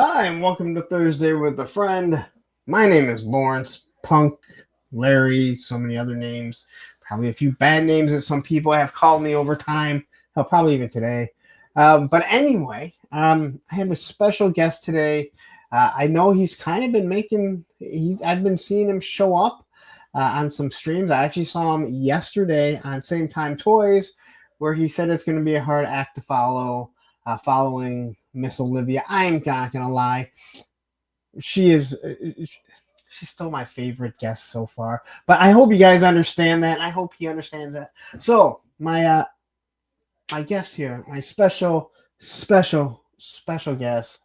Hi, and welcome to Thursday with a Friend. My name is Lawrence, Punk, Larry, so many other names. Probably a few bad names that some people have called me over time. Hell, probably even today. But anyway, I have a special guest today. I know he's kind of been making. I've been seeing him show up on some streams. I actually saw him yesterday on Same Time Toys, where he said it's going to be a hard act to follow. Following Miss Olivia, I'm not gonna lie, she is she's still my favorite guest so far. But I hope you guys understand that. I hope he understands that. So my guest here, my special guest,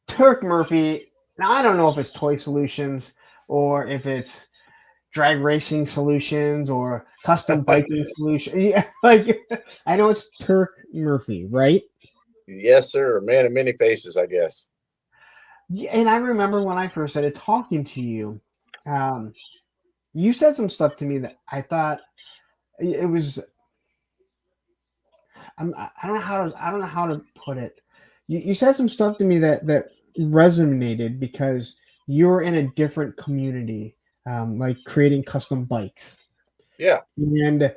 Turk Murphy. Now I don't know if it's Toy Solutions or if it's drag racing solutions or custom biking solution. Yeah, like I know it's Turk Murphy, right? Yes, sir. Man of many faces, I guess. Yeah, and I remember when I first started talking to you, um, you said some stuff to me that I thought it was. I don't know how to put it. You said some stuff to me that resonated because you're in a different community, like creating custom bikes, Yeah, and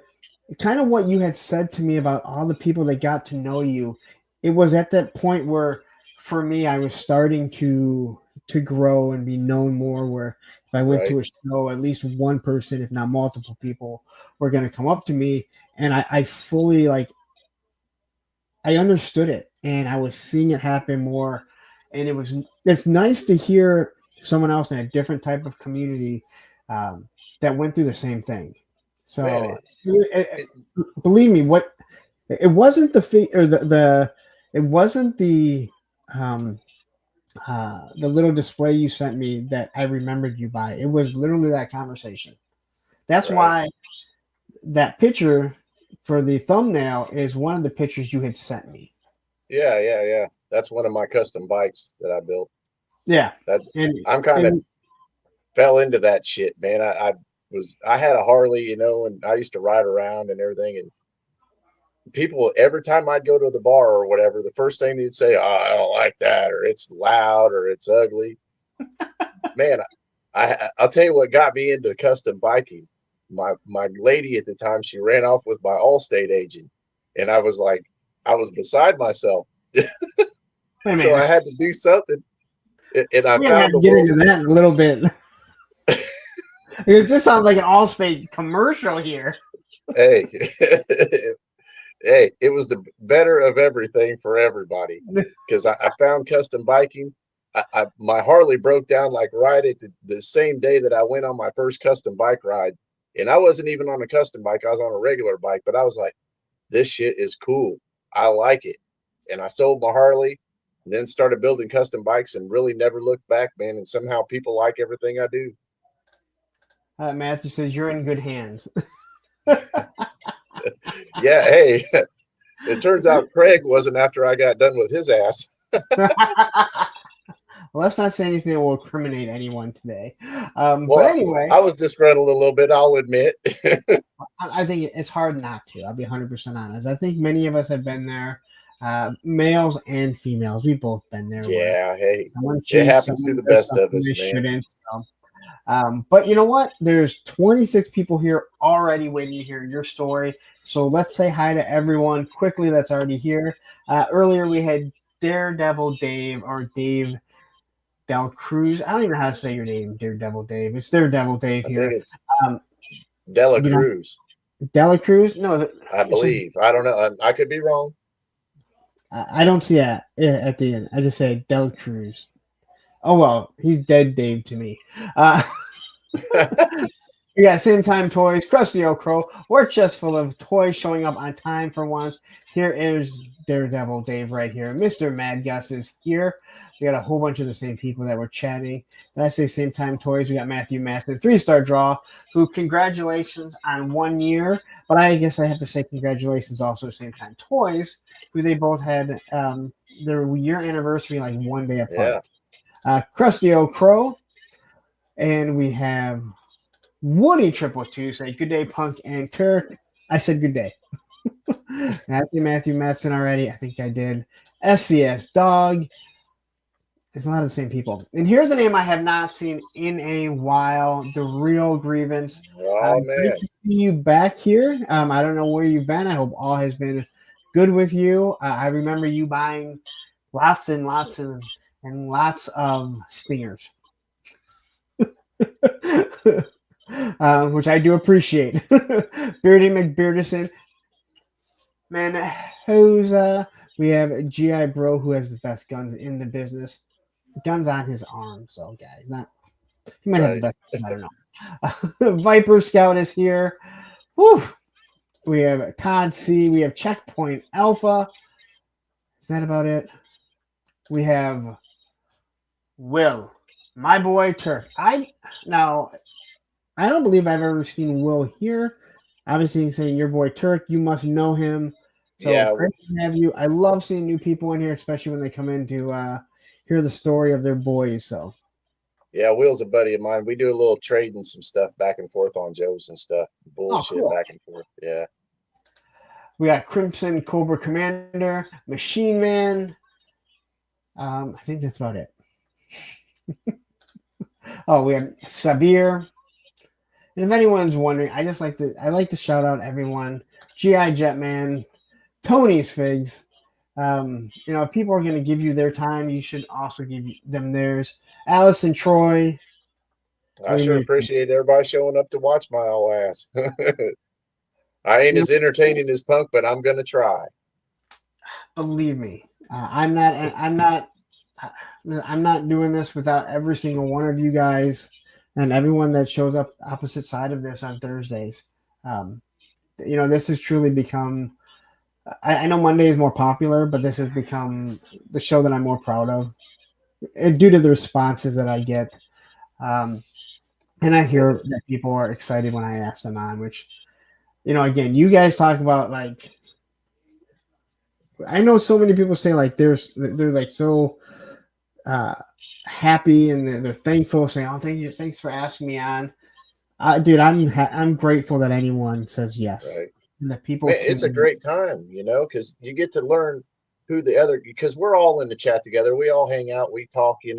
kind of what you had said to me about all the people that got to know you. It was at that point where, for me, I was starting to grow and be known more. Where if I went right. to a show, at least one person, if not multiple people, were going to come up to me, and I fully like I understood it, and I was seeing it happen more. And it's nice to hear someone else in a different type of community um, that went through the same thing. Man, So believe me, what it wasn't the fee or the it wasn't um the little display you sent me that I remembered you by. It was literally that conversation. That's right. why that picture for the thumbnail is one of the pictures you had sent me. Yeah. That's one of my custom bikes that I built. Yeah, That's and I'm kind of and fell into that shit, man. I had a Harley, and I used to ride around and everything. And people, every time I'd go to the bar or whatever, the first thing they'd say, "Oh, I don't like that," or "It's loud," or "It's ugly." Man, I'll tell you what got me into custom biking. My lady at the time, she ran off with my Allstate agent, and I was like, I was beside myself. wait a So I minute, had to do something, and I we're gonna have found to the get into world's. that in a little bit because this sounds like an Allstate commercial here. Hey, hey, it was the better of everything for everybody because I found custom biking. My Harley broke down like right at the same day that I went on my first custom bike ride, and I wasn't even on a custom bike; I was on a regular bike. But I was like, "This shit is cool. I like it," and I sold my Harley, and then started building custom bikes, and really never looked back, man. And somehow people like everything I do. Matthew says you're in good hands. Yeah, hey, it turns out Craig wasn't after I got done with his ass. Well, let's not say anything that will incriminate anyone today. But Well, anyway, I was disgruntled a little bit, I'll admit. I think it's hard not to. I'll be 100% honest. I think many of us have been there, males and females. We've both been there where Yeah, hey, someone it cheats, happens to someone the does best of something us, they man. shouldn't. So. But you know what? There's 26 people here already waiting to hear your story. So let's say hi to everyone quickly that's already here. Earlier we had Daredevil Dave or Dave Del Cruz. I don't even know how to say your name, Daredevil Dave. It's Daredevil Dave I think here. it's Um, Dela you know, Cruz, Dela Cruz? No, I it's just believe. I don't know. I could be wrong. I don't see it at the end. I just say Del Cruz. Oh well, he's dead, Dave to me. Uh, We got Same Time Toys, Krusty Old Crow. We're just full of toys showing up on time for once. Here is Daredevil Dave right here. Mr. Mad Gus is here. We got a whole bunch of the same people that were chatting. Did I say Same Time Toys? We got Matthew Maston, 3-star draw, who congratulations on 1 year. But I guess I have to say congratulations also to Same Time Toys, who they both had their year anniversary like 1 day Yeah. apart. Krusty Old Crow. And we have Woody Triple Two say good day, Punk and Turk. I said good day. Matthew Matson already. I think I did. SCS Dog. It's a lot of the same people. And here's a name I have not seen in a while. The Real Grievance. Oh Great man, to see you back here. I don't know where you've been. I hope all has been good with you. I remember you buying lots and lots and lots of stingers, which I do appreciate. Beardy McBeardison, man, who's we have a GI Bro who has the best guns in the business. Guns on his arm, so guys, not he might have the right? best. I don't know. Viper Scout is here. Whew. We have Todd C. We have Checkpoint Alpha. Is that about it? We have Will, my boy Turk. I don't believe I've ever seen Will here. Obviously, he's saying your boy Turk. You must know him. So Yeah, great to have you. I love seeing new people in here, especially when they come in to hear the story of their boys. So yeah. Will's a buddy of mine. We do a little trading some stuff back and forth on Joe's and stuff. oh, Bullshit cool. back and forth. Yeah. We got Crimson Cobra Commander, Machine Man. I think that's about it. Oh, we have Sabir. And if anyone's wondering, I like to shout out everyone. GI Jetman, Tony's Figs. If people are going to give you their time, you should also give them theirs. Alice and Troy. I sure appreciate everybody showing up to watch my old ass. I ain't as entertaining as Punk, but I'm gonna try. Believe me, I'm not. I'm not doing this without every single one of you guys and everyone that shows up opposite side of this on Thursdays. This has truly become. I know Monday is more popular, but this has become the show that I'm more proud of, due to the responses that I get. And I hear that people are excited when I ask them on, which, again, you guys talk about, like, I know so many people say, like, they're like so happy and they're thankful, saying, "Oh, thanks for asking me on." Dude, I'm grateful that anyone says yes, Right. and that people Man, it's a great time, because you get to learn who the other, because we're all in the chat together. We all hang out, we talk, you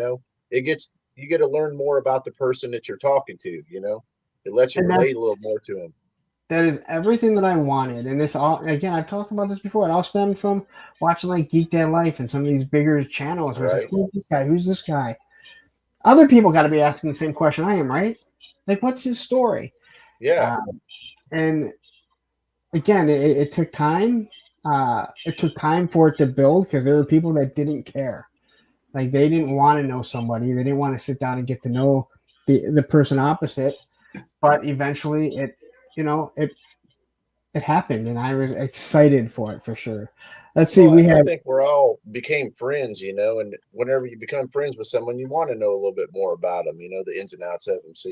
get to learn more about the person that you're talking to, it lets you relate a little more to them. That is everything that I wanted. And this all, again, I've talked about this before. It all stemmed from watching like Geek Dad Life and some of these bigger channels where it's like, who's this guy? Who's this guy? Other people got to be asking the same question I am, right? Like, what's his story? Yeah. And again, it took time. It took time for it to build because there were people that didn't care. Like, they didn't want to know somebody. They didn't want to sit down and get to know the person opposite. But eventually it happened, and I was excited for it for sure. Let's see. I think we're all became friends, and whenever you become friends with someone, you want to know a little bit more about them, the ins and outs of them. So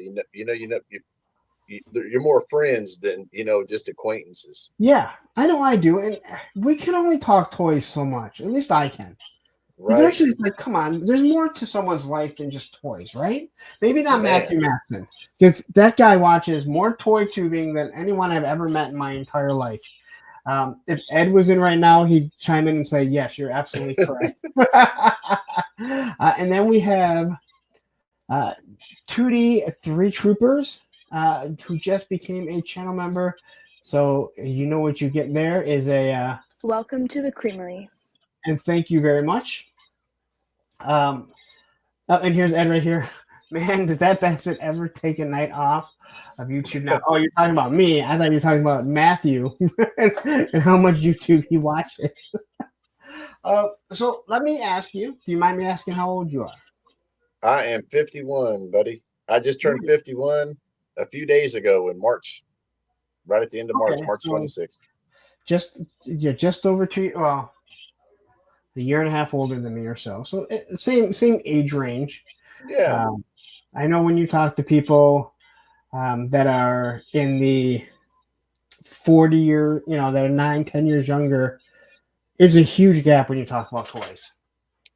you're more friends than just acquaintances. Yeah, I know I do, and we can only talk toys so much. At least I can. Right. Eventually, it's like, come on, there's more to someone's life than just toys, right? Maybe not Matthew Matson, because that guy watches more toy tubing than anyone I've ever met in my entire life. If Ed was in right now, he'd chime in and say, yes, you're absolutely correct. And then we have 2D 3 Troopers, who just became a channel member. So what you get there is a welcome to the creamery. And thank you very much. And here's Ed right here. Man, does that bastard ever take a night off of YouTube now? Oh, you're talking about me. I thought you were talking about Matthew and how much YouTube he watches. So let me ask you, do you mind me asking how old you are? I am 51, buddy. I just turned 51 a few days ago in March, right at the end of March, March 26th. Just over 2, well, a year and a half older than me or so. So same age range. Yeah. I know when you talk to people that are in the 40-year, that are 9-10 years younger, it's a huge gap when you talk about toys.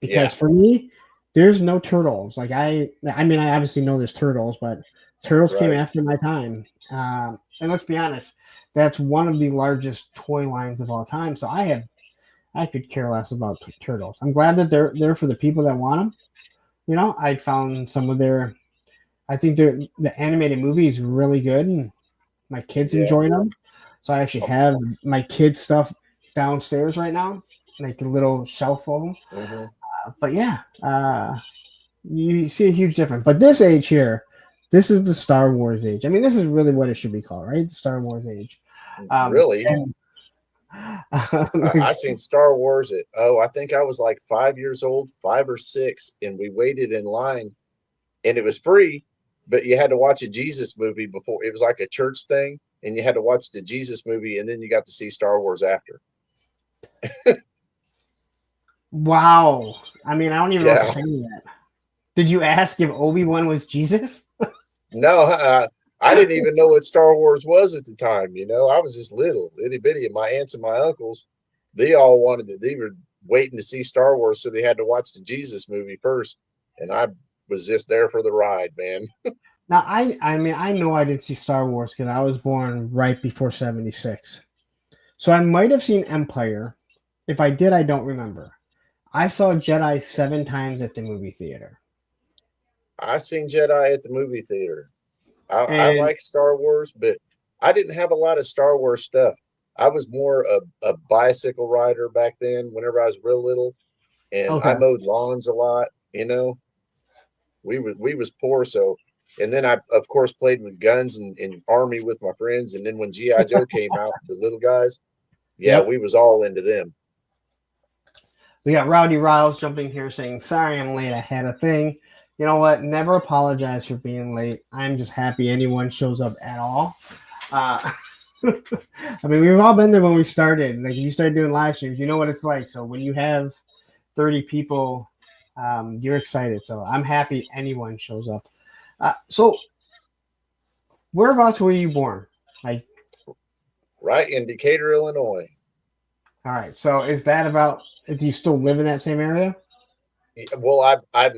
Because for me, there's no turtles. Like I obviously know there's turtles, but turtles came after my time. And let's be honest, that's one of the largest toy lines of all time. So I could care less about turtles. I'm glad that they're there for the people that want them. I found some of their. I think the animated movie is really good, and my kids Yeah. enjoy them. So I actually Um, have my kids' stuff downstairs right now, like a little shelf of them. mhm. But yeah, you see a huge difference. But this age here, this is the Star Wars age. I mean, this is really what it should be called, right? The Star Wars age. Really? And I seen Star Wars at, I think I was like 5 years old, 5 or 6, and we waited in line, and it was free, but you had to watch a Jesus movie before. It was like a church thing, and you had to watch the Jesus movie, and then you got to see Star Wars after. wow, I mean, I don't even know what to Yeah. say to that. Did you ask if Obi-Wan was Jesus? No, I didn't even know what Star Wars was at the time. I was just little, itty bitty, and my aunts and my uncles, they all wanted to. They were waiting to see Star Wars, so they had to watch the Jesus movie first, and I was just there for the ride, man. Now, I mean, I know I didn't see Star Wars because I was born right before '76, so I might have seen Empire. If I did, I don't remember. I saw Jedi 7 times at the movie theater, I seen Jedi at the movie theater. I and like Star Wars, but I didn't have a lot of Star Wars stuff. I was more a bicycle rider back then. Whenever I was real little, and I okay, mowed lawns a lot. We was poor, so. And then I, of course, played with guns and army with my friends. And then when GI Joe came out, the little guys, yeah, yep. we was all into them. We got Rowdy Riles jumping here saying, "Sorry, I'm late. I had a thing." You know what? Never apologize for being late. I'm just happy anyone shows up at all. Uh, I mean, we've all been there when we started. Like, you started doing live streams, you know what it's like. So when you have 30 people, you're excited. So I'm happy anyone shows up. So whereabouts were you born? Like, Right in Decatur, Illinois. all right. So is that about? Do you still live in that same area? Well, I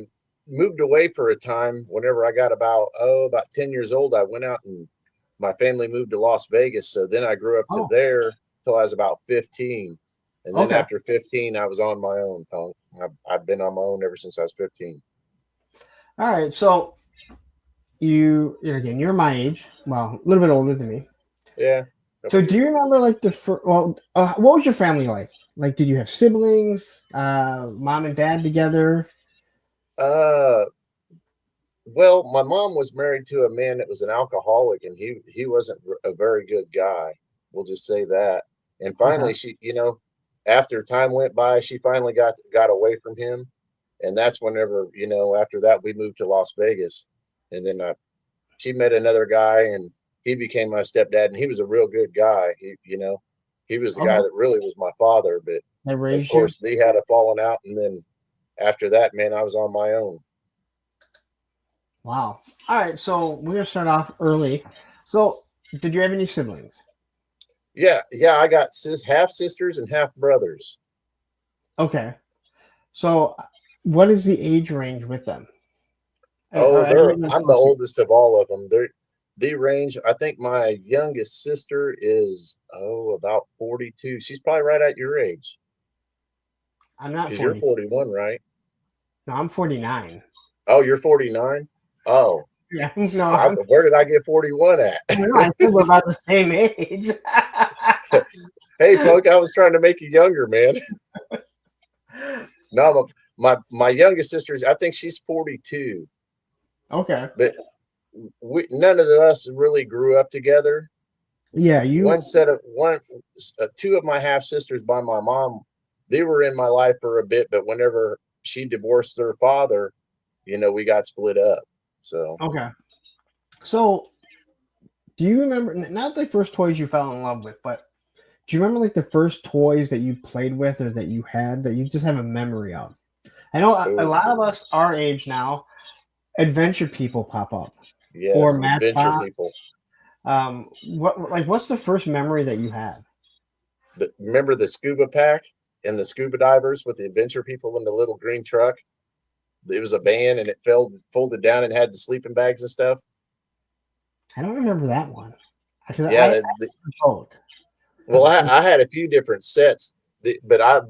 moved away for a time. Whenever I got about 10 years old, I went out and my family moved to Las Vegas. So then I grew up to Oh, there till I was about 15, and then okay. after 15, I was on my own. Punk. I've been on my own ever since I was 15. All right. So again, you're my age. Well, a little bit older than me. Yeah, a couple So do years. you remember like the first? Well, what was your family like? Like, did you have siblings? Mom and dad together? Uh, well, my mom was married to a man that was an alcoholic, and he wasn't a very good guy. We'll just say that. And Okay. finally, after time went by, she finally got away from him, and that's whenever after that we moved to Las Vegas, and then she met another guy, and he became my stepdad, and he was a real good guy. He was the guy Okay. that really was my father, but They of raised you. course they had a falling out, and then after that, man, I was on my own. Wow. All right. So we're gonna start off early. So, did you have any siblings? Yeah, I got half sisters and half brothers. Okay. So, what is the age range with them? Are Oh, any of them I'm the close to you? oldest of all of them. They range. I think my youngest sister is about 42. She's probably right at your age I'm not because you're 42. 41, right? No, I'm 49. Oh, you're 49. Oh, Yeah. No, where did I get 41 at? I think we're about the same age. Hey, punk, I was trying to make you younger, man. No, my youngest sister, I think she's 42, Okay. but none of us really grew up together. Yeah, you. Two of my half sisters by my mom, they were in my life for a bit, but whenever she divorced their father, we got split up. So Okay. So, do you remember not the first toys you fell in love with, but do you remember like the first toys that you played with or that you had that you just have a memory of? I know a ooh, lot of us our age now, adventure people pop up or yes, adventure Matchbox. people. What's the first memory that you had? Remember the scuba pack and the scuba divers with the adventure people in the little green truck? It was a van and it folded down and had the sleeping bags and stuff. I don't remember that one because Yeah, I both. well, I had a few different sets.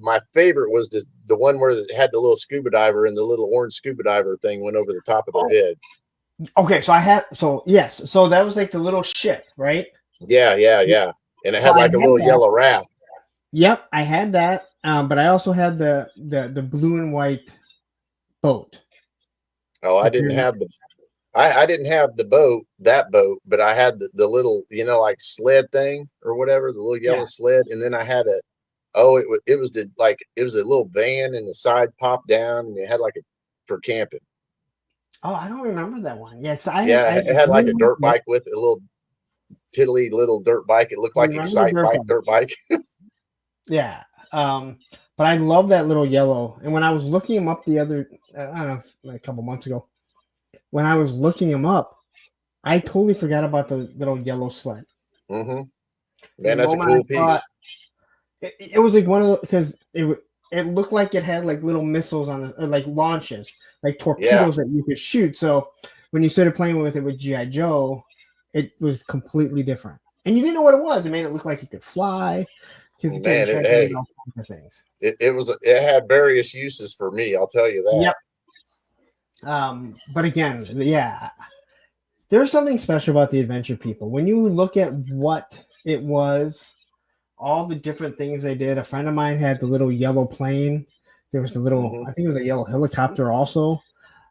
my favorite was the one where it had the little scuba diver and the little orange scuba diver thing went over the top of their head. Okay, yes, so that was like the little ship, right? Yeah, and it So had I like a had little that. yellow raft. Yep, I had that, but I also had the blue and white boat. Oh, I didn't have I didn't have that boat, but I had the little, like sled thing or whatever, the little yellow Yeah. sled, and then I had it was a little van and the side popped down and it had like for camping. Oh, I don't remember that one. Yeah, because Yeah, I had it had like a blue dirt bike with a little piddly little dirt bike. It looked I like remember the Excite Bike dirt bike. Yeah. But I love that little yellow. And when I was looking him up the other, I don't know, like a couple months ago, when I was looking him up, I totally forgot about the little yellow sled. Mm-hmm. The Man, that's a moment cool I thought, piece. it was like one of the, because it looked like it had like little missiles on it, or like launches, like torpedoes that you could shoot. So when you started playing with it with G.I. Joe, it was completely different. And you didn't know what it was. It made it look like it could fly. Because again, Man, tried to do all kinds of things. It had various uses for me. I'll tell you that. Yep. But again, yeah, there's something special about the adventure people. When you look at what it was, all the different things they did. A friend of mine had the little yellow plane. There was the little, I think it was a yellow helicopter also.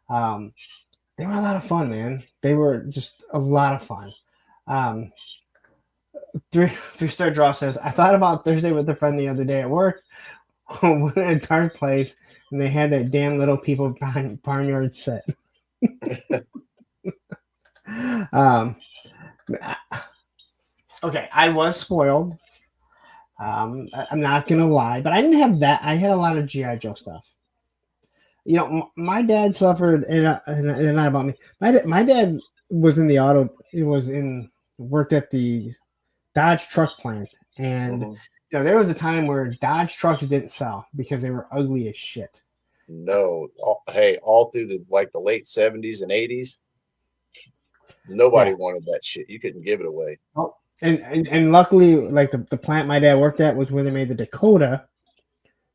They were a lot of fun, man. They were just a lot of fun. Three-star draw says, I thought about Thursday with a friend the other day at work. Went at a Turk place and they had that damn little people barnyard set. Okay, I was spoiled. I'm not gonna lie, but I didn't have that. I had a lot of GI Joe stuff. You know, my dad suffered, and not about me. My dad was in the auto. He worked at the Dodge truck plant, and you know there was a time where Dodge trucks didn't sell because they were ugly as shit. No, all through the late 70s and 80s, nobody wanted that shit. You couldn't give it away. Oh, and luckily, like the plant my dad worked at was where they made the Dakota,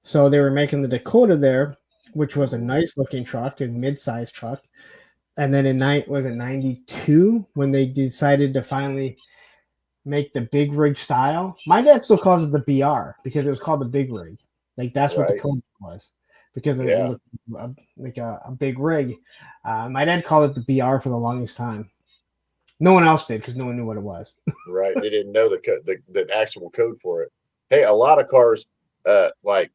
so they were making the Dakota there, which was a nice looking truck, a mid-sized truck. And then in 92 when they decided to finally make the big rig style. My dad still calls it the BR because it was called the big rig. Like that's what the code was because it looked like a big rig. My dad called it the BR for the longest time. No one else did because no one knew what it was. Right. They didn't know the actual code for it. Hey, a lot of cars, like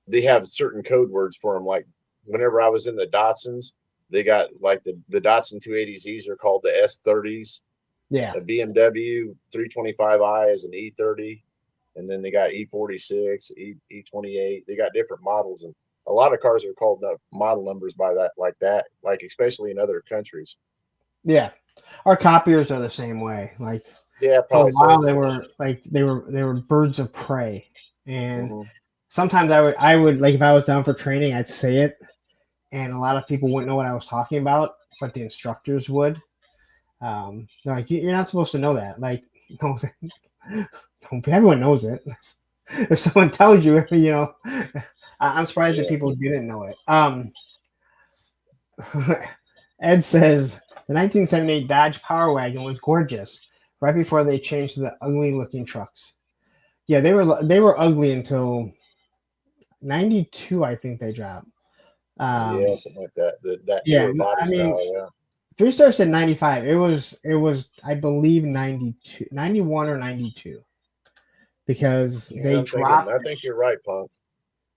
they have certain code words for them. Like whenever I was in the Datsuns, they got like the Datsun 280Zs are called the S30s. Yeah. The BMW 325i is an E30. And then they got E46, E28. They got different models. And a lot of cars are called model numbers by that, like especially in other countries. Yeah. Our copiers are the same way. Like probably for a while so. they were birds of prey. And sometimes I would like if I was down for training, I'd say it. And a lot of people wouldn't know what I was talking about, but the instructors would. They're like, you're not supposed to know that. Like, no, everyone knows it. If someone tells you, you know, I'm surprised that people didn't know it. Ed says the 1978 Dodge Power Wagon was gorgeous right before they changed to the ugly looking trucks. Yeah, they were ugly until 92, I think they dropped. Something like that. That newer body style, 3-star said 95. It was I believe 92, 91 or 92. Because they dropped I think you're right, Punk.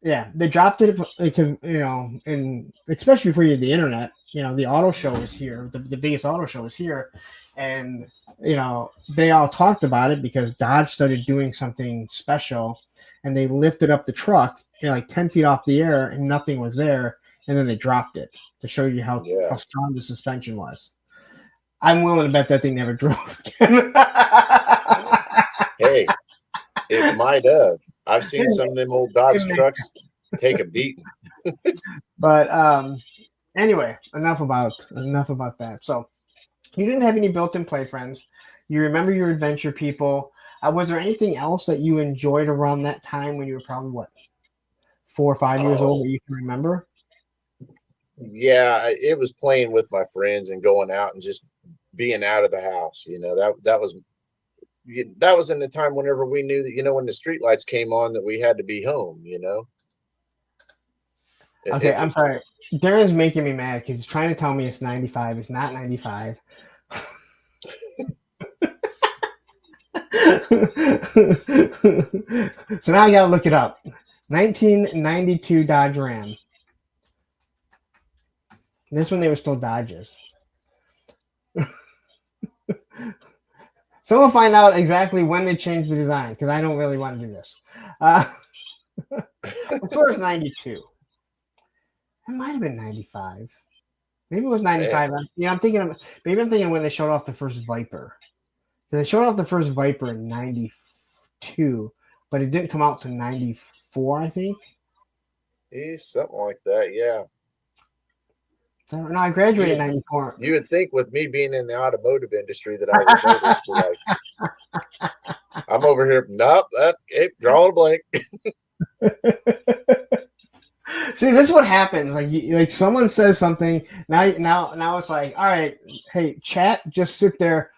Yeah, they dropped it because, you know, and especially before you had the internet, you know, the auto show was here. The biggest auto show was here. And, you know, they all talked about it because Dodge started doing something special and they lifted up the truck, you know, like 10 feet off the air and nothing was there. And then they dropped it to show you how strong the suspension was. I'm willing to bet that thing never drove again. Hey, it might have. I've seen some of them old Dodge trucks take a beating. But anyway, enough about that. So you didn't have any built-in play friends. You remember your adventure people. Was there anything else that you enjoyed around that time when you were probably, what, 4 or 5 years old that you can remember? Yeah, it was playing with my friends and going out and just being out of the house. That was in the time whenever we knew that, when the street lights came on, that we had to be home. Okay, It I'm was. sorry. Darren's making me mad because he's trying to tell me it's 95. It's not 95. So now I got to look it up. 1992 Dodge Ram. This one they were still Dodges. Someone find out exactly when they changed the design because I don't really want to do this. As far as 92, it might have been 95. Maybe it was 95. I'm thinking when they showed off the first Viper. They showed off the first Viper in 92, but it didn't come out to 94, I think. Something like that, yeah. So, no, I graduated in 94. You would think with me being in the automotive industry that I would know this. I'm over here. Nope. Drawing a blank. See, this is what happens. Like someone says something. Now it's like, all right, hey, chat, just sit there.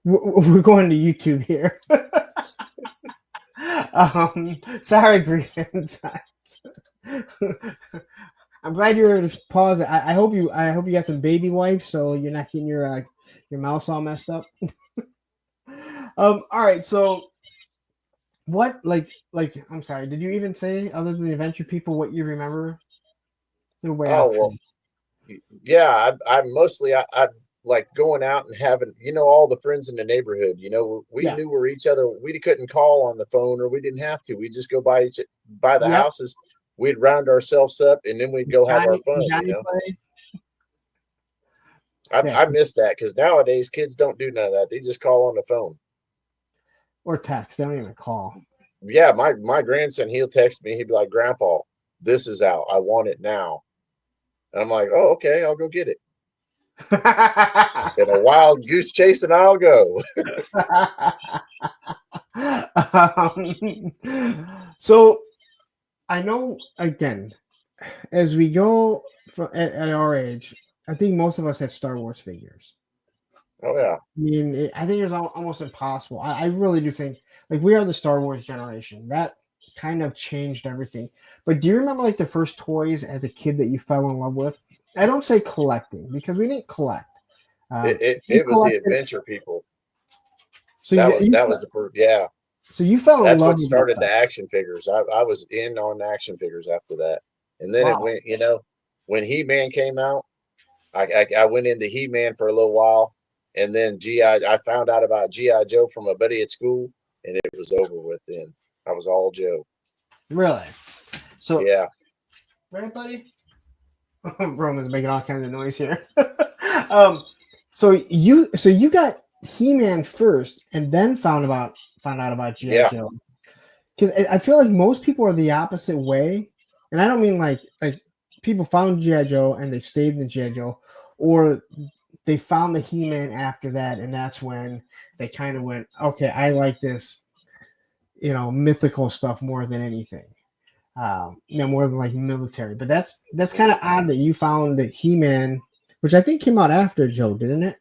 We're going to YouTube here. Sorry, grievance. I'm glad you were able to pause it. I hope you got some baby wipes so you're not getting your mouse all messed up. All right, so what I'm sorry, did you even say, other than the adventure people, what you remember? Well, yeah, I mostly I like going out and having all the friends in the neighborhood. We knew where each other. We couldn't call on the phone, or we didn't have to. We just go by the houses. We'd round ourselves up, and then we'd go have our fun. I miss that because nowadays kids don't do none of that. They just call on the phone or text. They don't even call. Yeah, my grandson, he'll text me. He'd be like, "Grandpa, this is out. I want it now." And I'm like, "Oh, okay, I'll go get it." In a wild goose chase, and I'll go. So I know, again, as we go at our age, I think most of us had Star Wars figures. Oh yeah. I mean, I think it's almost impossible. I really do think, like, we are the Star Wars generation. That kind of changed everything. But do you remember, like, the first toys as a kid that you fell in love with? I don't say collecting, because we didn't collect. It was the adventure people. So that was the first, yeah. So you fell in love. That's what started the action figures. I was in on action figures after that, and then it went. When He-Man came out, I went into He-Man for a little while, and then I found out about G.I. Joe from a buddy at school, and it was over with. Then I was all Joe. Really? So yeah. Right, buddy? Roman's making all kinds of noise here. So you got He-Man first, and then found out about G.I. Joe. Because I feel like most people are the opposite way, and I don't mean like people found G.I. Joe and they stayed in the G.I. Joe, or they found the He-Man after that, and that's when they kind of went, okay, I like this, mythical stuff more than anything. More than like military. But that's kind of odd that you found the He-Man, which I think came out after Joe, didn't it?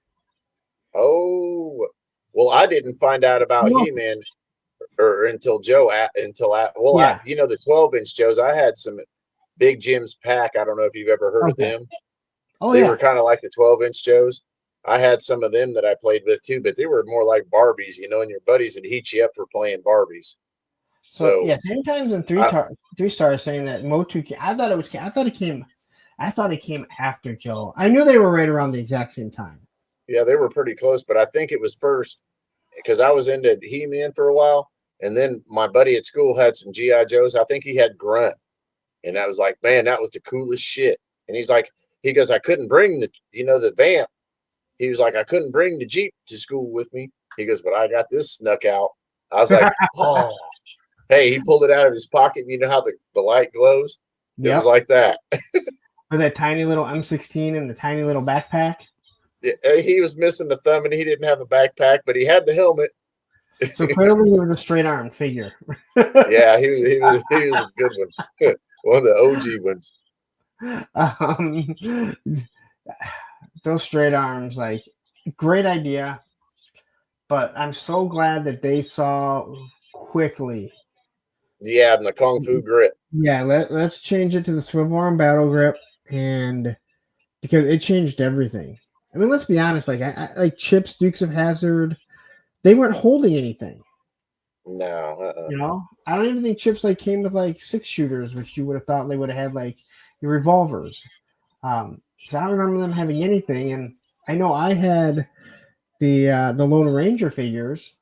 Oh, well, I didn't find out about He-Man or until Joe. The 12-inch Joes. I had some Big Jim's Pack. I don't know if you've ever heard of them. Oh, they were kind of like the 12-inch Joes. I had some of them that I played with too, but they were more like Barbies, and your buddies would heat you up for playing Barbies. So yeah, 10 times and three stars saying that Motu. I thought it came after Joe. I knew they were right around the exact same time. Yeah, they were pretty close, but I think it was first because I was into He-Man for a while, and then my buddy at school had some G.I. Joes. I think he had Grunt, and I was like, man, that was the coolest shit. And he goes, I couldn't bring the Vamp. He was like, I couldn't bring the Jeep to school with me. He goes, but I got this snuck out. I was like, oh. Hey, he pulled it out of his pocket. You know how the light glows? It was like that. With that tiny little M16 and the tiny little backpack. He was missing the thumb, and he didn't have a backpack, but he had the helmet. So clearly he was a straight arm figure. Yeah, he was a good one. One of the OG ones. Those straight arms, like, great idea. But I'm so glad that they saw quickly. Yeah, and the Kung Fu grip. Yeah, let's change it to the swivel arm battle grip, and because it changed everything. I mean, let's be honest. Like, I like Chips, Dukes of Hazzard, they weren't holding anything. No, You know, I don't even think Chips like came with like 6-shooters, which you would have thought they would have had like your revolvers. Because I don't remember them having anything, and I know I had the Lone Ranger figures,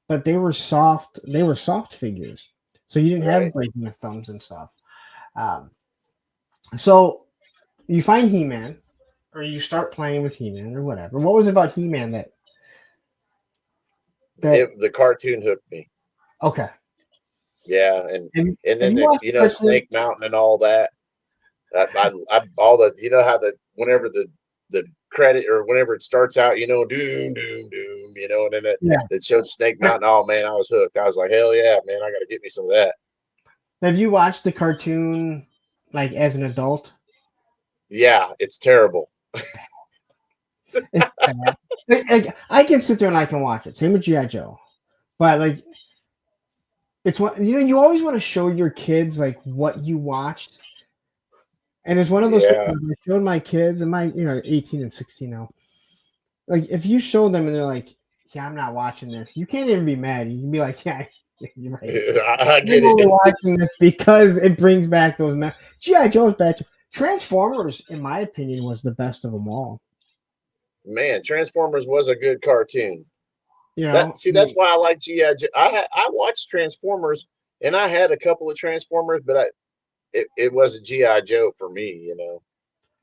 but they were soft. They were soft figures, so you didn't have right. breaking the thumbs and stuff. Um, so you find He-Man, or you start playing with He-Man, or whatever. What was it about He-Man that The cartoon hooked me. okay? Yeah, and Have then you watched the cartoon? Snake Mountain and all that. I all the how the whenever the credit or whenever it starts out, doom doom doom, and then Yeah. it showed Snake Mountain. Oh man, I was hooked. I was like, hell yeah, man, I got to get me some of that. Have you watched the cartoon like as an adult? Yeah, it's terrible. It's bad. Like, I can sit there and I can watch it. Same with GI Joe, but like it's what you always want to show your kids like what you watched. And it's one of those things Yeah, I showed my kids, and my 18 and 16 now. Like if you show them and they're like, "Yeah, I'm not watching this," you can't even be mad. You can be like, "Yeah, you're right. I I'm get only it. watching this because it brings back those memories." GI Joe's bad. Transformers, in my opinion, was the best of them all. Man, Transformers was a good cartoon. You know, I That's mean, why I like GI Joe. I watched Transformers, and I had a couple of Transformers, but it was a GI Joe for me,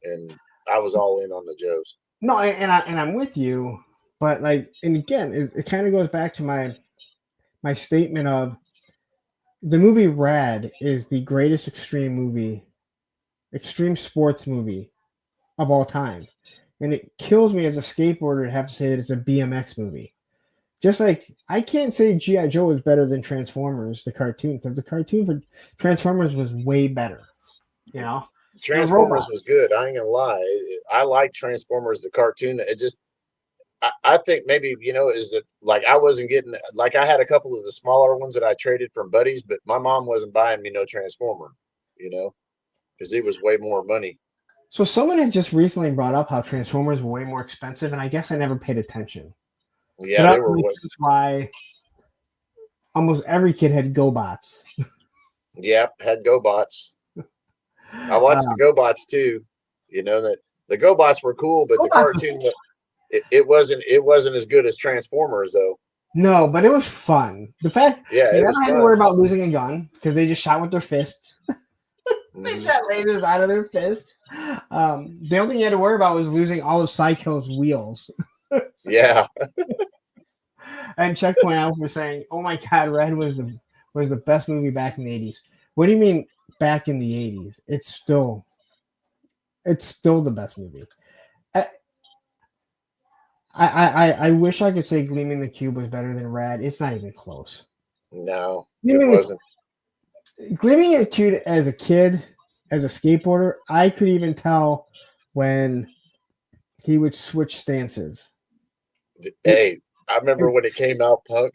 and I was all in on the Joes. no, and I'm with you, but like, and again, it kind of goes back to my statement of the movie Rad is the greatest extreme sports movie of all time, and it kills me as a skateboarder to have to say that it's a BMX movie. Just like I can't say GI Joe is better than Transformers, the cartoon, because the cartoon for Transformers was way better. You know, they're Transformers robots. was good. I ain't gonna lie. I like Transformers the cartoon. It just I think maybe is that like I wasn't getting like I had a couple of the smaller ones that I traded from buddies, but my mom wasn't buying me no Transformer, because it was way more money. So someone had just recently brought up how Transformers were way more expensive, and I guess I never paid attention. But Yeah, that they were. makes sense why almost every kid had GoBots. Yeah, had GoBots. I watched the Uh, GoBots too. That the GoBots were cool, but the GoBots cartoon it wasn't as good as Transformers though. no, but it was fun. The fact Yeah, they it never was had to worry fun. about losing a gun because they just shot with their fists. They Hmm. shot lasers out of their fists. The only thing you had to worry about was losing all of Psycho's wheels. Yeah, And Checkpoint Alpha was saying, "Oh my God, Red was the best movie back in the '80s." What do you mean back in the '80s? It's still the best movie. I I wish I could say Gleaming the Cube was better than Rad. It's not even close. no, it Gleaming wasn't. Gleaming the Cube as a kid, as a skateboarder, I could even tell when he would switch stances. It, Hey, I remember when it came out, Punk.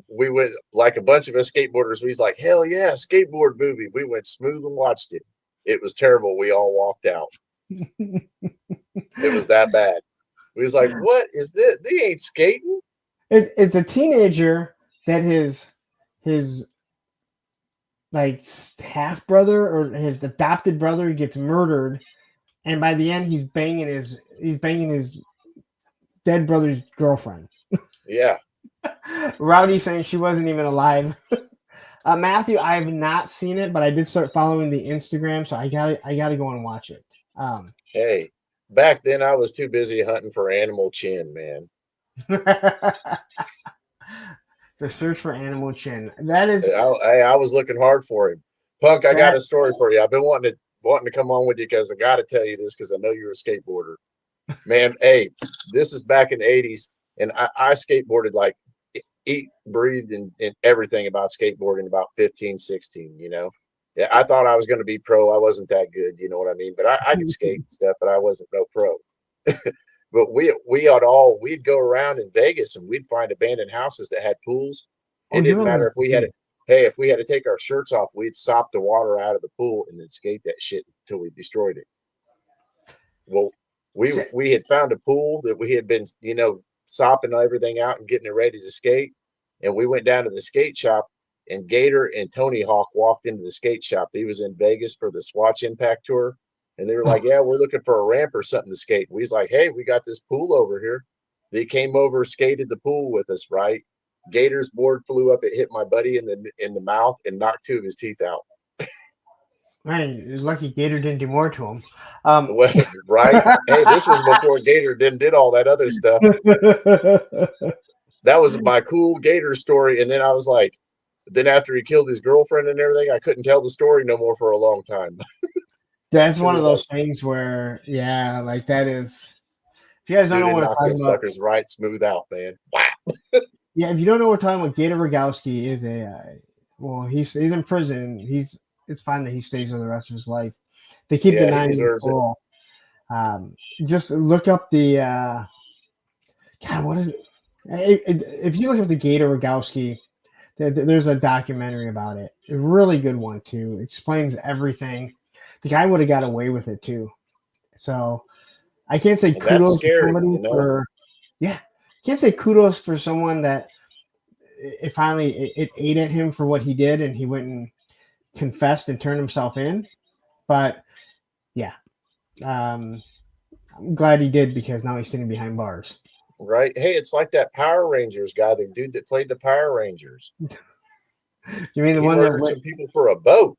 We went like a bunch of us skateboarders. We was like, hell yeah, skateboard movie. We went smooth and watched it. It was terrible. We all walked out. It was that bad. We was like, what is this? They ain't skating. it's a teenager that his like half brother or his adopted brother gets murdered, and by the end he's banging his dead brother's girlfriend. Yeah. Rowdy saying she wasn't even alive. Matthew, I have not seen it, but I did start following the Instagram, so I gotta go and watch it. Um, Hey, back then I was too busy hunting for Animal Chin, man. the search for Animal Chin. That is I was looking hard for him. Punk, I got that a story for you. I've been wanting to come on with you because I got to tell you this because I know you're a skateboarder. Man, hey, this is back in the 80s, and I skateboarded like eat, breathed, and everything about skateboarding about 15, 16. Yeah, I thought I was going to be pro. I wasn't that good. You know what I mean? But I could skate and stuff, but I wasn't no pro. But we'd go around in Vegas and we'd find abandoned houses that had pools. Oh, It you didn't remember matter if we had the it. Hey, if we had to take our shirts off, we'd sop the water out of the pool and then skate that shit until we destroyed it. Well, we had found a pool that we had been, sopping everything out and getting it ready to skate. And we went down to the skate shop and Gator and Tony Hawk walked into the skate shop. He was in Vegas for the Swatch Impact Tour. And they were like, yeah, we're looking for a ramp or something to skate. We was like, hey, we got this pool over here. They came over, skated the pool with us, right? Gator's board flew up. It hit my buddy in the mouth and knocked 2 of his teeth out. Man, it's lucky Gator didn't do more to him. Well, right? Hey, this was before Gator did all that other stuff. That was my cool Gator story. And then I was like, then after he killed his girlfriend and everything, I couldn't tell the story no more for a long time. That's one of those things where, yeah, like that is. If you guys don't know what I'm talking about, suckers right smooth out, man. Wow. Yeah, if you don't know what we're talking about, Gator Rogowski is he's in prison. It's fine that he stays there the rest of his life. They keep denying him parole. Just look up the God. What is it? If you look up the Gator Rogowski, there's a documentary about it. A really good one too. It explains everything. The guy would have got away with it too. So I can't say kudos to somebody for can't say kudos for someone that it finally ate at him for what he did and he went and confessed and turned himself in. But yeah, I'm glad he did because now he's sitting behind bars. Right. Hey, it's like that Power Rangers guy, the dude that played the Power Rangers. You mean the he one murdered that some people for a boat?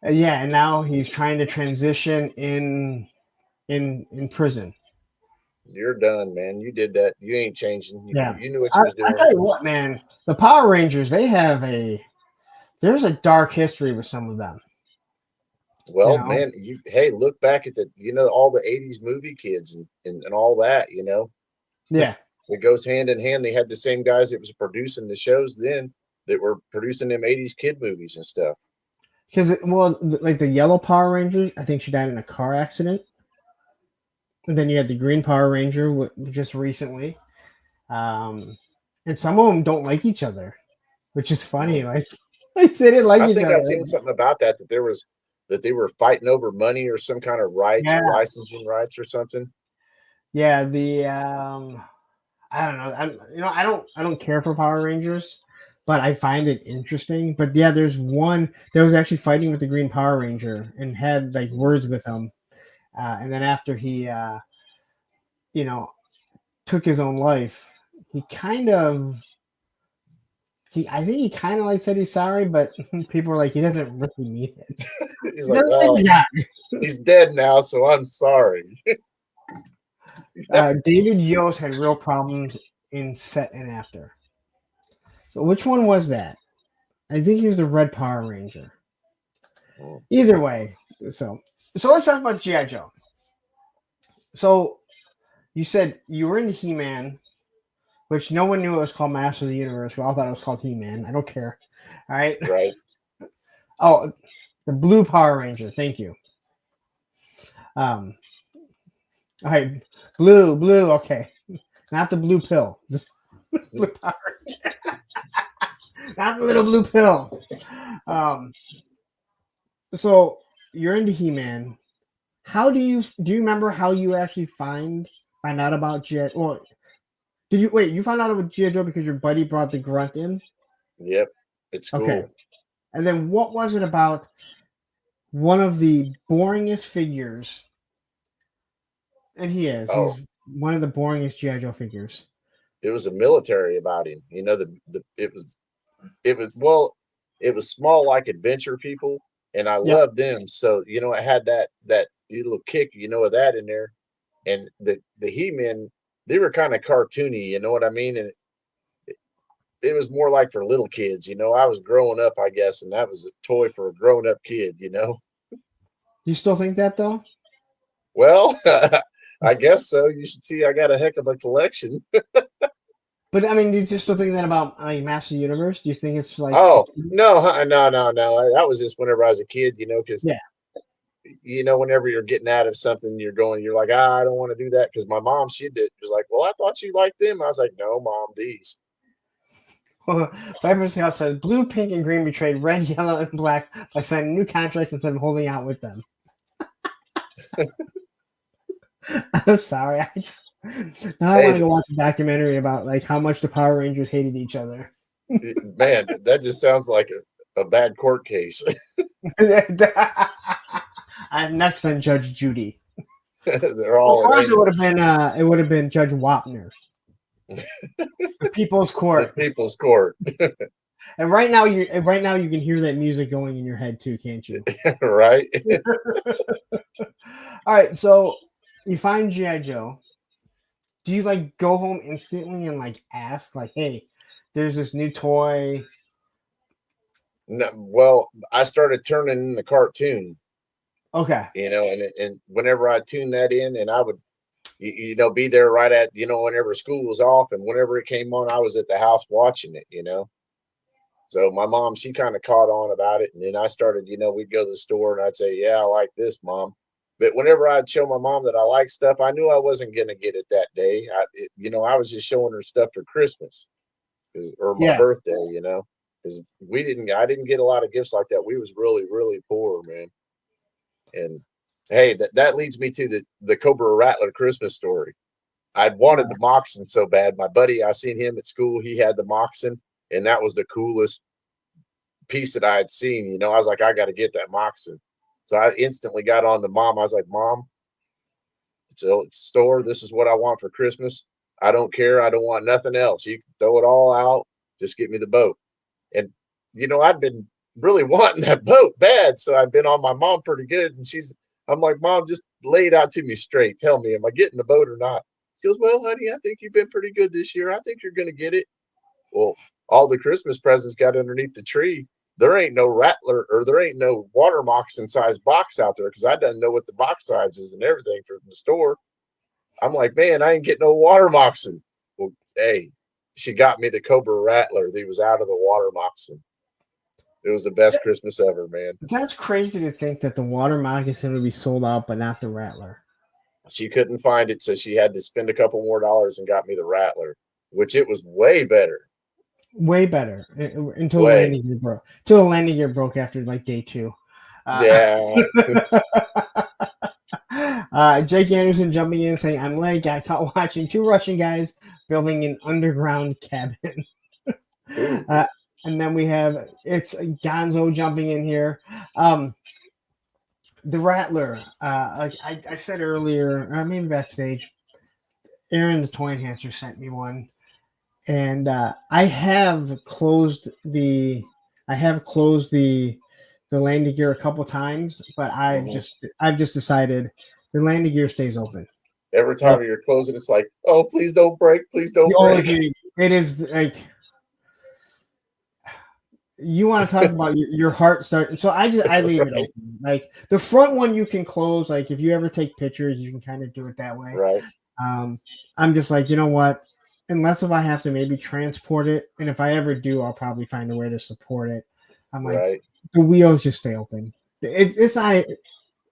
Yeah, and now he's trying to transition in prison. You're done, man. You did that. You ain't changing. You knew what you was doing. I tell you what, man, the Power Rangers, there's a dark history with some of them. Well, man, hey, look back at all the 80s movie kids and all that, Yeah. It goes hand in hand. They had the same guys that was producing the shows then that were producing them 80s kid movies and stuff. Because, like the yellow Power Ranger, I think she died in a car accident. And then you had the green Power Ranger just recently. And some of them don't like each other, which is funny. Like they didn't like each other. I think I seen something about that they were fighting over money or some kind of rights or licensing rights or something. Yeah, I don't know. I don't care for Power Rangers, but I find it interesting. But yeah, there's one that was actually fighting with the Green Power Ranger and had like words with him. And then after he, took his own life, I think he kind of like said he's sorry, but people were like, he doesn't really mean it. He's like, well, he's dead now, so I'm sorry. David Yost had real problems in set and after. So which one was that? I think he was the Red Power Ranger. Either way, so let's talk about G.I. Joe. So you said you were into He-Man, which no one knew it was called Master of the Universe. We all thought it was called He-Man. I don't care. All right. Right. Oh, the Blue Power Ranger. Thank you. All right, blue. Okay, not the blue pill. Blue Power Ranger. Not the little blue pill. So you're into He-Man. How do you remember how you actually find out about G.I. Or did you wait? You found out about G.I. Joe because your buddy brought the grunt in? Yep, it's cool. Okay. And then what was it about one of the boringest figures? And he's one of the boringest G.I. Joe figures. It was a military about him. It was small like adventure people, and I loved them. So it had that little kick, of that in there. And the He-Men, they were kind of cartoony, you know what I mean? And it was more like for little kids, I was growing up, I guess, and that was a toy for a grown-up kid, Do you still think that though? Well, I guess so. You should see I got a heck of a collection. But I mean, do you just still think that about like Master Universe? Do you think it's like Oh no, no. That was just whenever I was a kid, because yeah? whenever you're getting out of something, you're like, I don't want to do that because my mom, was like, well, I thought you liked them. I was like, no, mom, these. Vipers House says blue, pink, and green betrayed red, yellow, and black by signing new contracts instead of holding out with them. I'm sorry. Now I want to Hey, go watch a documentary about like how much the Power Rangers hated each other. man, that just sounds like a bad court case. And next then Judge Judy. They're Of all in course, angels. it would have been Judge Wapner, the People's The Court. people's court. And right now you can hear that music going in your head too, can't you? Right? All right, so you find GI Joe. Do you like go home instantly and like ask like, "Hey, there's this new toy." No, well, I started turning in the cartoon, Okay. and whenever I tuned that in, and I would, be there right at, whenever school was off, and whenever it came on, I was at the house watching it. So my mom, she kind of caught on about it, and then I started, we'd go to the store, and I'd say, "Yeah, I like this, Mom." But whenever I'd show my mom that I like stuff, I knew I wasn't gonna get it that day. I was just showing her stuff for Christmas, or my Yeah. birthday, because I didn't get a lot of gifts like that. We was really, really poor, man. And hey, that leads me to the Cobra Rattler Christmas story. I'd wanted the moccasin so bad. My buddy, I seen him at school. He had the moccasin, and that was the coolest piece that I had seen. I was like, I got to get that moccasin. So I instantly got on to mom. I was like, Mom, it's a store. This is what I want for Christmas. I don't care. I don't want nothing else. You can throw it all out. Just get me the boat. And I'd been really wanting that boat bad, so I've been on my mom pretty good. And I'm like, Mom, just lay it out to me straight. Tell me, am I getting the boat or not? She goes, well, honey, I think you've been pretty good this year. I think you're going to get it. Well, all the Christmas presents got underneath the tree. There ain't no rattler, or there ain't no water moccasin size box out there because I didn't know what the box size is and everything from the store. I'm like, man, I ain't getting no water moccasin. Well, hey, she got me the Cobra Rattler. He was out of the water moccasin. It was the best Christmas ever, man. That's crazy to think that the water moccasin would be sold out, but not the Rattler. She couldn't find it, so she had to spend a couple more dollars and got me the Rattler, which it was way better. Way better until Way. the landing gear broke. Till the landing gear broke after like day 2. Yeah. Jake Anderson jumping in saying, "I'm late. I caught watching 2 Russian guys building an underground cabin." And then we have it's Gonzo jumping in here. The Rattler, like I said earlier, maybe backstage, Aaron the Toy Enhancer sent me one, and I have closed the landing gear a couple times, but I've just decided the landing gear stays open. Every time you're closing, it's like, oh, please don't break, please don't break. It is like, you want to talk about your heart starting. So I leave it open. Like the front one you can close. Like if you ever take pictures, you can kind of do it that way. Right. I'm just like, you know what? Unless if I have to maybe transport it, and if I ever do, I'll probably find a way to support it. I'm like, the wheels just stay open. It's not.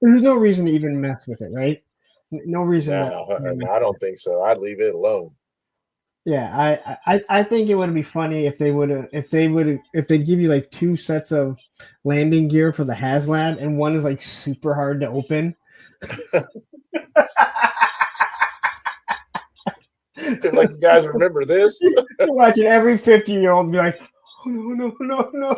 There's no reason to even mess with it, right? No reason. No, I don't think so. I'd leave it alone. Yeah, I think it would be funny if they give you like 2 sets of landing gear for the HasLab, and one is like super hard to open. Like, you guys remember this? You're watching every 50-year-old be like, oh, no.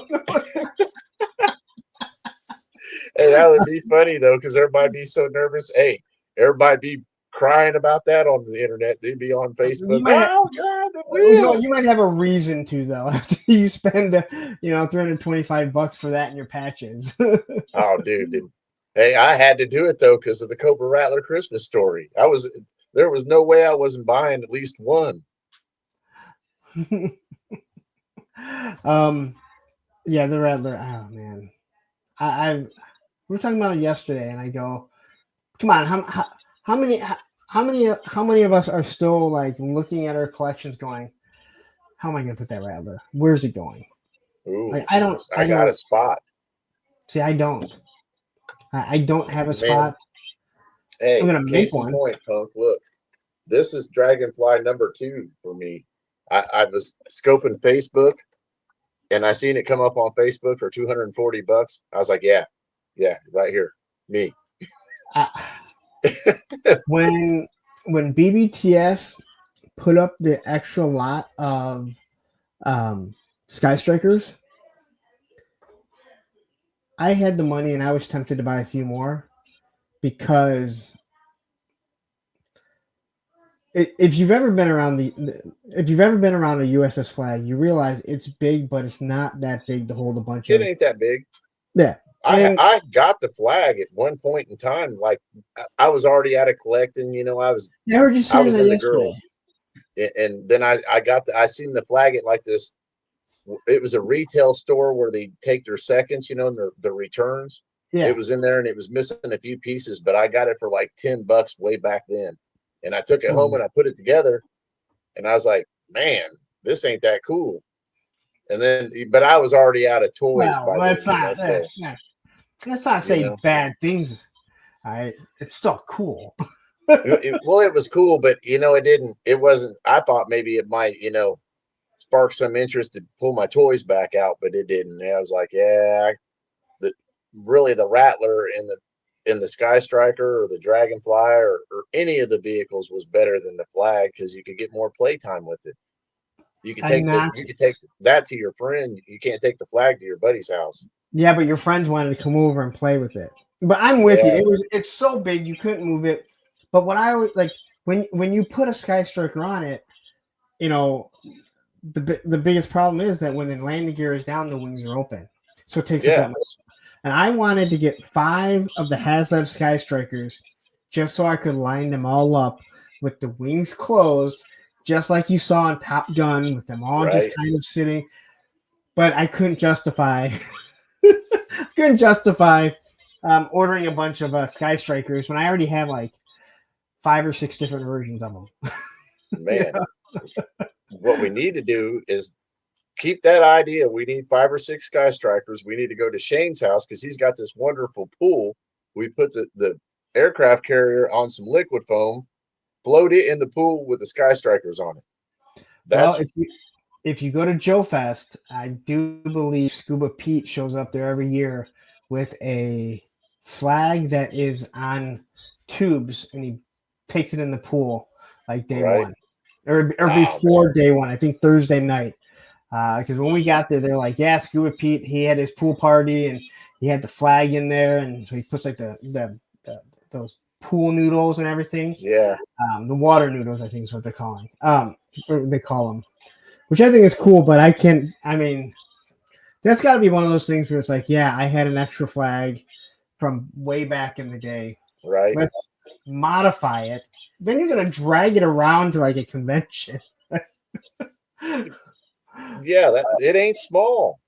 Hey, that would be funny though, because everybody be so nervous. Hey, everybody be crying about that on the internet. They'd be on Facebook. Oh God, the wheels. You might have a reason to though after you spend $325 for that in your patches. Oh, dude. Hey, I had to do it though because of the Cobra Rattler Christmas story. There was no way I wasn't buying at least one. Yeah, the Rattler. Oh man, we were talking about it yesterday, and I go, come on, how many of us are still like looking at our collections, going, how am I going to put that rattler? Where's it going? Ooh, Like I don't. I got a spot. See, I don't. I don't have a Man. spot. Hey, I'm gonna make case in one. point, Punk. Look, this is Dragonfly number 2 for me. I was scoping Facebook, and I seen it come up on Facebook for $240. I was like, yeah, right here, me. When BBTS put up the extra lot of Sky Strikers, I had the money and I was tempted to buy a few more because if you've ever been around a USS Flagg, you realize it's big, but it's not that big to hold a bunch It of. ain't that big. Yeah. I got the flag at one point in time. Like I was already out of collecting. I was I was in the girls, and then I seen the flag at like this. It was a retail store where they take their seconds, and the returns. Yeah. It was in there and it was missing a few pieces, but I got it for like $10 way back then. And I took it home and I put it together, and I was like, man, this ain't that cool. And then, but I was already out of toys by then. Let's not say bad things. It's still cool. Well, it was cool, but it wasn't. I thought maybe it might, spark some interest to pull my toys back out, but it didn't. And I was like, really the Rattler in the Sky Striker or the Dragonfly or any of the vehicles was better than the Flag because you could get more playtime with it. You could take that to your friend. You can't take the Flag to your buddy's house. Yeah, but your friends wanted to come over and play with it. But I'm with you. It's so big you couldn't move it. But what I always like when you put a Sky Striker on it, the biggest problem is that when the landing gear is down, the wings are open, so it takes up that much. And I wanted to get 5 of the HasLab Sky Strikers just so I could line them all up with the wings closed, just like you saw in Top Gun, with them all just kind of sitting. But I couldn't justify ordering a bunch of Sky Strikers when I already have like 5 or 6 different versions of them. Man, what we need to do is keep that idea. We need 5 or 6 Sky Strikers. We need to go to Shane's house because he's got this wonderful pool. We put the aircraft carrier on some liquid foam, float it in the pool with the Sky Strikers on it. If you go to Joe Fest, I do believe Scuba Pete shows up there every year with a flag that is on tubes, and he takes it in the pool like day one or before day one. I think Thursday night. Because when we got there, they're like, yeah, Scuba Pete, he had his pool party and he had the flag in there, and so he puts like those pool noodles and everything. Yeah. The water noodles, I think is what they're calling. Or they call them, which I think is cool. But that's got to be one of those things where it's like, yeah, I had an extra flag from way back in the day. Right. Let's modify it. Then you're gonna drag it around to like a convention. Yeah, it ain't small.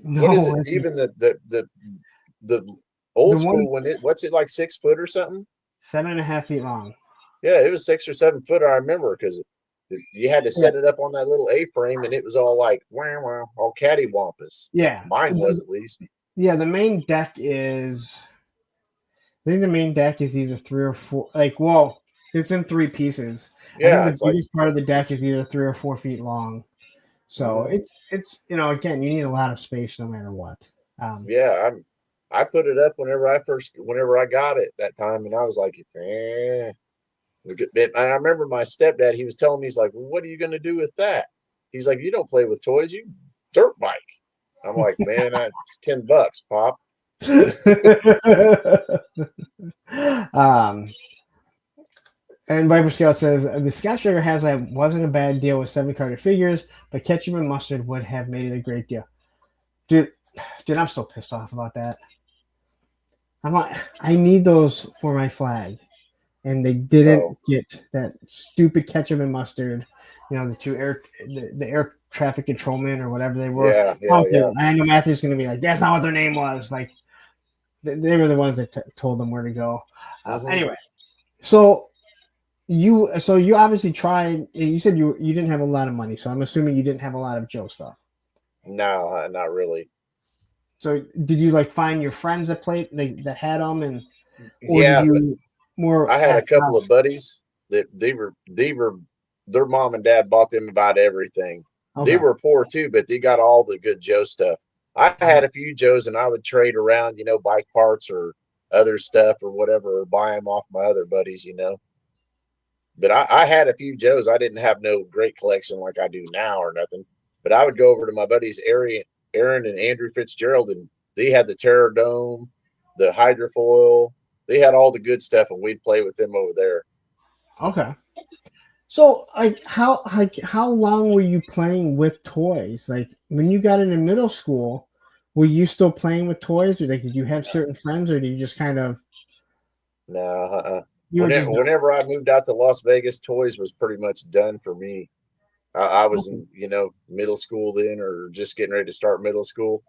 No, what is it? Even the old school one, what's it like 6 foot or something? 7.5 feet long. Yeah, it was 6 or 7 foot. I remember because you had to set it up on that little A-frame, and it was all like all cattywampus. Yeah, mine was at least. Yeah, the main deck is. I think the main deck is either 3 or 4. It's in 3 pieces. Yeah, I think the biggest part of the deck is either 3 or 4 feet long. So it's again, you need a lot of space no matter what. I put it up whenever I got it that time, and I was like, And I remember my stepdad, he was telling me, he's like, well, what are you going to do with that? He's like, you don't play with toys, you dirt bike. I'm like, man, it's $10, Pop. And Viper Scout says the Sky Striker wasn't a bad deal with 7-carded figures, but ketchup and mustard would have made it a great deal. Dude, I'm still pissed off about that. I'm like, I need those for my flag, and they didn't get that stupid ketchup and mustard. The air traffic controlman or whatever they were. Yeah. I know Matthew's going to be like, that's not what their name was. Like, they were the ones that told them where to go. Anyway, so you obviously tried. You said you didn't have a lot of money, so I'm assuming you didn't have a lot of Joe stuff. No, not really. So did you like find your friends that played that had them, or did Yeah, but you more I had a ask couple out? of buddies that their mom and dad bought them about everything. They Okay. were poor too, but they got all the good Joe stuff. I had a few Joes, and I would trade around, bike parts or other stuff or whatever, or buy them off my other buddies. But I had a few Joes. I didn't have no great collection like I do now or nothing. But I would go over to my buddies Aaron and Andrew Fitzgerald, and they had the Terror Dome, the hydrofoil. They had all the good stuff, and we'd play with them over there. Okay. So how long were you playing with toys? Like when you got into middle school, were you still playing with toys, or like did you have certain friends, or did you just kind of No, you were just whenever I moved out to Las Vegas, toys was pretty much done for me. I was okay. in, middle school then, or just getting ready to start middle school,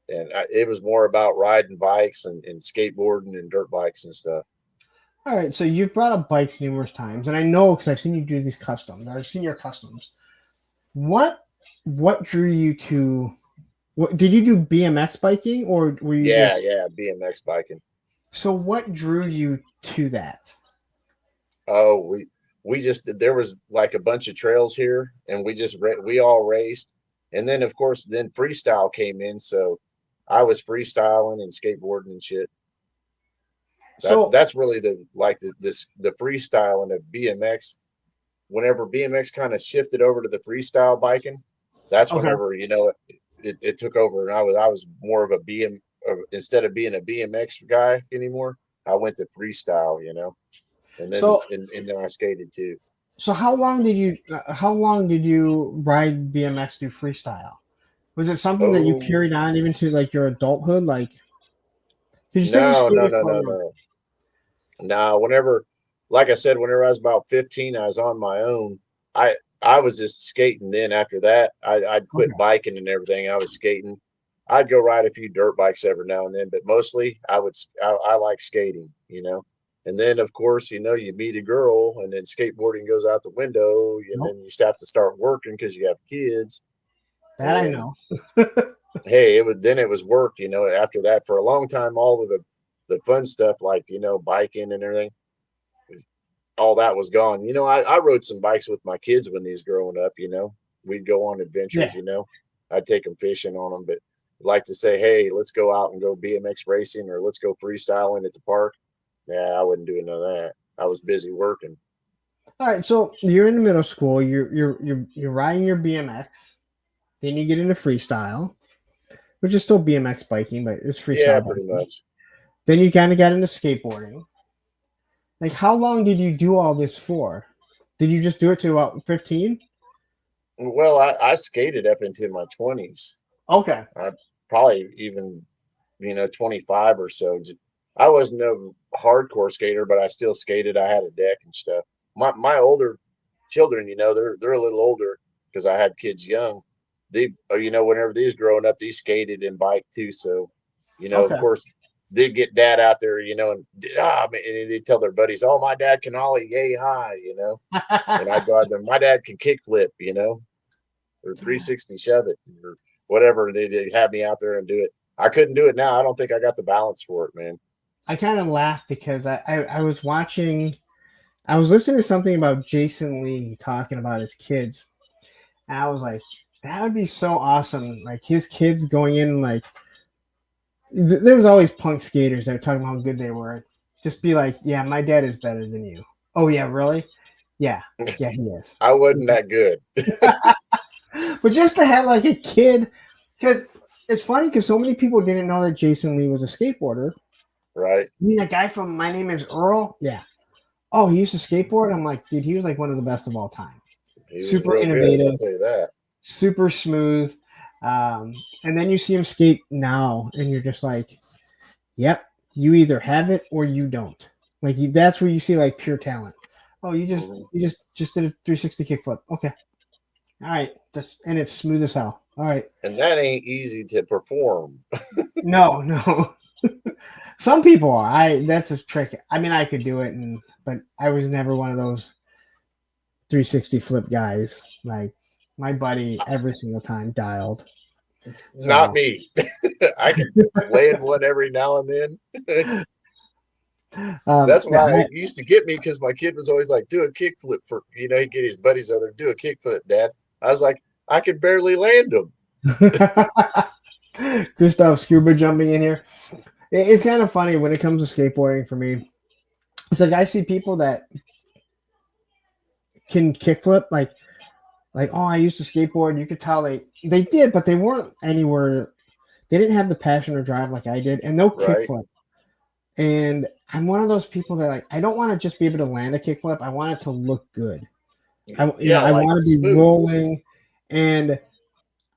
and it was more about riding bikes and skateboarding and dirt bikes and stuff. All right, so you've brought up bikes numerous times, and I know because I've seen you do these customs. I've seen your customs. What what drew you to? What did you do BMX biking, or were you Yeah, just yeah, BMX biking. so? What drew you to that? Oh, we just there was like a bunch of trails here, and we all raced, and then of course then freestyle came in, so I was freestyling and skateboarding and shit. That So that's really the freestyle and the BMX. Whenever BMX kind of shifted over to the freestyle biking, that's okay, whenever it took over, and I was more of a instead of being a BMX guy anymore, I went to freestyle, and then so and then I skated too. so how long did you ride BMX through freestyle? Was it something that you Oh carried on even to like your adulthood? Like, because you said you no, no, skated no, for a no, little bit. no. No, like I said, whenever I was about 15, I was on my own. I was just skating. Then after that, I'd quit Okay. biking and everything. I was skating. I'd go ride a few dirt bikes every now and then, but mostly I like skating. And then of course, you meet a girl, and then skateboarding goes out the window, and Nope. then you have to start working because you have kids. That I And know. hey, it was work. After that, for a long time, all of the fun stuff like biking and everything, all that was gone. I rode some bikes with my kids when these growing up. We'd go on Yeah. adventures. I'd take them fishing on them, but like to say, hey, let's go out and go BMX racing, or let's go freestyling at the park. Yeah, I wasn't doing none of that. I was busy working. All right. So you're in middle school. You're riding your BMX. Then you get into freestyle, which is still BMX biking, but it's Yeah, freestyle pretty biking. much. Then you kind of got into skateboarding. Like, how long did you do all this for? Did you just do it to about 15? Well, I skated up into my 20s. Okay. I probably even 25 or so. I wasn't no hardcore skater, but I still skated. I had a deck and stuff. My older children, they're a little older because I had kids young. Whenever these growing up, these skated and biked too. So, of Okay. course, they'd get dad out there, and they tell their buddies, "Oh, my dad can ollie yay high," and I'd go out there, my dad can kick flip, or 360 shove it, or whatever. They have me out there and do it. I couldn't do it now. I don't think I got the balance for it, man. I kind of laughed because I was watching, I was listening to something about Jason Lee talking about his kids. And I was like, that would be so awesome. Like his kids going in, like, there was always punk skaters that were talking about how good they were. Just be like, yeah, my dad is better than you. Oh, yeah, really? Yeah. Yeah, he is. I wasn't that good. But just to have like a kid, because it's funny because so many people didn't know that Jason Lee was a skateboarder. Right? You mean that guy from My Name Is Earl? Yeah. Oh, he used to skateboard? I'm like, dude, he was like one of the best of all time. He was Super real good. I'll innovative, tell you that. super smooth. And then you see him skate now, and you're just like, yep, you either have it or you don't. Like that's where you see like pure talent. Oh, you just Mhm. you just did a 360 kickflip. Okay, all right, and it's smooth as hell. All right. And that ain't easy to perform. No. Some people are. That's a trick. I mean, I could do it, but I was never one of those 360 flip guys. Like my buddy, every single time dialed. Not So me. I can land one every now and then. That's why it used to get me, because my kid was always like, do a kickflip for, he'd get his buddies over there, do a kickflip, Dad. I was like, I could barely land them. Gustav scuba jumping in here. It's kind of funny when it comes to skateboarding for me. It's like I see people that can kickflip, like oh, I used to skateboard. You could tell they did, but they weren't anywhere. They didn't have the passion or drive like I did, and they'll Right. kickflip. And I'm one of those people that like I don't want to just be able to land a kickflip. I want it to look good. I like want to be smooth. rolling. And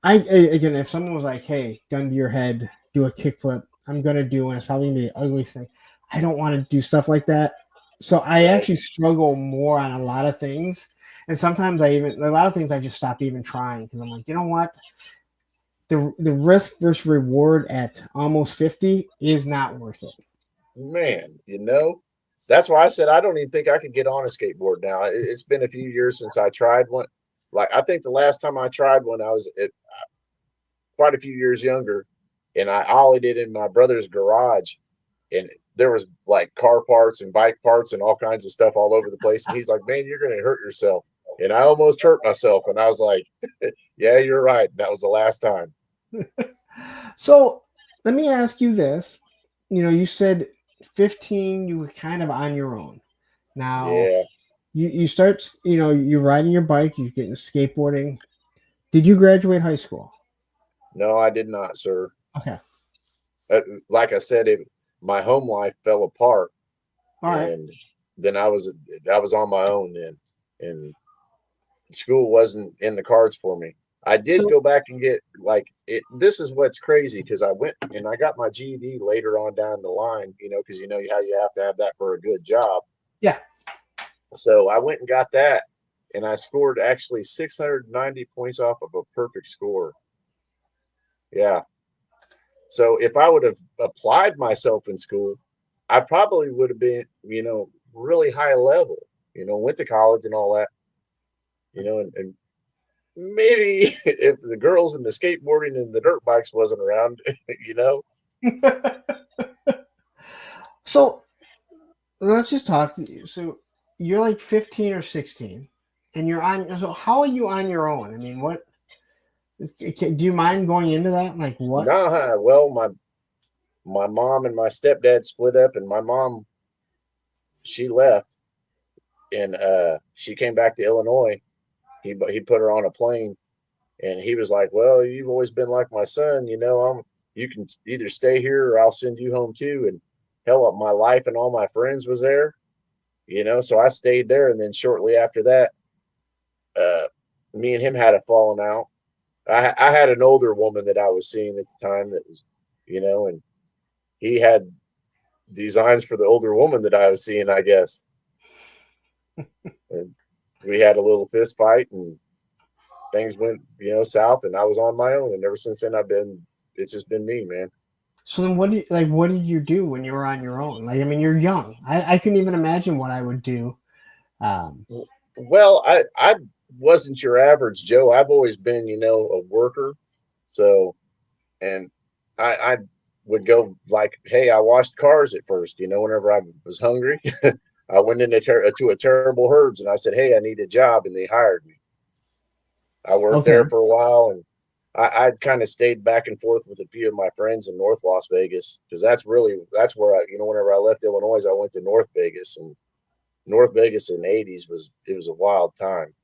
again, if someone was like, "Hey, gun to your head, do a kickflip," I'm gonna do, and it's probably gonna be the ugliest thing. I don't want to do stuff like that. So I actually struggle more on a lot of things. And sometimes a lot of things I just stop even trying because I'm like, you know what? The risk versus reward at almost 50 is not worth it. Man, that's why I said I don't even think I could get on a skateboard now. It's been a few years since I tried one. Like, I think the last time I tried one, I was quite a few years younger, and I ollied it in my brother's garage, and there was like car parts and bike parts and all kinds of stuff all over the place. And he's like, "Man, you're going to hurt yourself." And I almost hurt myself. And I was like, "Yeah, you're right." And that was the last time. So let me ask you this. You said 15, you were kind of on your own. Now, Yeah. you start, you're riding your bike, you're getting skateboarding. Did you graduate high school? No, I did not, sir. Okay. Like I said, my home life fell apart. All right. And then I was on my own then, and school wasn't in the cards for me. I did go back and get this is what's crazy, because I went and I got my GED later on down the line, because how you have to have that for a good job. Yeah. So I went and got that, and I scored actually 690 points off of a perfect score. Yeah. So if I would have applied myself in school, I probably would have been, really high level, went to college and all that, and maybe if the girls and the skateboarding and the dirt bikes wasn't around, So let's just talk. So you're like 15 or 16 and you're on. So how are you on your own? I mean, what do you mind going into that? Like what? Nah, well, my mom and my stepdad split up, and my mom, she left, and she came back to Illinois. He put her on a plane, and he was like, "Well, you've always been like my son, you can either stay here or I'll send you home too." And hell, my life and all my friends was there, so I stayed there. And then shortly after that, me and him had a falling out. I had an older woman that I was seeing at the time that was, and he had designs for the older woman that I was seeing, I guess. And we had a little fist fight, and things went, south, and I was on my own. And ever since then, it's just been me, man. So then what did you do when you were on your own? Like, I mean, you're young. I couldn't even imagine what I would do. Well, I wasn't your average Joe. I've always been, a worker. So, and I would go like, hey, I washed cars at first, whenever I was hungry. I went into to a terrible herbs, and I said, hey, I need a job, and they hired me. I worked there for a while, and I kind of stayed back and forth with a few of my friends in North Las Vegas, because that's where whenever I left Illinois, I went to North Vegas, and North Vegas in the 80s was a wild time.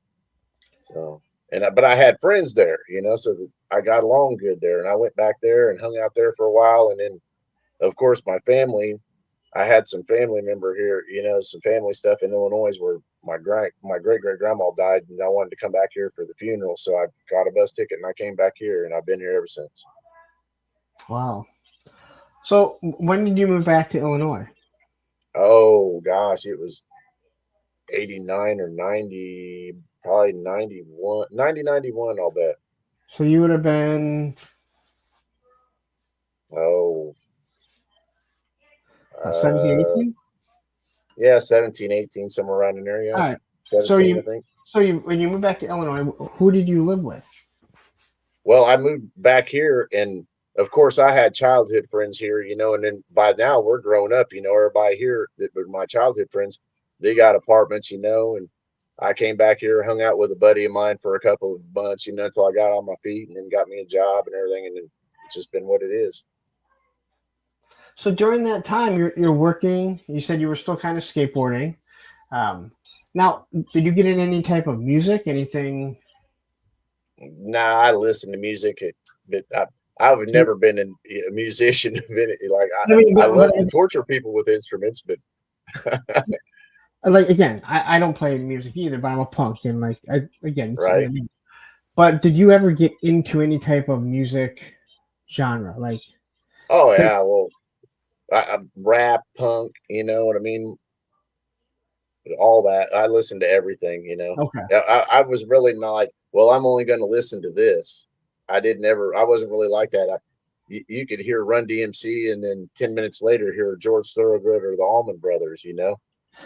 So, but I had friends there, so that I got along good there, and I went back there and hung out there for a while. And then, of course, my family, I had some family member here, some family stuff in Illinois where my great great grandma died, and I wanted to come back here for the funeral. So I got a bus ticket and I came back here, and I've been here ever since. Wow. So when did you move back to Illinois? Oh gosh, it was 89 or 90, probably 91, 90, 91, I'll bet. So you would have been Oh, 17, uh, 18? yeah, 17, 18, somewhere around in there. All Yeah, right. So 17, I you think. so you when you moved back to Illinois, who did you live with? Well, I moved back here, and of course, I had childhood friends here, and then by now we're grown up, everybody here that were my childhood friends, they got apartments, and I came back here, hung out with a buddy of mine for a couple of months, until I got on my feet and then got me a job and everything, and then it's just been what it is. So during that time, you're working. You said you were still kind of skateboarding. Now, did you get in any type of music? Anything? Nah, I listen to music, but I've never been a musician of any, like I mean, I but love to torture people with instruments, but like again, I don't play music either, but I'm a punk, and like again, right. But did you ever get into any type of music genre? Like, Oh yeah, well, I rap, punk, you know what I mean? All that. I listen to everything. okay, I was really not like, well, I'm only going to listen to this. I wasn't really like that. You could hear Run DMC and then 10 minutes later hear George Thorogood or the Allman Brothers.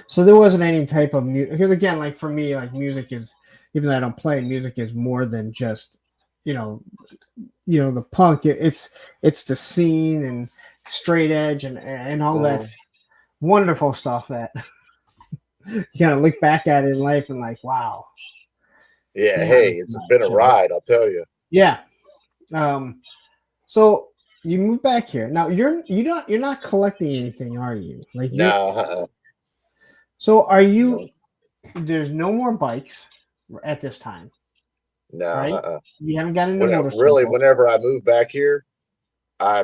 so there wasn't any type of music because again, like for me, like music is even though I don't play, music is more than just you know the punk. It's the scene and straight edge and all that wonderful stuff that you kind of look back at in life and like, wow, Yeah, damn, hey, it's been a ride, I'll tell you. yeah. So you move back here now. You're not collecting anything, are you? Like No, you're. So are no, you? There's no more bikes at this time, no, right? You haven't got into Really, motorcycles. whenever I moved back here, I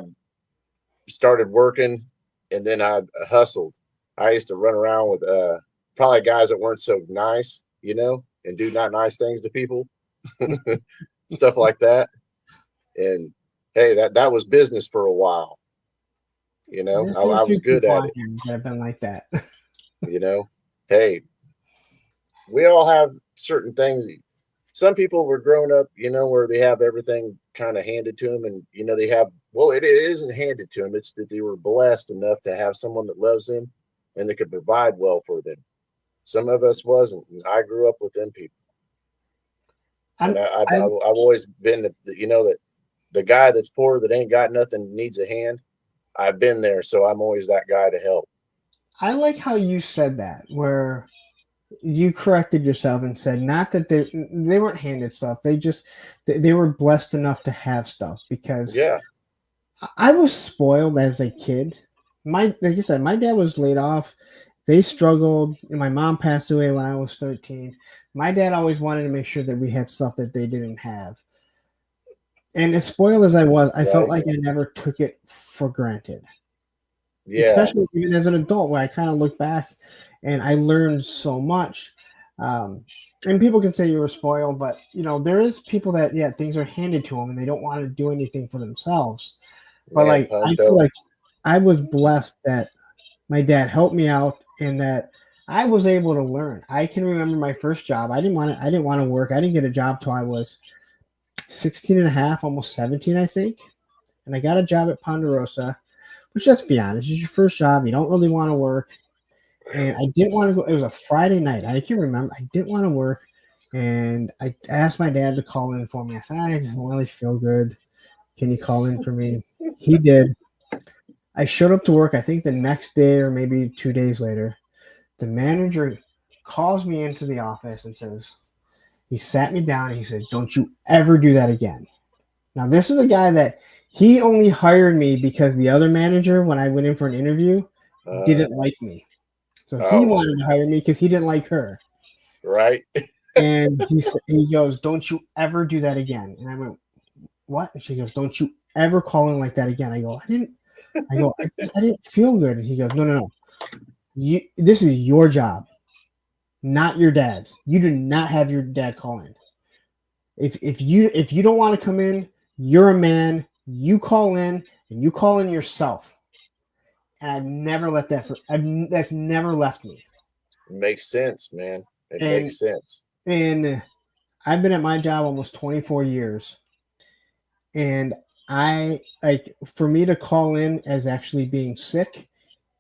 started working and then I hustled. I used to run around with probably guys that weren't so nice, and do not nice things to people, stuff like that. And hey, that was business for a while. There's been a I few was good people at on it. here that have been like that. Hey, we all have certain things. Some people were grown up, where they have everything kind of handed to them, and they have. Well, it isn't handed to them; it's that they were blessed enough to have someone that loves them and that could provide well for them. Some of us wasn't. And I grew up with them people, and I'm, I've I always been that the guy that's poor that ain't got nothing needs a hand. I've been there, so I'm always that guy to help. I like how you said that, where you corrected yourself and said not that they weren't handed stuff. They were blessed enough to have stuff because Yeah. I was spoiled as a kid. Like I said, my dad was laid off. They struggled. And my mom passed away when I was 13. My dad always wanted to make sure that we had stuff that they didn't have. And as spoiled as I was, I felt Right. like I never took it for granted. Yeah. Especially even as an adult, where I kind of look back and I learned so much. And people can say you were spoiled, but there is people that things are handed to them and they don't want to do anything for themselves. But Man, like I feel Punto. like I was blessed that my dad helped me out and that I was able to learn. I can remember my first job. I didn't want to work. I didn't get a job till I was 16 and a half, almost 17, I think. And I got a job at Ponderosa, which let's be honest, is your first job. You don't really want to work. And I didn't want to go. It was a Friday night. I can remember. I didn't want to work. And I asked my dad to call in for me. I said, I don't really feel good. Can you call in for me? He did. I showed up to work, I think the next day or maybe 2 days later. The manager calls me into the office and says, he sat me down and he said, don't you ever do that again. Now, this is a guy that he only hired me because the other manager, when I went in for an interview, didn't like me. So he Oh, wanted to hire me because he didn't like her. right. And he goes, don't you ever do that again. And I went, what? And she goes, don't you ever call in like that again. I go, I didn't feel good. And he goes, no. This is your job, not your dad's. You do not have your dad call in. If you don't want to come in, you're a man. You call in and you call in yourself. And I've never let that's never left me. makes sense, man. It And makes sense. and I've been at my job almost 24 years. And I like for me to call in as actually being sick,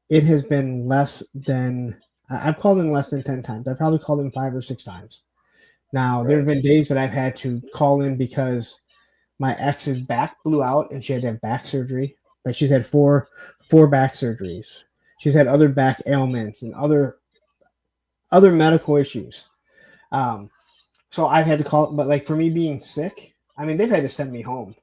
it has been less than I've called in less than 10 times. I've probably called in 5 or 6 times. Now, there have Right. been days that I've had to call in because my ex's back blew out and she had to have back surgery. Like she's had four back surgeries. She's had other back ailments and other medical issues. Um, so I've had to call, but like for me being sick, I mean they've had to send me home.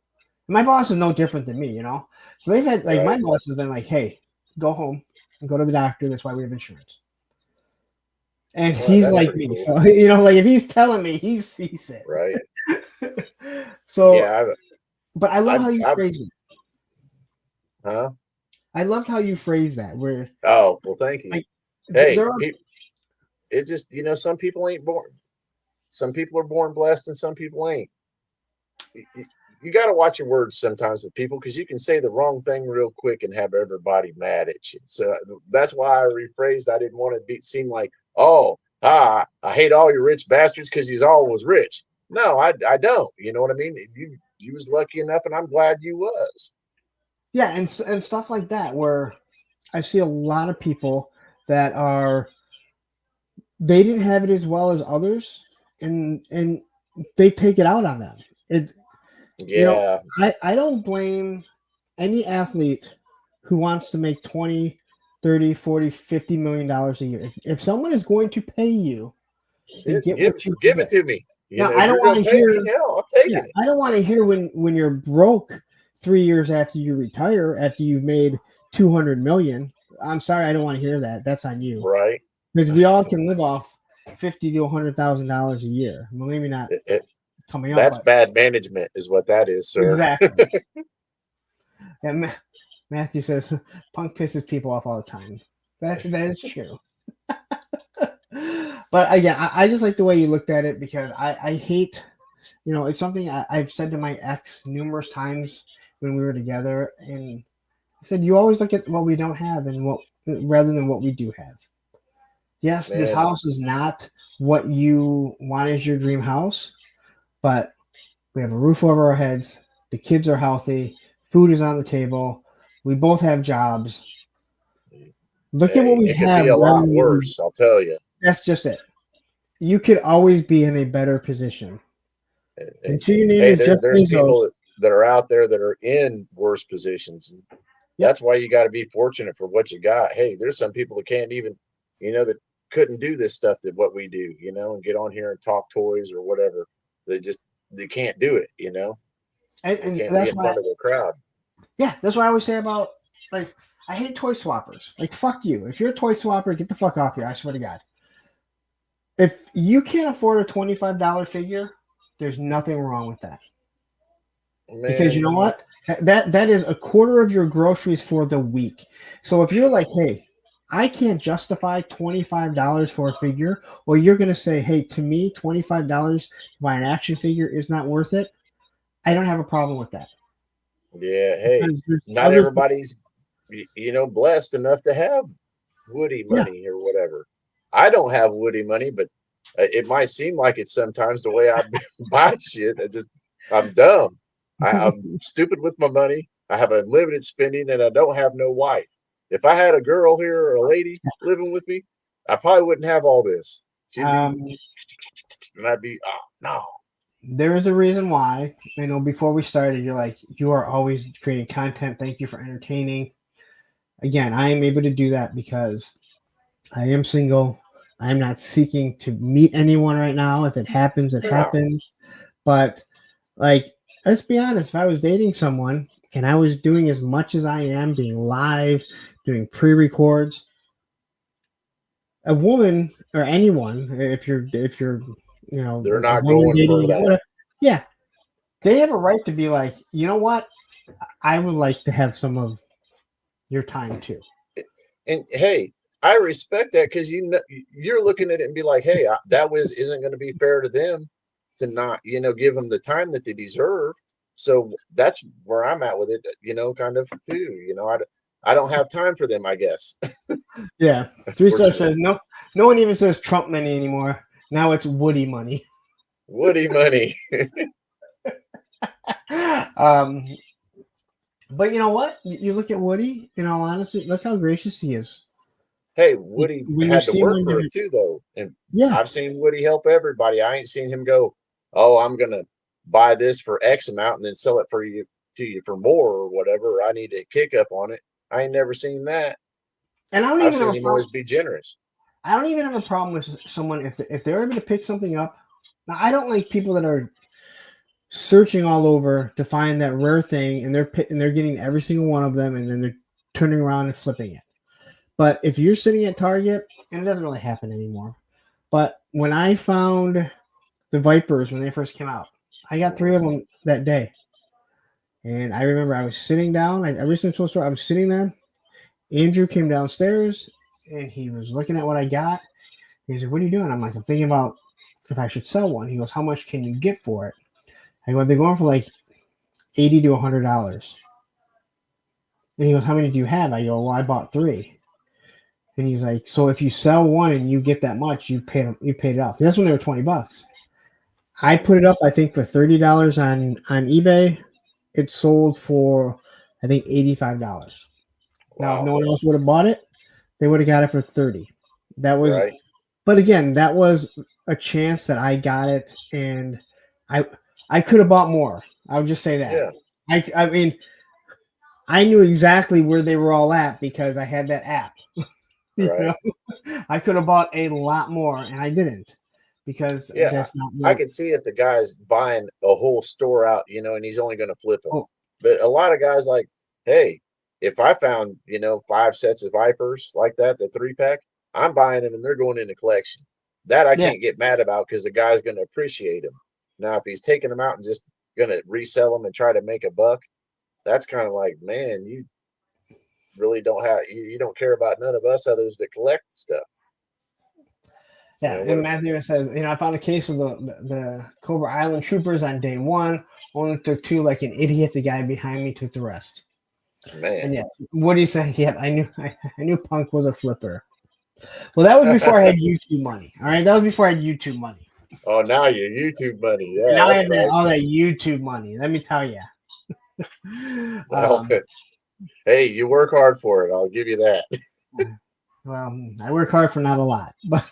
My boss is no different than me, you know. So they've had like my Right. boss has been like, "Hey, go home and go to the doctor. That's why we have insurance." And Well, he's that's like pretty me, cool. so you know, like if he's telling me, he sees Right. it. So, Yeah. but I love how you I phrase it. huh? I loved how you phrase that. Where Oh, well, thank you. like Hey, there are it just, some people ain't born. Some people are born blessed and some people ain't. You got to watch your words sometimes with people because you can say the wrong thing real quick and have everybody mad at you. So that's why I rephrased. I didn't want to seem like, oh, I hate all you rich bastards because you always rich. No, I don't. You know what I mean? You was lucky enough, and I'm glad you was. yeah, and stuff like that. Where I see a lot of people that are they didn't have it as well as others, and they take it out on them. It you know Yeah, I don't blame any athlete who wants to make 20, 30, 40, $50 million a year. If someone is going to pay you, then shit, get what you can give it get. to me. Now If I don't you're want gonna to pay me, hear hell, I'm yeah, taking it. I don't want to hear when you're broke 3 years after you retire, after you've made 200 million. I'm sorry, I don't want to hear that. That's on you. Right? Because we all can live off $50,000 to $100,000 a year. Well, maybe not It, coming up, that's but bad management, is what that is, sir. exactly. And Matthew says Punk pisses people off all the time. That is true. But again, I just like the way you looked at it because I hate, it's something I've said to my ex numerous times when we were together, and I said you always look at what we don't have and what rather than what we do have. Yes, this Man, house is not what you want as your dream house, but we have a roof over our heads. The kids are healthy. Food is on the table. We both have jobs. Look at what hey, we it could be have a rather lot than what we. worse, I'll tell you. That's just it. You could always be in a better position. And Until your name hey, is Jeff there's Bezos. people that are out there that are in worse positions. And Yep. that's why you got to be fortunate for what you got. Hey, there's some people that can't even, that couldn't do this stuff that what we do, and get on here and talk toys or whatever. They can't do it, They And can't be that's in why. front of the crowd. Yeah, that's what I always say about like I hate toy swappers. Like fuck you. If you're a toy swapper, get the fuck off here. I swear to God. If you can't afford a $25 figure, there's nothing wrong with that. Because you Man, know what? That is a quarter of your groceries for the week. So if you're like, hey, I can't justify $25 for a figure, or you're gonna say, hey, to me, $25 to buy an action figure is not worth it. I don't have a problem with that. yeah, hey, Because there's not other things. everybody's, blessed enough to have Woody Yeah. money or whatever. I don't have Woody money, but it might seem like it sometimes the way I buy shit. I'm dumb. I'm stupid with my money. I have unlimited spending, and I don't have no wife. If I had a girl here or a lady living with me, I probably wouldn't have all this. She'd be, um, and I'd be, oh no. there is a reason why. Before we started, you're like, you are always creating content. Thank you for entertaining. Again, I am able to do that because I am single. I am not seeking to meet anyone right now. If it happens, it No. happens. But like, let's be honest. If I was dating someone and I was doing as much as I am, being live, doing pre-records, a woman or anyone, if you're They're a not woman going for dating, that. whatever, yeah, they have a right to be like, you know what? I would like to have some of your time too. And hey, I respect that because you're looking at it and be like, hey, that isn't going to be fair to them to not give them the time that they deserve. So that's where I'm at with it, kind of too. I don't have time for them, I guess. Yeah, 3 Star says Unfortunately. No one even says Trump money anymore. Now it's Woody money. Woody money. But you know what? You look at Woody. In all honesty, look how gracious he is. Hey, Woody When you had to see him work on for your, it too, though. And yeah, I've seen Woody help everybody. I ain't seen him go, "Oh, I'm gonna buy this for X amount and then sell it for you to you for more or whatever. I need a kick up on it." I ain't never seen that. and I don't I've even have seen a him problem. always be generous. I don't even have a problem with someone if they're able to pick something up. Now, I don't like people that are searching all over to find that rare thing, and they're getting every single one of them, and then they're turning around and flipping it. But if you're sitting at Target, and it doesn't really happen anymore, but when I found the Vipers when they first came out, I got 3 of them that day. And I remember I was sitting down. I recently told the store I was sitting there. Andrew came downstairs and he was looking at what I got. He said, "What are you doing?" I'm like, "I'm thinking about if I should sell one." He goes, "How much can you get for it?" I go, "They're going for like $80 to $100. And he goes, "How many do you have?" I go, "Well, I bought 3." And he's like, "So if you sell one and you get that much, you paid it off." That's when they were $20. I put it up, I think, for $30 on eBay. It sold for, I think, $85. Now, if Wow. no one else would have bought it, they would have got it for 30. That was, Right. but again, that was a chance that I got it, and I I could have bought more. I would just say that. Yeah. I mean, I knew exactly where they were all at because I had that app. You Right. know, I could have bought a lot more, and I didn't because Yeah. that's not I what. could see if the guy's buying a whole store out, and he's only going to flip them. Oh, But a lot of guys like, hey, if I found, 5 sets of Vipers like that, the 3-pack, I'm buying them and they're going in the collection. That I yeah, can't get mad about because the guy's going to appreciate them. Now, if he's taking them out and just going to resell them and try to make a buck, that's kind of like, man, you really don't have, you don't care about none of us others that collect stuff. yeah. And Matthew says, I found a case of the Cobra Island Troopers on day 1. Only took 2 like an idiot. The guy behind me took the rest. Man. And yes, what do you say? Yeah, I knew Punk was a flipper. Well, that was before I had YouTube money. All right, that was before I had YouTube money. Oh, now your YouTube money. And Yeah, now I that's have right. all that YouTube money. Let me tell you. Well, hey, you work hard for it. I'll give you that. Well, I work hard for not a lot, but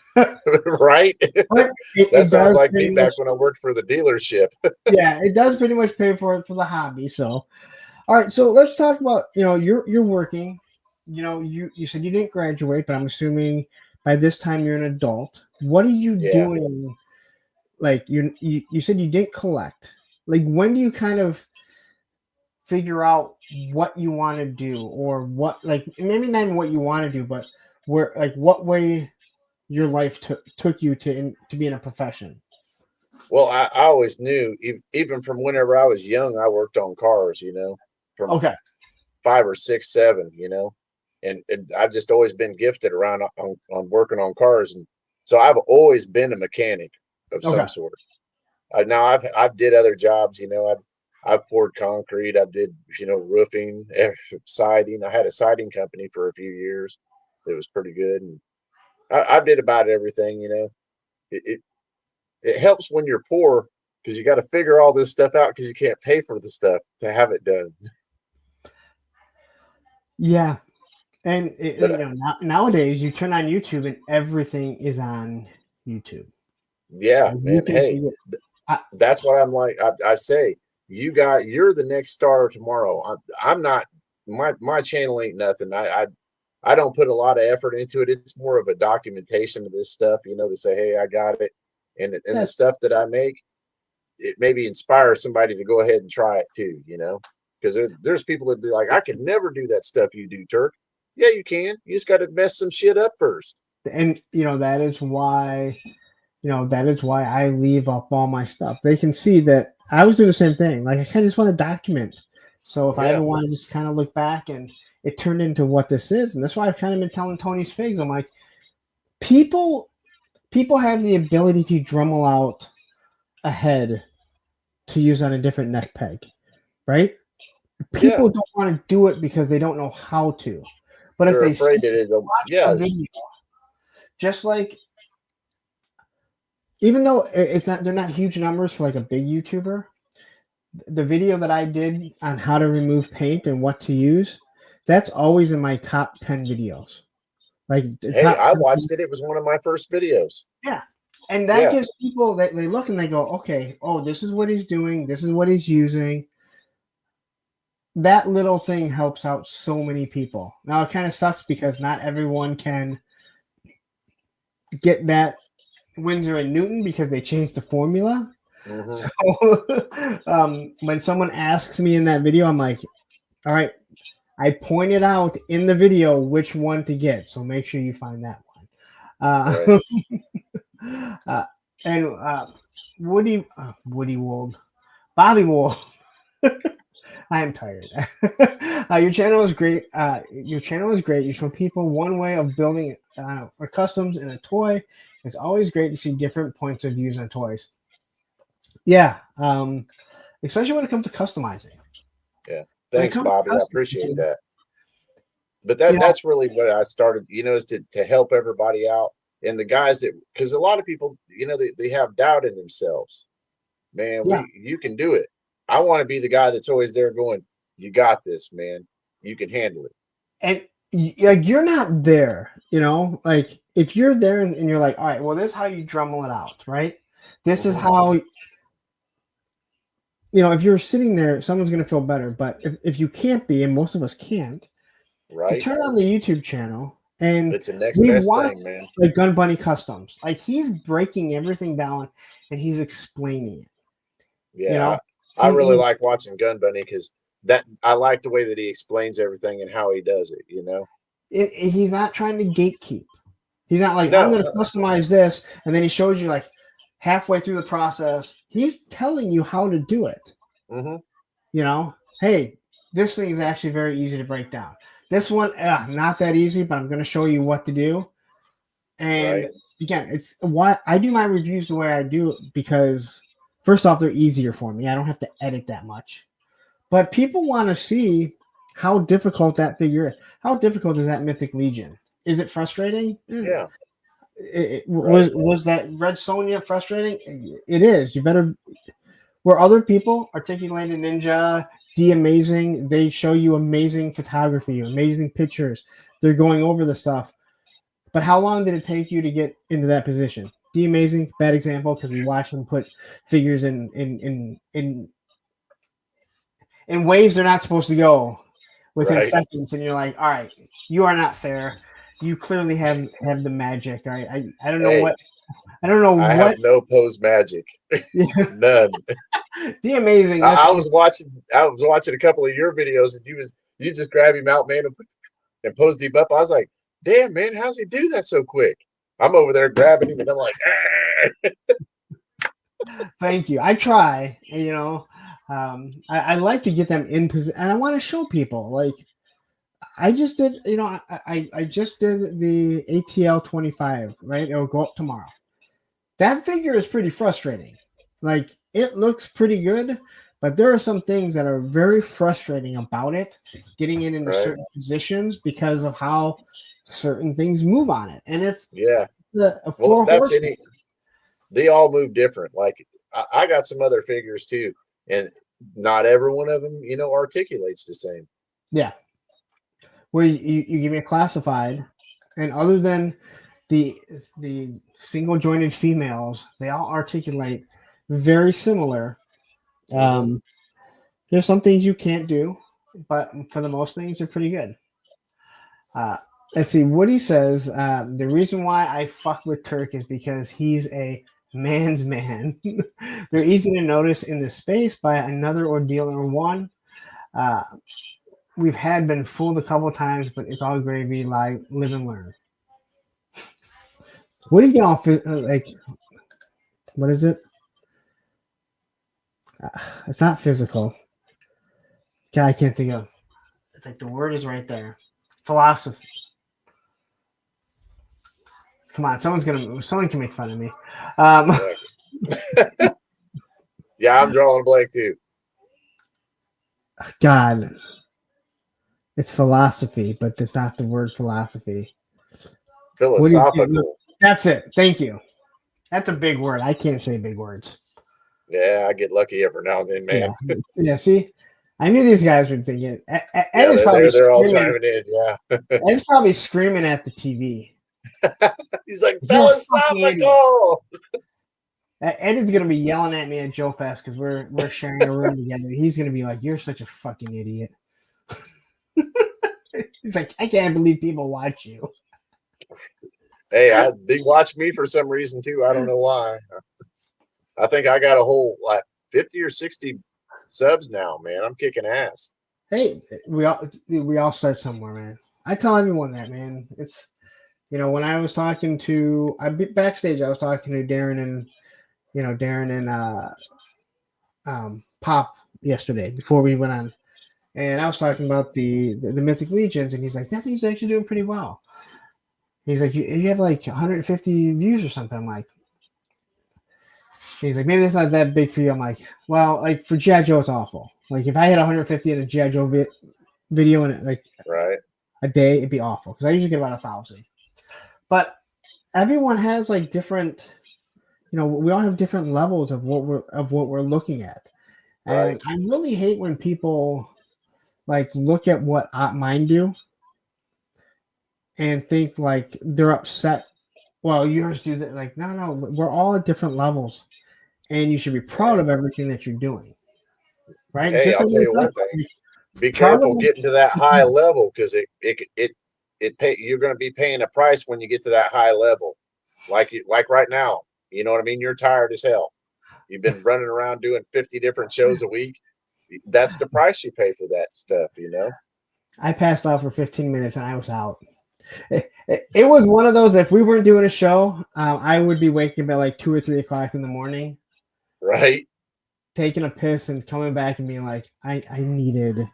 Right? That sounds does like pretty me back much. when I worked for the dealership. Yeah, it does pretty much pay for it for the hobby. So, all right, so let's talk about you're working. You said you didn't graduate, but I'm assuming by this time you're an adult. What are you Yeah. doing? Like you said you didn't collect. Like when do you kind of figure out what you want to do, or what, like maybe not even what you want to do, but where, like what way your life took you to be in a profession? Well, I always knew, even from whenever I was young, I worked on cars, from Okay. 5 or 6, 7, and I've just always been gifted around on working on cars. And so I've always been a mechanic of Okay. some sort. Now I've did other jobs, I've poured concrete, I did, roofing, siding. I had a siding company for a few years. It was pretty good. And I did about everything, It, it it helps when you're poor because you got to figure all this stuff out because you can't pay for the stuff to have it done. Yeah. And But nowadays you turn on YouTube and everything is on YouTube. yeah, Like, you man, can hey, see it. I, that's what I'm like. I say, you're the next star tomorrow. I'm not. My channel ain't nothing. I don't put a lot of effort into it. It's more of a documentation of this stuff, to say, hey, I got it, and the that's stuff that I make, it maybe inspires somebody to go ahead and try it too, because there's people that be like, I could never do that stuff you do, Turk. Yeah, you can. You just got to mess some shit up first. and that is why I leave up all my stuff. They can see that I was doing the same thing. Like I kind of just want to document. So if I Yeah, ever want to just kind of look back, and it turned into what this is, and that's why I've kind of been telling Tony's Figs, I'm like, people have the ability to Dremel out a head to use on a different neck peg, right? yeah. People don't want to do it because they don't know how to. But if They're they afraid that it'll. watch a Yeah, video, just like, even though they're not huge numbers for like a big YouTuber, the video that I did on how to remove paint and what to use, that's always in my top 10 videos. Like the Hey, top I 10. watched it. It was one of my first videos. Yeah. And that Yeah. gives people that they look and they go, okay, oh, this is what he's doing, this is what he's using. That little thing helps out so many people. Now it kind of sucks because not everyone can get that Windsor and Newton because they changed the formula. Hmm. So when someone asks me in that video, I'm like, all right, I pointed out in the video which one to get, so make sure you find that one. Right. And Woody Wold, Bobby Wold. I am tired. Your channel is great. Your channel is great. You show people one way of building or customs in a toy. It's always great to see different points of views on toys. Yeah, especially when it comes to customizing. Yeah. When it Thanks, comes to Bobby. I appreciate customizing, that. But you know, that's really what I started, is to help everybody out. And the guys because a lot of people, they have doubt in themselves. Man, yeah, you can do it. I want to be the guy that's always there going, you got this, man. You can handle it. and like you're not there, like if you're there and you're like, all right, well, this is how you drummel it out, right? This is Mhm. how, if you're sitting there, someone's going to feel better. But if you can't be, and most of us can't, to Right? turn on the YouTube channel and It's the next we best watch thing, man. like Gun Bunny Customs, like he's breaking everything down and he's explaining it. Yeah, I really He, like watching Gun Bunny because that I like the way that he explains everything and how he does it. he's not trying to gatekeep. He's not like, I'm No. going to customize this, and then he shows you like halfway through the process. He's telling you how to do it. Hmm. Hey, this thing is actually very easy to break down. This one, not that easy, but I'm going to show you what to do. And Right. again, it's why I do my reviews the way I do because first off, they're easier for me. I don't have to edit that much. But people want to see how difficult that figure is. How difficult is that Mythic Legion? Is it frustrating? Yeah. Right. Was that Red Sonja frustrating? It is. You better. Where other people, Articulated Ninja, The Amazing, they show you amazing photography, amazing pictures. They're going over the stuff. But how long did it take you to get into that position? The Amazing, bad example because we watched them put figures in ways they're not supposed to go within Right. seconds, and you're like, all right, you are not fair. You clearly have the magic. All right, I don't know Hey, what I don't know I have what. no pose magic. None. The Amazing. I was watching a couple of your videos and you just grab him out, man, and pose deep up. I was like, damn, man, how's he do that so quick? I'm over there grabbing him and I'm like, Thank you. I try. I like to get them in position, and I want to show people. Like I just did. I just did the ATL 25. Right, it'll go up tomorrow. That figure is pretty frustrating. Like it looks pretty good, but there are some things that are very frustrating about it. Getting it into right. certain positions because of how certain things move on it, and it's Yeah. a Well, four horsemen. they all move different. Like I got some other figures too, and not every one of them, articulates the same. Yeah. Where you give me a classified, and other than the single jointed females, they all articulate very similar. Mm-hmm. There's some things you can't do, but for the most things, they're pretty good. Let's see. Woody says the reason why I fuck with Turk is because he's a man's man. They're easy to notice in the space by another ordeal or one. Uh, we've been fooled a couple times, but it's all gravy. Live and learn. Woody's getting off like, what is it? It's not physical. God, I can't think of. It's like the word is right there. Philosophy. Come on, someone can make fun of me. Yeah, I'm drawing a blank too. God, it's philosophy, but it's not the word philosophy. Philosophical. That's it. Thank you. That's a big word. I can't say big words. Yeah, I get lucky every now and then, man. Yeah. Yeah. See, I knew these guys would think it. Ed Yeah, is probably they're all screaming. chiming in. Yeah. Ed's probably screaming at the TV. He's like, You're a fellas, stop fucking my idiot. call. Ed is gonna be yelling at me at Joe Fest because we're sharing a room together. He's gonna be like, "You're such a fucking idiot." He's like, "I can't believe people watch you." Hey, they watch me for some reason too. I don't know why. I think I got a whole like 50 or 60 subs now, man. I'm kicking ass. Hey, we all start somewhere, man. I tell everyone that, man. It's when I was talking to backstage, I was talking to Darren and Pop yesterday before we went on, and I was talking about the Mythic Legions, and he's like, "That thing's actually doing pretty well." He's like, "You have like 150 views or something." I'm like, he's like, "Maybe that's not that big for you." I'm like, "Well, like for G.I. Joe, it's awful. Like if I had 150 in a G.I. Joe video in it, like Right. a day, it'd be awful because I usually get about 1,000." But everyone has like different, we all have different levels of what we're looking at, and Right. I really hate when people like look at what mine do and think like they're upset. Well, yours do that. Like, no, we're all at different levels, and you should be proud of everything that you're doing, right? Hey, Just I'll like tell we you one talked thing. about, Be proud of careful getting to that high level because you're going to be paying a price when you get to that high level. Like right now, you know what I mean? You're tired as hell. You've been running around doing 50 different shows a week. That's the price you pay for that stuff, I passed out for 15 minutes and I was out. It was one of those. If we weren't doing a show, I would be waking up at like 2 or 3 o'clock in the morning, Right? taking a piss and coming back and being like, I needed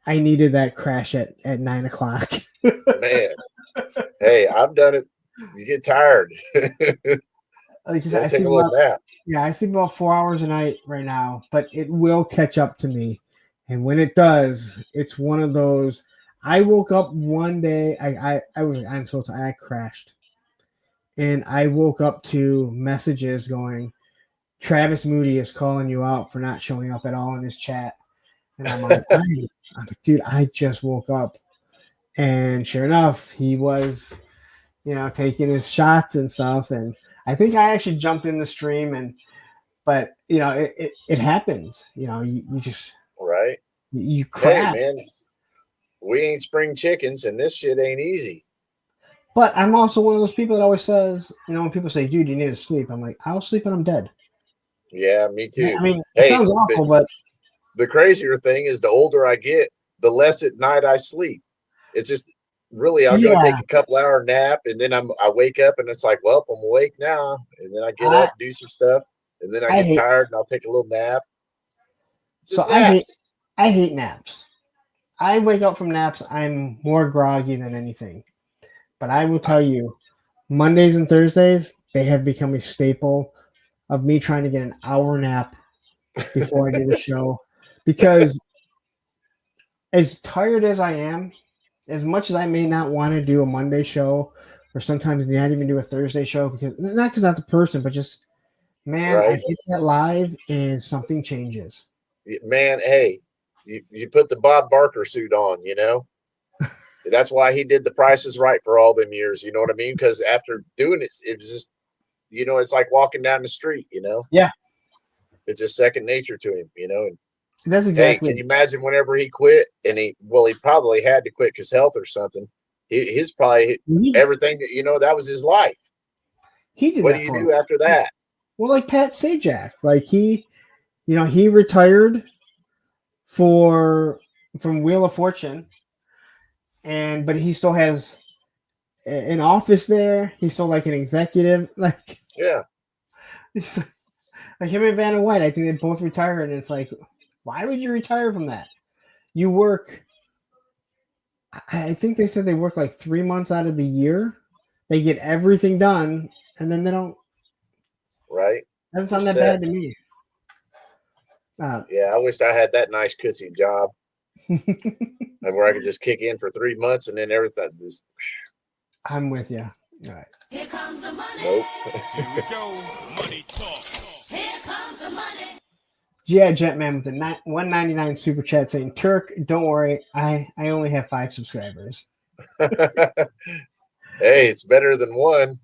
that crash at 9 o'clock. Man. Hey, I've done it. You get tired. Like you said, Gotta take a little nap. I sleep about 4 hours a night right now, but it will catch up to me. And when it does, it's one of those. I woke up one day. I'm so tired. I crashed, and I woke up to messages going, "Travis Moody is calling you out for not showing up at all in his chat." And I'm like, dude, I just woke up, and sure enough, he was, taking his shots and stuff. And I think I actually jumped in the stream, but it happens. You just Right? you Hey, crash. man, we ain't spring chickens, and this shit ain't easy. But I'm also one of those people that always says, when people say, "Dude, you need to sleep," I'm like, "I'll sleep when I'm dead." Yeah, me too. I mean, it Hey, sounds awful, but the crazier thing is the older I get, the less at night I sleep. It's just really I'll go take a couple hour nap and then I wake up and it's like, well, I'm awake now. And then I get up, do some stuff, and then I get tired and I'll take a little nap. Just naps. I hate naps. I wake up from naps, I'm more groggy than anything. But I will tell you, Mondays and Thursdays, they have become a staple of me trying to get an hour nap before I do the show. Because as tired as I am, as much as I may not want to do a Monday show, or sometimes not even do a Thursday show, because not the person, but just, man, I hit that live and something changes. Man, hey, you put the Bob Barker suit on, That's why he did The Price is Right for all them years. You know what I mean? Because after doing it, it was just, it's like walking down the street, Yeah. It's just second nature to him, And that's exactly. Hey, can you imagine whenever he quit and he probably had to quit because health or something. His probably everything, that was his life. He did. What do you do after that? Well, like Pat Sajak, like he retired from Wheel of Fortune, but he still has an office there. He's still like an executive, like yeah. Like him and Vanna White, I think they both retired, and it's like, why would you retire from that? You work. I think they said they work like 3 months out of the year. They get everything done, and then they don't. Right. Doesn't sound that bad to me. Yeah, I wish I had that nice cussy job where I could just kick in for 3 months and then everything. I'm with you. All right. Here comes the money. Nope. Here we go. Money talk. Here comes the money. Yeah, Jetman with the 199 super chat saying, Turk, don't worry, I only have 5 subscribers. Hey, it's better than one.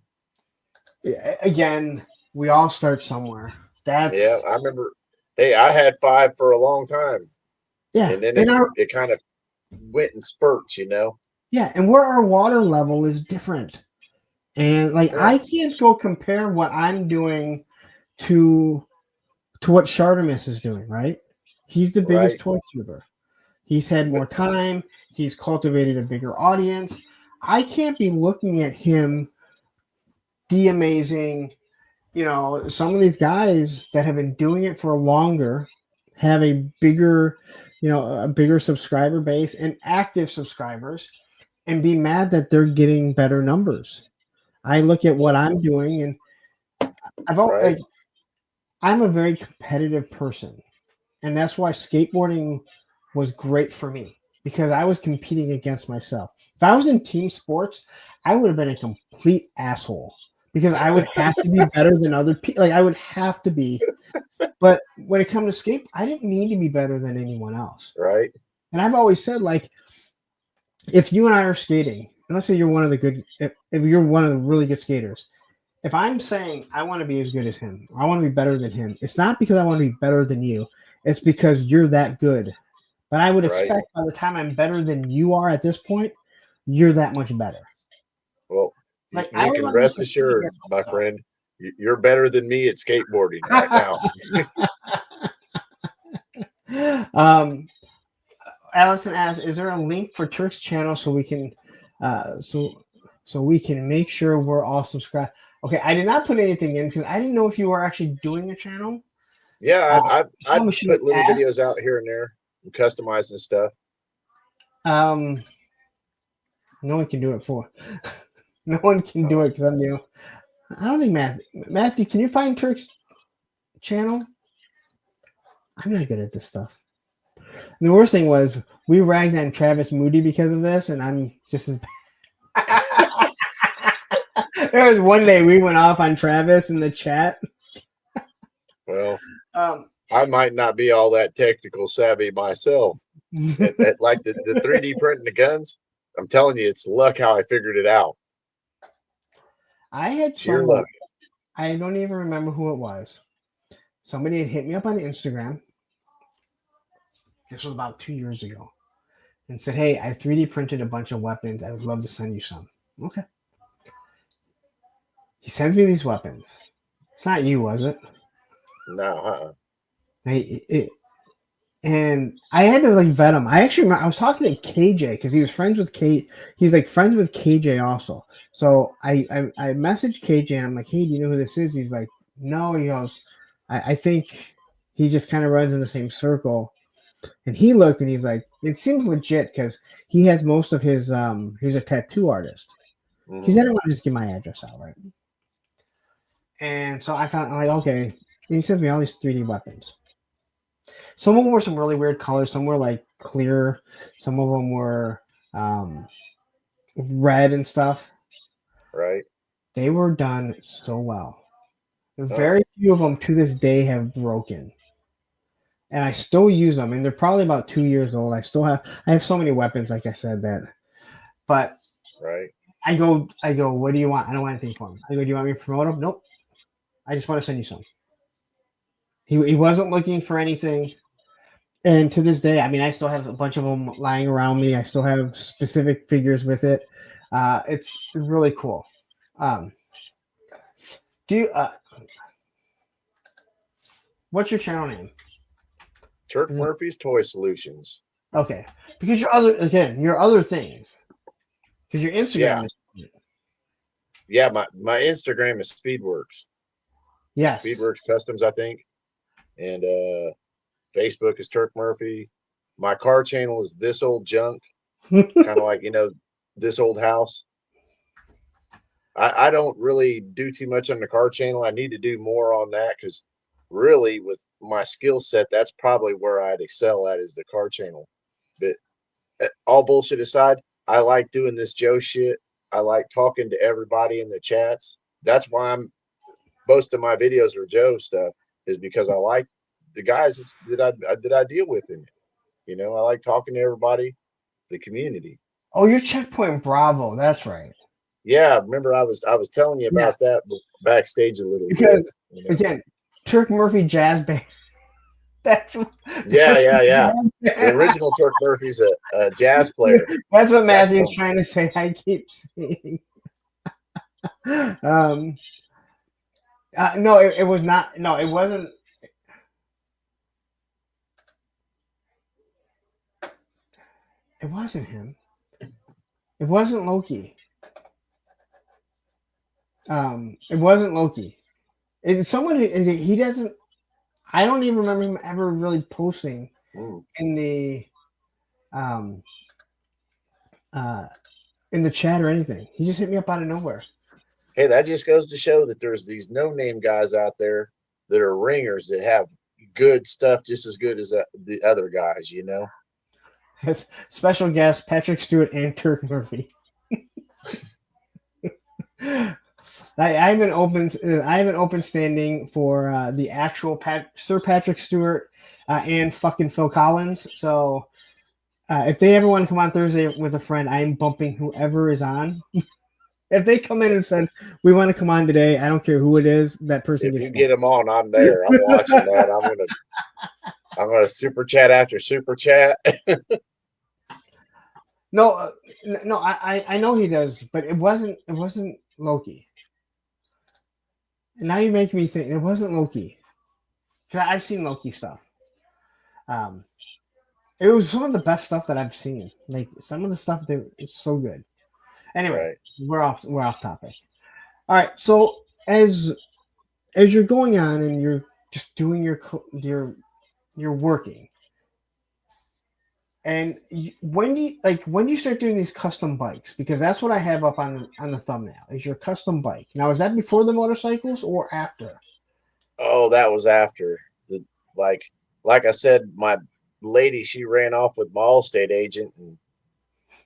Yeah, again, we all start somewhere. That's Yeah, I remember. Hey, I had 5 for a long time, yeah, and then and it kind of went in spurts, you know. yeah, and where our water level is different. And like Yeah. I can't go compare what I'm doing to what Shardamus is doing, right? He's the biggest Right. toy tuber. He's had more time, he's cultivated a bigger audience. I can't be looking at him de-amazing. You know, some of these guys that have been doing it for longer have a bigger, a bigger subscriber base and active subscribers, and be mad that they're getting better numbers. I look at what I'm doing, and Right. I'm a very competitive person, and that's why skateboarding was great for me because I was competing against myself. If I was in team sports, I would have been a complete asshole because I would have to be better than other people. Like I would have to be. But when it comes to skate, I didn't need to be better than anyone else. Right. And I've always said, like, if you and I are skating, and let's say you're one of the good, if you're one of the really good skaters, if I'm saying I want to be as good as him, or I want to be better than him, it's not because I want to be better than you. It's because you're that good. But I would Right. expect by the time I'm better than you are at this point, you're that much better. Well, Like I you don't can want to rest compete assured, against my myself. friend, you're better than me at skateboarding right now. Allison asks, "Is there a link for Turk's channel so we can, so we can make sure we're all subscribed?" Okay, I did not put anything in because I didn't know if you were actually doing a channel. Yeah, I Probably should put little ask. videos out here and there, and customizing stuff. No one can do it for. No one can do it because I'm the. I don't think Matthew, can you find Turk's channel? I'm not good at this stuff. And the worst thing was we ragged on Travis Moody because of this, and I'm just as bad. There was one day we went off on Travis in the chat. Well, Um, I might not be all that technical savvy myself. Like the 3D printing the guns, I'm telling you, it's luck how I figured it out. I had Sheer someone, luck. I don't even remember who it was. Somebody had hit me up on Instagram. This was about 2 years ago. And said, "Hey, I 3D printed a bunch of weapons. I would love to send you some." Okay. He sends me these weapons. It's not you, was it? No, And I had to like vet him. I was talking to KJ because he was friends with Kate. He's like friends with KJ also. So I messaged KJ and I'm like, "Hey, do you know who this is?" He's like, "No." He goes, I think he just kind of runs in the same circle." And he looked and he's like, "It seems legit because he has most of his he's a tattoo artist." He said, "I don't want to just give my address out, right?" And so I thought, I'm like, okay. And he sends me all these 3D weapons. Some of them were some really weird colors. Some were like clear. Some of them were red and stuff. right. They were done so well. Very few of them to this day have broken. And I still use them. And they're probably about 2 years old. I have so many weapons, like I said, but Right. I go, "What do you want?" I don't want anything for them. I go, "Do you want me to promote them?" "Nope. I just want to send you some." He wasn't looking for anything. And to this day, I mean, I still have a bunch of them lying around me. I still have specific figures with it. It's really cool. Do you? What's your channel name? Turk Murphy's Toy Solutions. Okay, because your other things. Because your Instagram is. Yeah, my Instagram is Speedworks. Yes. Speedworks Customs, I think. And Facebook is Turk Murphy. My car channel is This Old Junk. Kind of like, This Old House. I don't really do too much on the car channel. I need to do more on that because really with my skill set, that's probably where I'd excel at is the car channel. But all bullshit aside, I like doing this Joe shit. I like talking to everybody in the chats. That's why most of my videos are Joe stuff, is because I like the guys that I deal with in it. You know, I like talking to everybody, the community. Oh, you're Checkpoint Bravo. That's right. Yeah, remember I was telling you about that backstage a little because bit. You know? Again, Turk Murphy Jazz Band. That's yeah. The original Turk Murphy's a jazz player. That's what Matthew's trying to say. I keep saying. No, it was not. No, it wasn't. It wasn't him. It wasn't Loki. It wasn't Loki. It's someone he doesn't. I don't even remember him ever really posting in the chat or anything. He just hit me up out of nowhere. Hey, that just goes to show that there's these no-name guys out there that are ringers that have good stuff just as good as the other guys, you know? As special guest Patrick Stewart and Turk Murphy. I have an open standing for the actual Sir Patrick Stewart and fucking Phil Collins. So if they ever want to come on Thursday with a friend, I am bumping whoever is on. If they come in and said we want to come on today, I don't care who it is. That person. If you get them on, I'm there. I'm watching that. I'm gonna super chat after super chat. No, I know he does, but it wasn't Loki. And now you make me think it wasn't Loki. Because I've seen Loki stuff. It was some of the best stuff that I've seen. Like some of the stuff that is so good. Anyway, we're off topic. All right, so as you're going on and you're just doing you're working, and when do you start doing these custom bikes? Because that's what I have up on the thumbnail is your custom bike. Now, is that before the motorcycles or after? Oh, that was after like I said, my lady, she ran off with my Allstate agent, and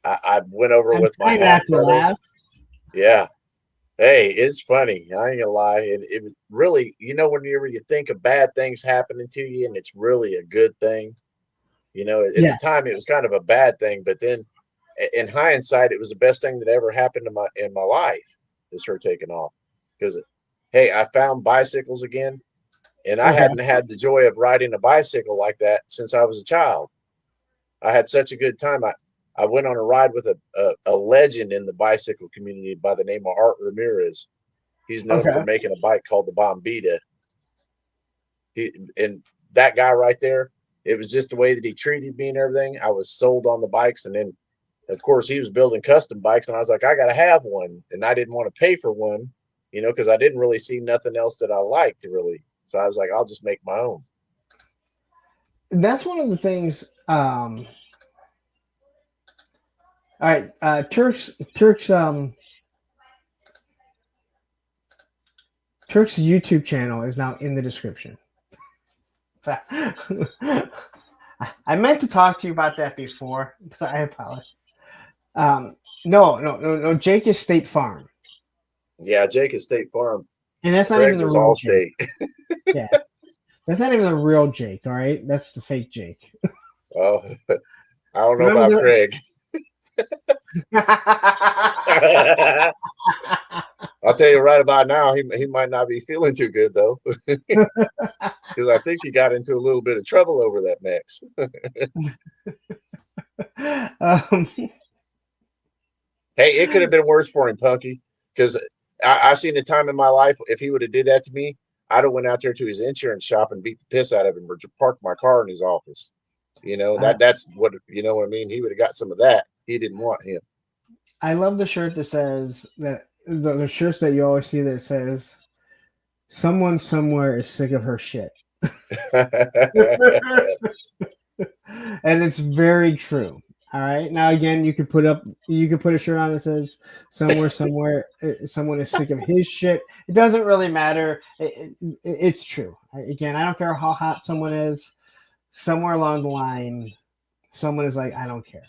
I went over with my half brother. Yeah. Hey, it's funny. I ain't gonna lie. It really, you know, whenever you think of bad things happening to you and it's really a good thing, you know, at the time it was kind of a bad thing, but then in hindsight, it was the best thing that ever happened in my life is her taking off. Because hey, I found bicycles again, and I hadn't had the joy of riding a bicycle like that since I was a child. I had such a good time. I went on a ride with a legend in the bicycle community by the name of Art Ramirez. He's known for making a bike called the Bombita. And that guy right there, it was just the way that he treated me and everything. I was sold on the bikes. And then, of course, he was building custom bikes. And I was like, I got to have one. And I didn't want to pay for one, you know, because I didn't really see nothing else that I liked really. So I was like, I'll just make my own. That's one of the things. All right, Turk's YouTube channel is now in the description. So, I meant to talk to you about that before, but I apologize. No. Jake is State Farm. Yeah, Jake is State Farm. And that's not Greg even the was real Allstate. Yeah, that's not even the real Jake. All right, that's the fake Jake. Oh, I don't know about Craig. I'll tell you right about now, he might not be feeling too good though, because I think he got into a little bit of trouble over that mix. Hey, it could have been worse for him, Punky, because I seen the time in my life if he would have did that to me, I'd have went out there to his insurance shop and beat the piss out of him or parked my car in his office. You know, that's what, you know what I mean? He would have got some of that. He didn't want him. I love the shirt that says that the shirts that you always see that says someone somewhere is sick of her shit. And it's very true. All right. Now again, you could put a shirt on that says somewhere someone is sick of his shit. It doesn't really matter. It's true. Again, I don't care how hot someone is. Somewhere along the line, someone is like, I don't care.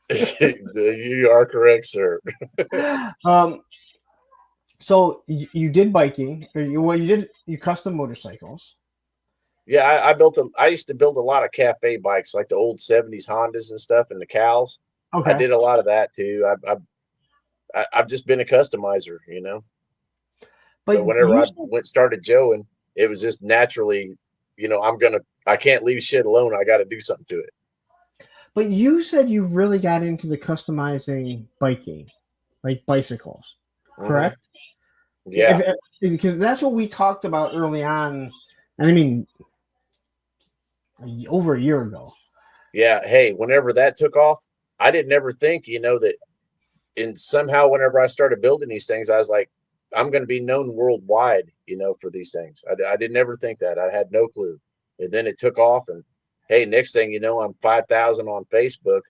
You are correct, sir. Um, so you did biking, or you custom motorcycles. Yeah, I used to build a lot of cafe bikes, like the old 70s Hondas and stuff, and the cows. I Okay, did a lot of that too. I've just been a customizer, you know. but So whenever you I said, started joeing, it was just naturally, you know, I can't leave shit alone. I got to do something to it. but you said you really got into the customizing biking, like bicycles, Hmm. correct? Yeah, Because that's what we talked about early on. And I mean, over a year ago. yeah. Hey, whenever that took off, I didn't ever think, you know, that and somehow whenever I started building these things, I was like, I'm going to be known worldwide, you know, for these things. I didn't ever think that. I had no clue. And then it took off, and hey, next thing you know, I'm 5,000 on Facebook.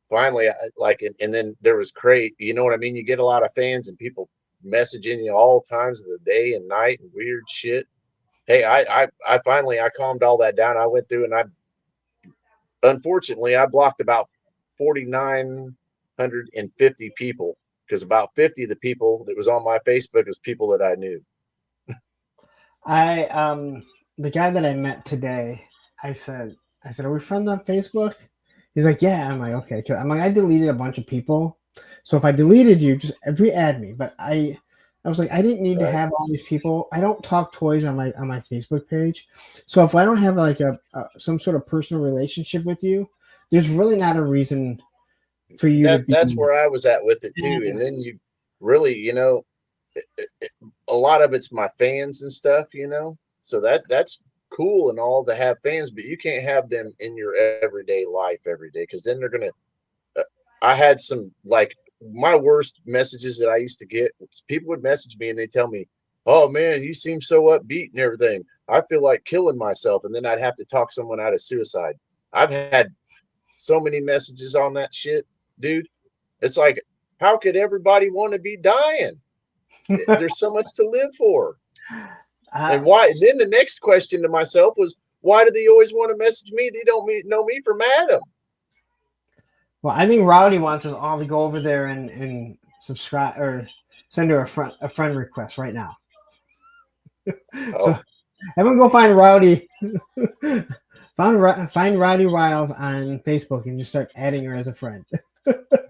Finally, and then there was crate. You know what I mean? You get a lot of fans and people messaging you all times of the day and night and weird shit. Hey, I finally I calmed all that down. I went through and I unfortunately I blocked about 4,950 people because about 50 of the people that was on my Facebook was people that I knew. I the guy that I met today, I said, are we friends on Facebook? He's like, yeah. I'm like, okay. I'm like, I deleted a bunch of people, so if I deleted you, just re-add me. But I was like, I didn't need to Right. have all these people. I don't talk toys on my Facebook page, so if I don't have like a some sort of personal relationship with you, there's really not a reason for you to That's be. where I was at with it too. And then you really, you know, a lot of it's my fans and stuff, you know. So that's cool and all to have fans, but you can't have them in your everyday life every day because then they're gonna. I had some like my worst messages that I used to get. People would message me and they tell me, "Oh man, you seem so upbeat and everything. I feel like killing myself," and then I'd have to talk someone out of suicide. I've had so many messages on that shit, dude. It's like, how could everybody want to be dying? There's so much to live for. And uh, why? And then the next question to myself was, why do they always want to message me? They don't know me from Adam. well, I think Rowdy wants us all to go over there and subscribe or send her a friend request right now. So Oh, everyone go find Rowdy, find Rowdy Riles on Facebook and just start adding her as a friend.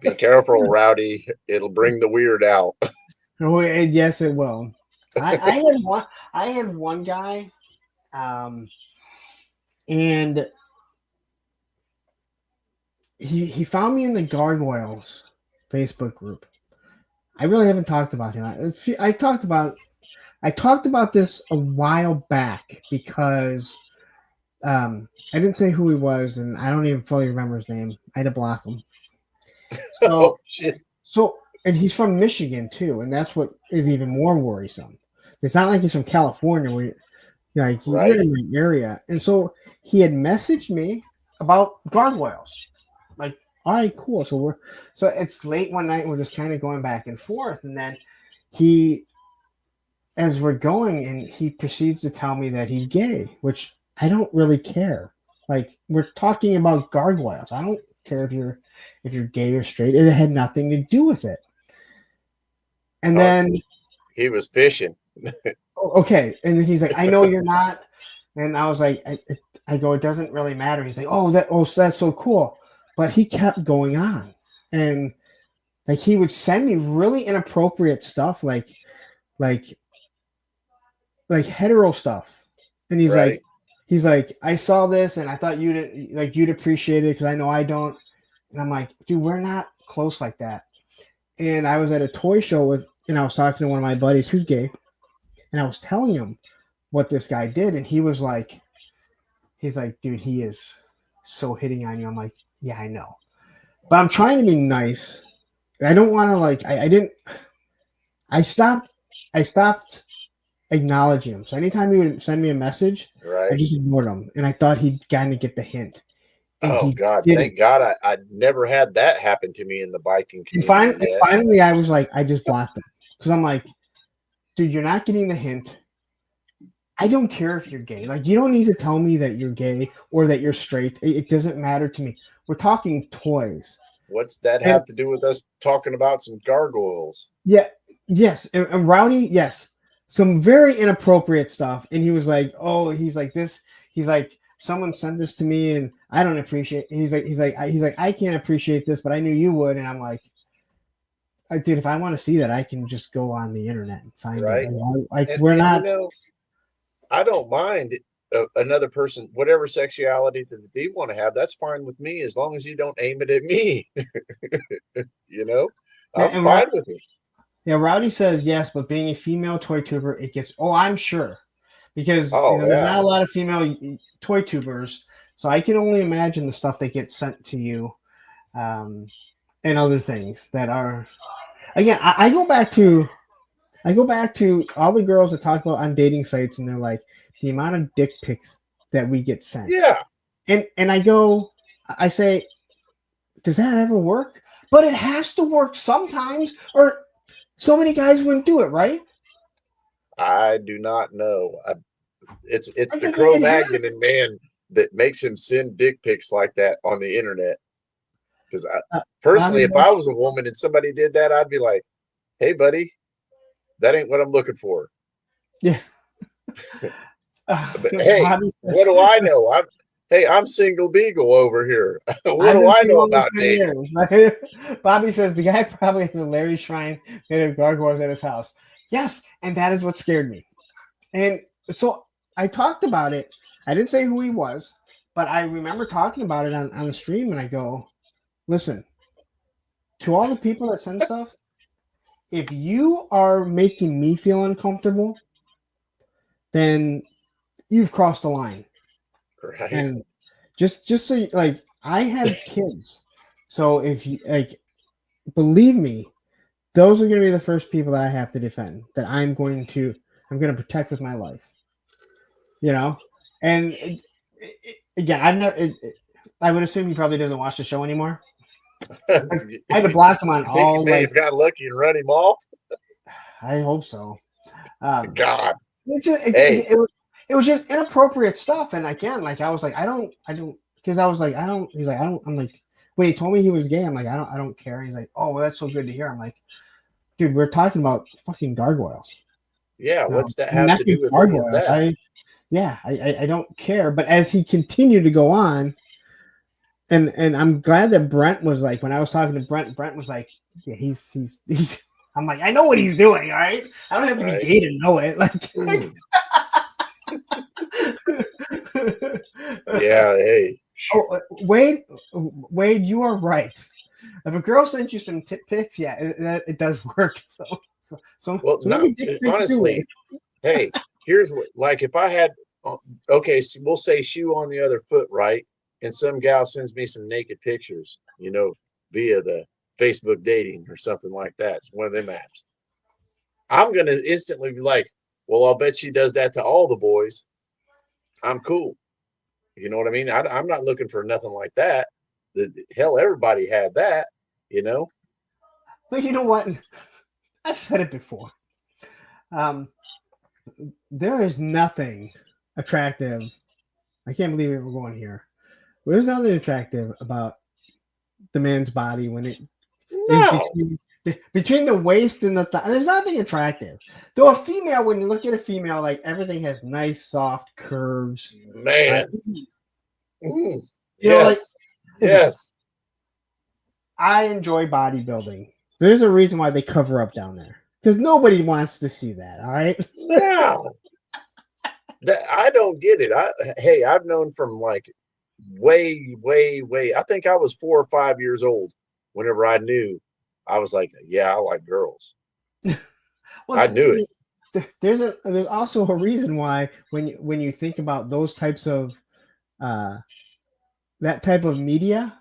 be careful, Rowdy. It'll bring the weird out. Oh, and yes, it will. I had one. I had one guy, and he found me in the Gargoyles Facebook group. I really haven't talked about him. I talked about this a while back because I didn't say who he was, and I don't even fully remember his name. I had to block him. Oh So, shit! and he's from Michigan too, and that's what is even more worrisome. It's not like he's from California, where like you're Right, in my area, and so he had messaged me about gargoyles. Like, all right, cool. So it's late one night. We're just kind of going back and forth, and then he as we're going, and he proceeds to tell me that he's gay, which I don't really care. Like we're talking about gargoyles. I don't care if you're gay or straight. It had nothing to do with it. And oh, then he was fishing. okay, and then he's like, I know you're not. And I was like, I go, it doesn't really matter. He's like, so that's so cool. But he kept going on, and like he would send me really inappropriate stuff, like like hetero stuff. And Right. he's like, I saw this and I thought you'd appreciate it because I know I don't. And I'm like, dude, we're not close like that. And I was at a toy show and I was talking to one of my buddies who's gay, and I was telling him what this guy did, and he's like, dude, he is so hitting on you. I'm like, yeah, I know, but I'm trying to be nice. I don't want to like, I didn't, I stopped acknowledging him. So anytime he would send me a message, I Right. just ignored him, and I thought he'd kind of get the hint, and Oh he God! didn't. Thank God I never had that happen to me in the biking And community yet. finally, I was like, I just blocked him because I'm like, dude, you're not getting the hint. I don't care if you're gay. Like, you don't need to tell me that you're gay or that you're straight. It doesn't matter to me. We're talking toys. What's that And have to do with us talking about some gargoyles? yeah, yes, and Rowdy, yes, some very inappropriate stuff. And he was like, "Oh, he's like this. He's like, someone sent this to me, and I don't appreciate." He's like, I can't appreciate this, but I knew you would. And I'm like, dude, if I want to see that, I can just go on the internet and find it. Right. Like And we're you not. know, I don't mind another person, whatever sexuality that they want to have. That's fine with me as long as you don't aim it at me. You know, I'm And fine with it. yeah, Rowdy says yes, but being a female toy tuber, it gets. Oh, I'm sure, because Oh there's yeah, not a lot of female toy tubers, so I can only imagine the stuff that gets sent to you, um, and other things that are. Again, I go back to all the girls that talk about on dating sites, and they're like the amount of dick pics that we get sent, yeah. and I say, does that ever work? But it has to work sometimes, or so many guys wouldn't do it, right? I do not know. It's the Because Cro-Magnon in man that makes him send dick pics like that on the internet. Because personally, Bobby, if I was a woman and somebody did that, I'd be like, "Hey, buddy, that ain't what I'm looking for." yeah. But hey, Bobby what says, do I know? I'm single beagle over here. What I've do been I know single almost about 10 dating? years. Bobby says the guy probably has a Larry Shrine made of gargoyles at his house. Yes, and that is what scared me. And so I talked about it. I didn't say who he was, but I remember talking about it on the stream, and I go, listen, to all the people that send stuff, if you are making me feel uncomfortable, then you've crossed the line. Right? And just so like I have kids, so if you like, believe me, those are going to be the first people that I have to defend. That I'm going to protect with my life. You know, and again, I've never. I would assume he probably doesn't watch the show anymore. I had to block him on You think you all. may Like, have got lucky and run him off? I hope so. God, It, hey, it was just inappropriate stuff. And again, like I was like, I don't, because I was like, I don't. He's like, I don't. I'm like, when he told me he was gay, I'm like, I don't care. He's like, oh, well, that's so good to hear. I'm like, dude, we're talking about fucking gargoyles. yeah. No, What's that have to naked do with any of gargoyles. that? I don't care. But as he continued to go on, and I'm glad that Brent was like, when I was talking to Brent was like, yeah, he's. I'm like, I know what he's doing. All right, I don't have to be Right? gay to know it. Like, Yeah. Hey. oh, Wade, you are right. If a girl sends you some pics, yeah, it does work. Well, So not maybe dick pics do honestly. work. Hey, here's what. Like, if I had, okay, so we'll say shoe on the other foot, right? And some gal sends me some naked pictures, via the Facebook dating or something like that. It's one of them apps. I'm gonna instantly be like, well, I'll bet she does that to all the boys. I'm cool. You know what I mean? I'm not looking for nothing like that. Hell, everybody had that, you know? But you know what? I've said it before. There is nothing attractive. I can't believe we're going here. There's nothing attractive about the man's body when it is No, between the waist and the thigh. There's nothing attractive. Though a female, when you look at a female, like everything has nice, soft curves. man. You know, like Yes. listen, Yes. I enjoy bodybuilding. There's a reason why they cover up down there because nobody wants to see that. All right. No. I don't get it. Hey, I've known from like way, way, way. I think I was 4 or 5 years old whenever I knew. I was like, yeah, I like girls. Well, I knew it. there's also a reason why when you think about those types of uh, that type of media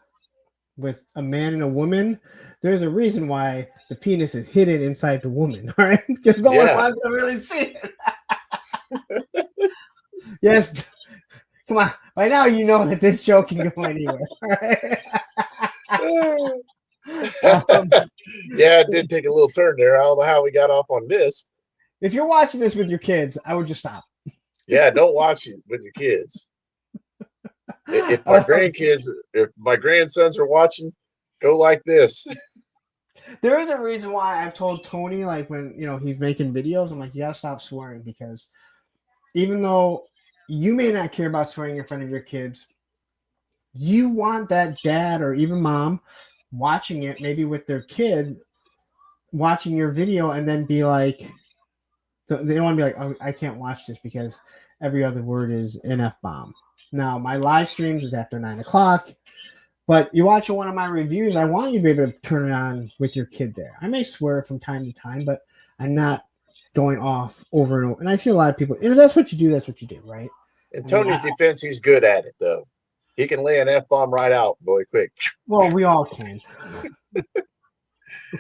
with a man and a woman, there's a reason why the penis is hidden inside the woman, all right? Because no one Yeah. wants to really see it. Yes, come on. By now you know that this show can go anywhere. All right? Yeah, it did take a little turn there. I don't know how we got off on this. If you're watching this with your kids, I would just stop. Yeah, don't watch it with your kids. If my grandkids, if my grandsons are watching, Go like this. There is a reason why I've told Tony, like when he's making videos, I'm like, you gotta stop swearing, because even though you may not care about swearing in front of your kids, you want that dad or even mom watching it, maybe with their kid, watching your video, and then be like, they don't want to be like, oh, I can't watch this because every other word is an F-bomb. Now, my live streams is after 9 o'clock, but you're watching one of my reviews, I want you to be able to turn it on with your kid there. I may swear from time to time, but I'm not going off over and over. And I see a lot of people, and if that's what you do, that's what you do, right? In Tony's defense, he's good at it, though. He can lay an F-bomb right out, boy, quick. Well, we all can.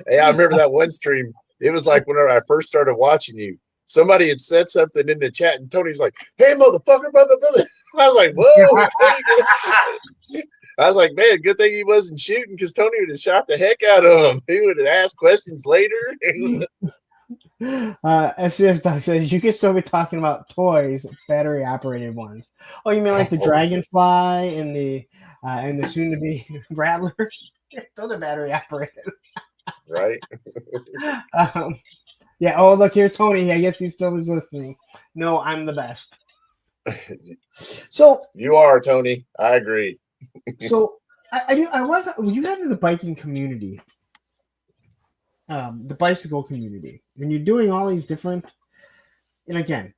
Hey, I remember that one stream. It was like whenever I first started watching you. Somebody had said something in the chat, and Tony's like, "Hey, motherfucker, motherfucker!" I was like, "Whoa!" Tony. I was like, "Man, good thing he wasn't shooting, because Tony would have shot the heck out of him. He would have asked questions later." SCS Doc says you can still be talking about toys, battery operated ones. Oh, you mean like the Dragonfly and the soon to be Rattler? Those are battery operated, Right? Yeah. Oh, look, here's Tony. I guess he still is listening. No, I'm the best. So you are, Tony. I agree. So I was you got into the biking community, the bicycle community, and you're doing all these different. And again,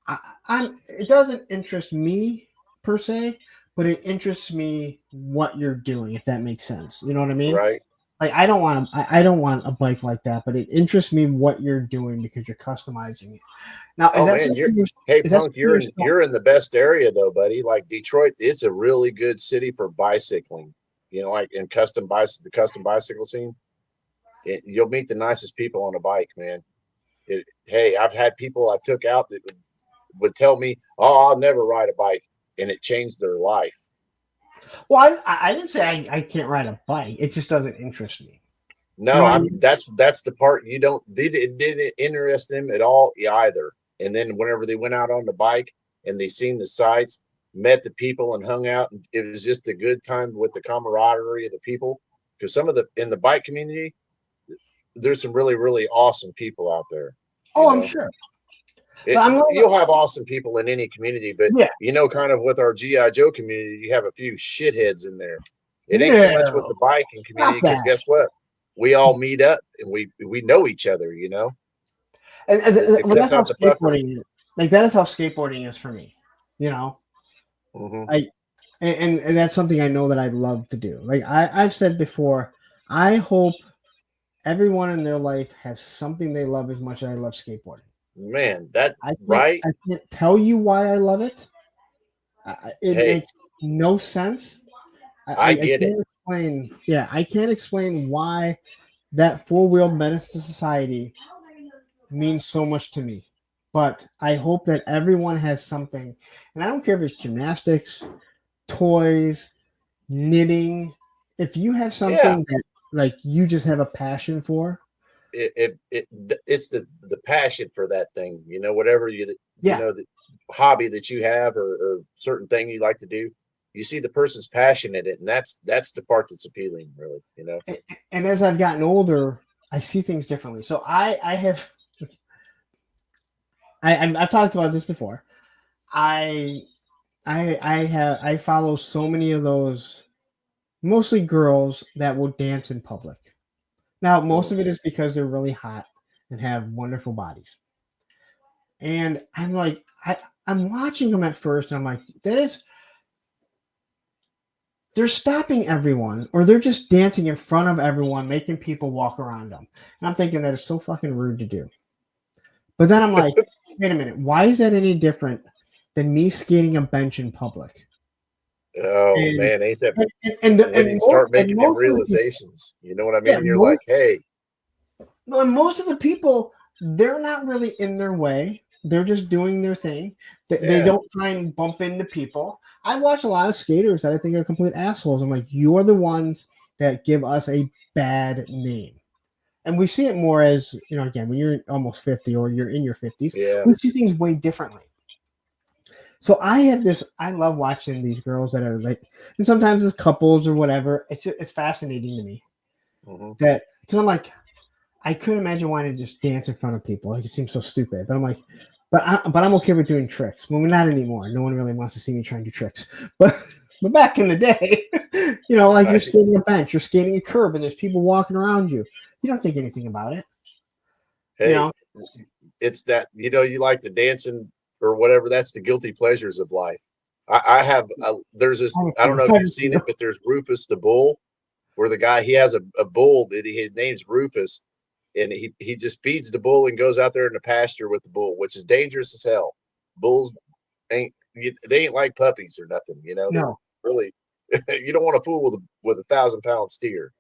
it doesn't interest me per se, but it interests me what you're doing, if that makes sense. You know what I mean? Right. Like I don't want a bike like that, but it interests me what you're doing because you're customizing it. Now, Punk, you're in the best area though, buddy. Like Detroit, it's a really good city for bicycling. Like in the custom bicycle scene, you'll meet the nicest people on a bike, man. Hey, I've had people I took out that would tell me, "Oh, I'll never ride a bike," and it changed their life. Well, I didn't say I can't ride a bike. It just doesn't interest me. No, I mean? that's the part it didn't interest them at all either. And then whenever they went out on the bike and they seen the sights, met the people and hung out, and it was just a good time with the camaraderie of the people. Because in the bike community, there's some really, really awesome people out there. Oh, I'm sure. You'll have awesome people in any community, but kind of with our G.I. Joe community, you have a few shitheads in there. It ain't so much with the biking community, because guess what? We all meet up and we know each other, And that's how skateboarding is. Like that is how skateboarding is for me, Mm-hmm. And that's something I know that I love to do. Like I've said before, I hope everyone in their life has something they love as much as I love skateboarding. Man, I can't tell you why I love it. It makes no sense. I get it. I can't explain why that four-wheeled menace to society means so much to me. But I hope that everyone has something, and I don't care if it's gymnastics, toys, knitting. If you have something that like you just have a passion for, it's the passion for that thing, whatever the hobby that you have or certain thing you like to do. You see the person's passion in it, and that's the part that's appealing, really, And as I've gotten older, I see things differently. So I've talked about this before. I follow so many of those, mostly girls that will dance in public. Now, most of it is because they're really hot and have wonderful bodies. And I'm like, I'm watching them at first, and I'm like, they're stopping everyone, or they're just dancing in front of everyone, making people walk around them. And I'm thinking that is so fucking rude to do. But then I'm like, wait a minute, why is that any different than me skating a bench in public? Oh, man, ain't that when you start making them realizations, you know what I mean? And you're like, hey. And most of the people, they're not really in their way. They're just doing their thing. They don't try and bump into people. I watch a lot of skaters that I think are complete assholes. I'm like, you are the ones that give us a bad name. And we see it more as, again, when you're almost 50 or you're in your 50s, we see things way differently. So I have this. I love watching these girls that are like, and sometimes it's couples or whatever. It's fascinating to me Mm-hmm. that because I'm like, I couldn't imagine wanting to just dance in front of people. Like it seems so stupid. But I'm like, but I'm okay with doing tricks. Well, we're not anymore. No one really wants to see me trying to do tricks. But back in the day, like you're Right. skating a bench, you're skating a curb, and there's people walking around you. You don't think anything about it. Hey, it's that, you like the dancing or whatever. That's the guilty pleasures of life. I have, there's this, I don't know if you've seen it, but there's Rufus the Bull, where the guy, he has a bull that his name's Rufus, and he just feeds the bull and goes out there in the pasture with the bull, which is dangerous as hell. Bulls they ain't like puppies or nothing, They're No. really, you don't want to fool with a 1,000-pound steer.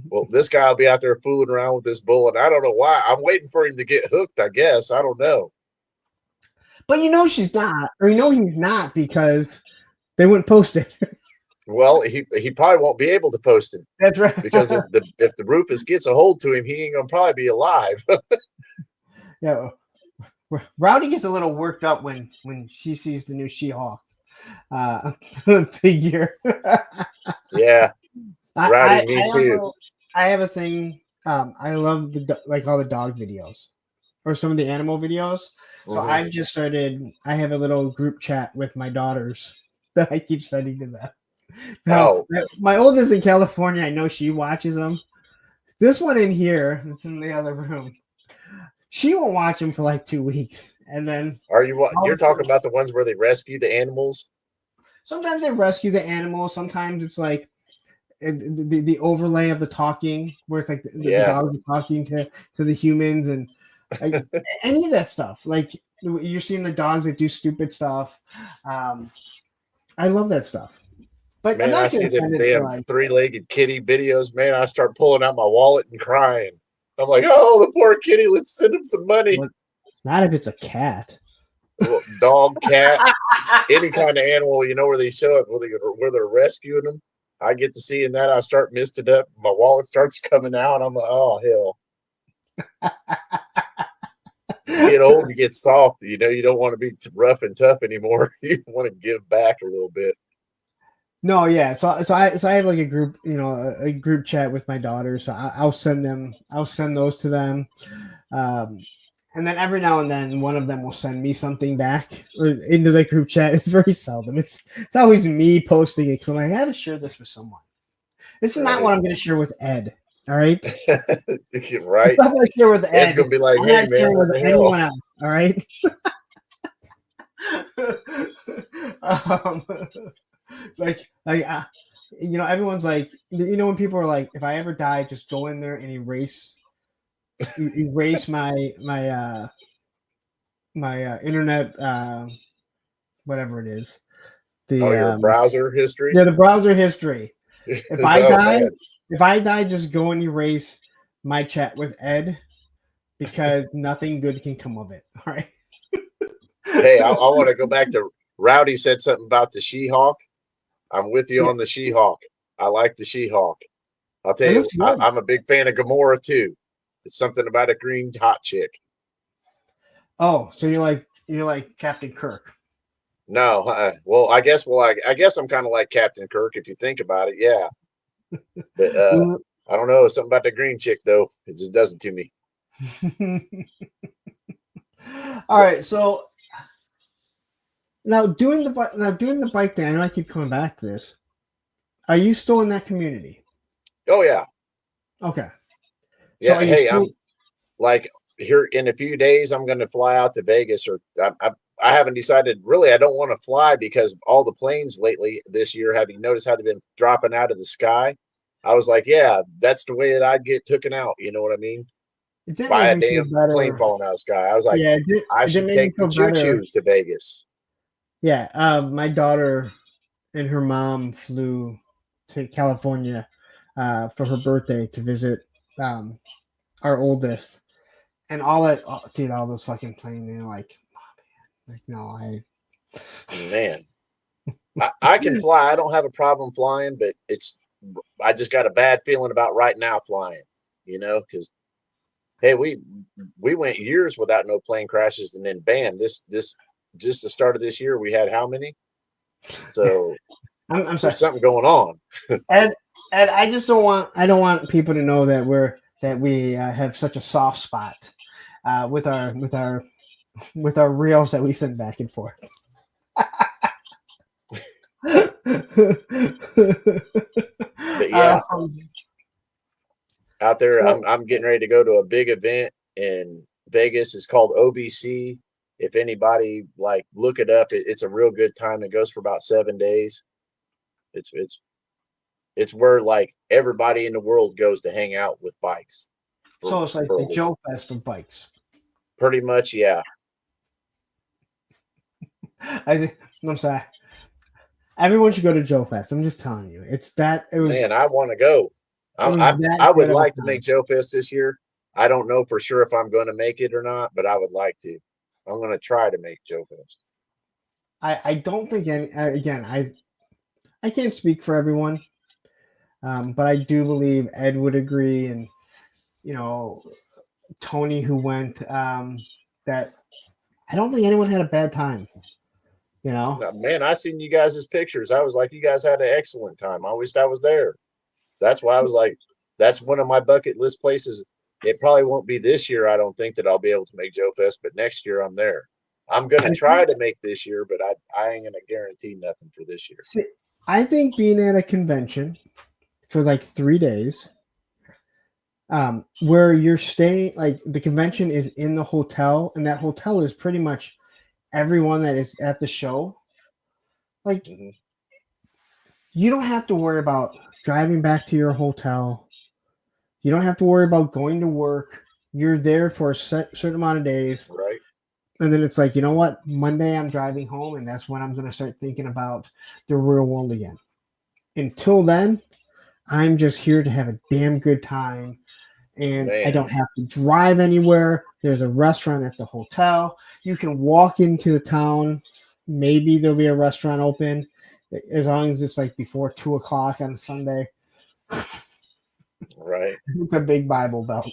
Well, this guy will be out there fooling around with this bull, and I don't know why. I'm waiting for him to get hooked, I guess. I don't know. But she's not, or he's not because they wouldn't post it. Well, he probably won't be able to post it That's right. because if the Rufus gets a hold to him, he ain't gonna probably be alive. Yeah. Rowdy gets a little worked up when she sees the new She-Hulk figure. Yeah, Rowdy, me too. I have a thing. I love all the dog videos or some of the animal videos. So Mhm. I've just started. I have a little group chat with my daughters that I keep sending to them. Now, my oldest in California, I know she watches them. This one in here, it's in the other room. She won't watch them for like 2 weeks, and then you're talking about the ones where they rescue the animals? Sometimes they rescue the animals. Sometimes it's like the overlay of the talking, where it's like the dogs are talking to the humans, and like, any of that stuff. Like you're seeing the dogs that do stupid stuff. I love that stuff. But man, I see them damn three-legged kitty videos. Man, I start pulling out my wallet and crying. I'm like, oh, the poor kitty. Let's send him some money. Well, not if it's a cat. Well, dog, cat, any kind of animal, where they show up, where they're rescuing them. I get to seeing that. I start misting up. My wallet starts coming out. I'm like, oh, hell. You get old, you get soft. You don't want to be rough and tough anymore. You want to give back a little bit. No, yeah. So I have like a group, a group chat with my daughters. So I'll send those to them. And then every now and then, one of them will send me something back or into the group chat. It's very seldom. It's always me posting it because I'm like, I got to share this with someone. This is not what I'm going to share with Ed. All right, right. I'm going to share with Ed. Ed's going to be like, I'm hey not man, sharing with anyone else. All right. Everyone's like, when people are like, if I ever die, just go in there and erase my internet, whatever it is. Your browser history. Yeah, the browser history. If I die, just go and erase my chat with Ed because nothing good can come of it. All right. Hey, I want to go back to Rowdy said something about the She-Hulk. I'm with you on the She-Hulk. I like the She-Hulk. I'll tell you, I'm a big fan of Gamora too. It's something about a green hot chick. Oh, so you're like Captain Kirk? No, well, I guess I'm kind of like Captain Kirk if you think about it. Yeah, but I don't know something about the green chick though. It just does it to me. All right, so now doing the bike thing. I know I keep coming back to this. Are you still in that community? Oh yeah. Okay. Yeah. So hey, I'm like here in a few days. I'm going to fly out to Vegas, or I haven't decided. Really, I don't want to fly because all the planes lately this year. Have you noticed how they've been dropping out of the sky? I was like, yeah, that's the way that I'd get taken out. You know what I mean? By a damn plane falling out of the sky. I was like, yeah, I should take the choo-choo to Vegas. Yeah, my daughter and her mom flew to California for her birthday to visit our oldest, and all those fucking planes. They're like, oh, man, no, man, I can fly. I don't have a problem flying, but I just got a bad feeling about right now flying. Because hey, we went years without no plane crashes, and then bam, this just the start of this year, we had how many? So I'm sorry, there's something going on. Ed. I just don't want people to know that we have such a soft spot with our reels that we send back and forth. But yeah, out there, so- I'm getting ready to go to a big event in Vegas. It's called OBC. If anybody like look it up, it's a real good time. It goes for about 7 days. It's where like everybody in the world goes to hang out with bikes. so it's like the Joe Fest of bikes. Pretty much, yeah. I'm sorry. Everyone should go to Joe Fest. I'm just telling you. Man, I want to go. I would like to make Joe Fest this year. I don't know for sure if I'm going to make it or not, but I would like to. I'm going to try to make Joe Fest. I don't think I can't speak for everyone, but I do believe Ed would agree, and Tony who went, that I don't think anyone had a bad time. Man, I seen you guys' pictures. I was like, you guys had an excellent time. I wished I was there. That's why I was like, that's one of my bucket list places. It probably won't be this year. I don't think that I'll be able to make Joe Fest, but next year I'm there. I'm going to try to make this year, but I ain't going to guarantee nothing for this year. See, I think being at a convention for like 3 days, where you're staying, like the convention is in the hotel, and that hotel is pretty much everyone that is at the show. Like, you don't have to worry about driving back to your hotel. You don't have to worry about going to work. You're there for a certain amount of days. Right. And then it's like, you know what? Monday I'm driving home, and that's when I'm going to start thinking about the real world again. Until then, I'm just here to have a damn good time. And I don't have to drive anywhere. There's a restaurant at the hotel. You can walk into the town. Maybe there'll be a restaurant open, as long as it's like before 2:00 on a Sunday. Right. It's a big Bible Belt.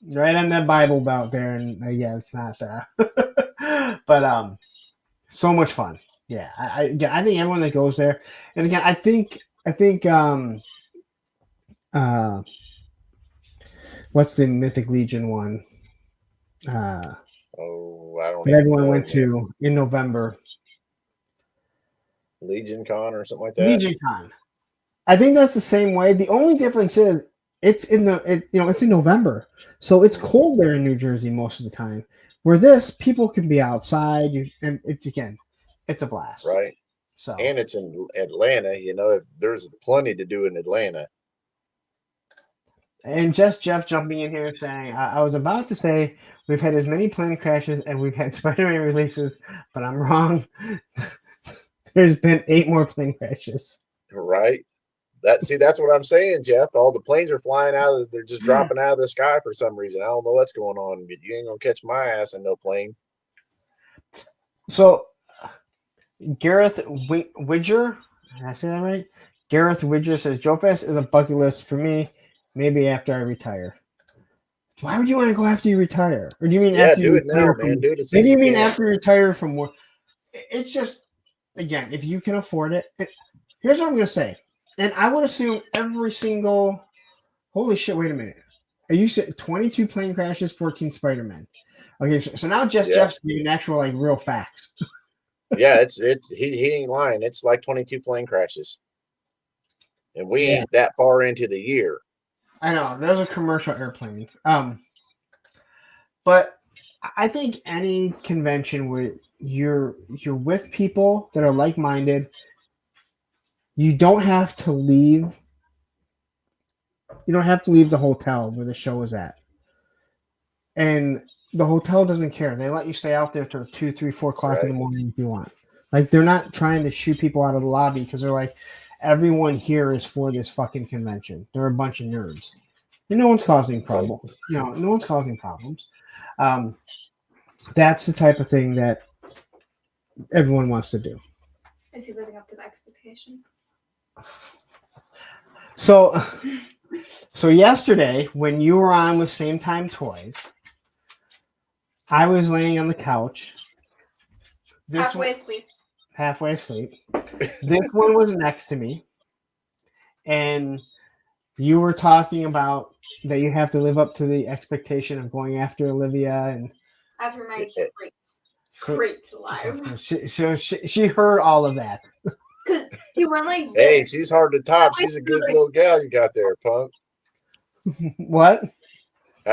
Right on that Bible Belt there. And yeah, it's not but so much fun. Yeah. I think everyone that goes there, and again, I think what's the Mythic Legion one? I don't that everyone went to in November. Legion Con or something like that. Legion Con. I think that's the same way. The only difference is it's in November, so it's cold there in New Jersey most of the time. Where this, people can be outside, and it's a blast. Right. So, and it's in Atlanta. If there's plenty to do in Atlanta. And just Jeff jumping in here saying, I was about to say we've had as many plane crashes and we've had Spider-Man releases, but I'm wrong. There's been 8 more plane crashes. Right. That's what I'm saying, Jeff. All the planes are flying out. They're just dropping out of the sky for some reason. I don't know what's going on, but you ain't going to catch my ass in no plane. So, Gareth Widger, did I say that right? Gareth Widger says, Joe Fest is a bucket list for me. Maybe after I retire. Why would you want to go after you retire? Or do you mean after you retire? Do it as maybe you mean after you retire from work? It's just, again, if you can afford it. Here's what I'm going to say. And I would assume every single. Holy shit! Wait a minute. Are you saying 22 plane crashes, 14 Spider-Man? Okay, so now Jeff's giving actual real facts. Yeah, he ain't lying. It's like 22 plane crashes, and we ain't that far into the year. I know those are commercial airplanes. But I think any convention where you're with people that are like-minded, you don't have to leave. You don't have to leave the hotel where the show is at, and the hotel doesn't care. They let you stay out there till 2, 3, 4 o'clock in the morning if you want. Like, they're not trying to shoot people out of the lobby because they're like, everyone here is for this fucking convention. They're a bunch of nerds. And no one's causing problems. No one's causing problems. That's the type of thing that everyone wants to do. Is he living up to the expectation? So yesterday, when you were on with Same Time Toys, I was laying on the couch This Halfway one, asleep. halfway asleep. This one was next to me, and you were talking about that you have to live up to the expectation of going after Olivia, and After my So- great alive. she heard all of that. Because he went like Hey, this. she's hard to top. She's a good little gal you got there, Punk. What?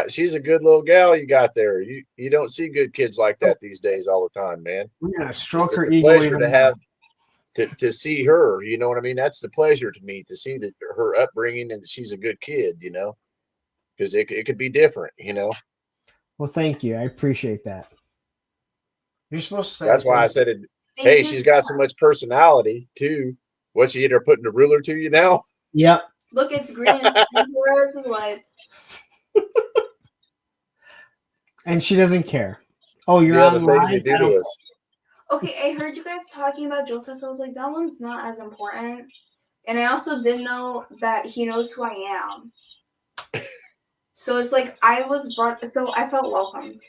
She's a good little gal you got there. You don't see good kids like that these days all the time, man. We're gonna stroke It's her a ego pleasure even to more. have to see her. You know what I mean? That's the pleasure to me to see that her upbringing and she's a good kid. You know, because it could be different. You know, Well, thank you. I appreciate that. You're supposed to say that's why I thank said it. Thank Hey, you she's so got much. so much personality too. What she hit her putting a ruler to you now? you. Yep. Look, it's green. It's as lights. And she doesn't care. Oh, you're Yeah, the things online? they do I don't- to us. Okay, I heard you guys talking about Joe Test. I was like, that one's not as important. And I also didn't know that he knows who I am. So it's like I felt welcome.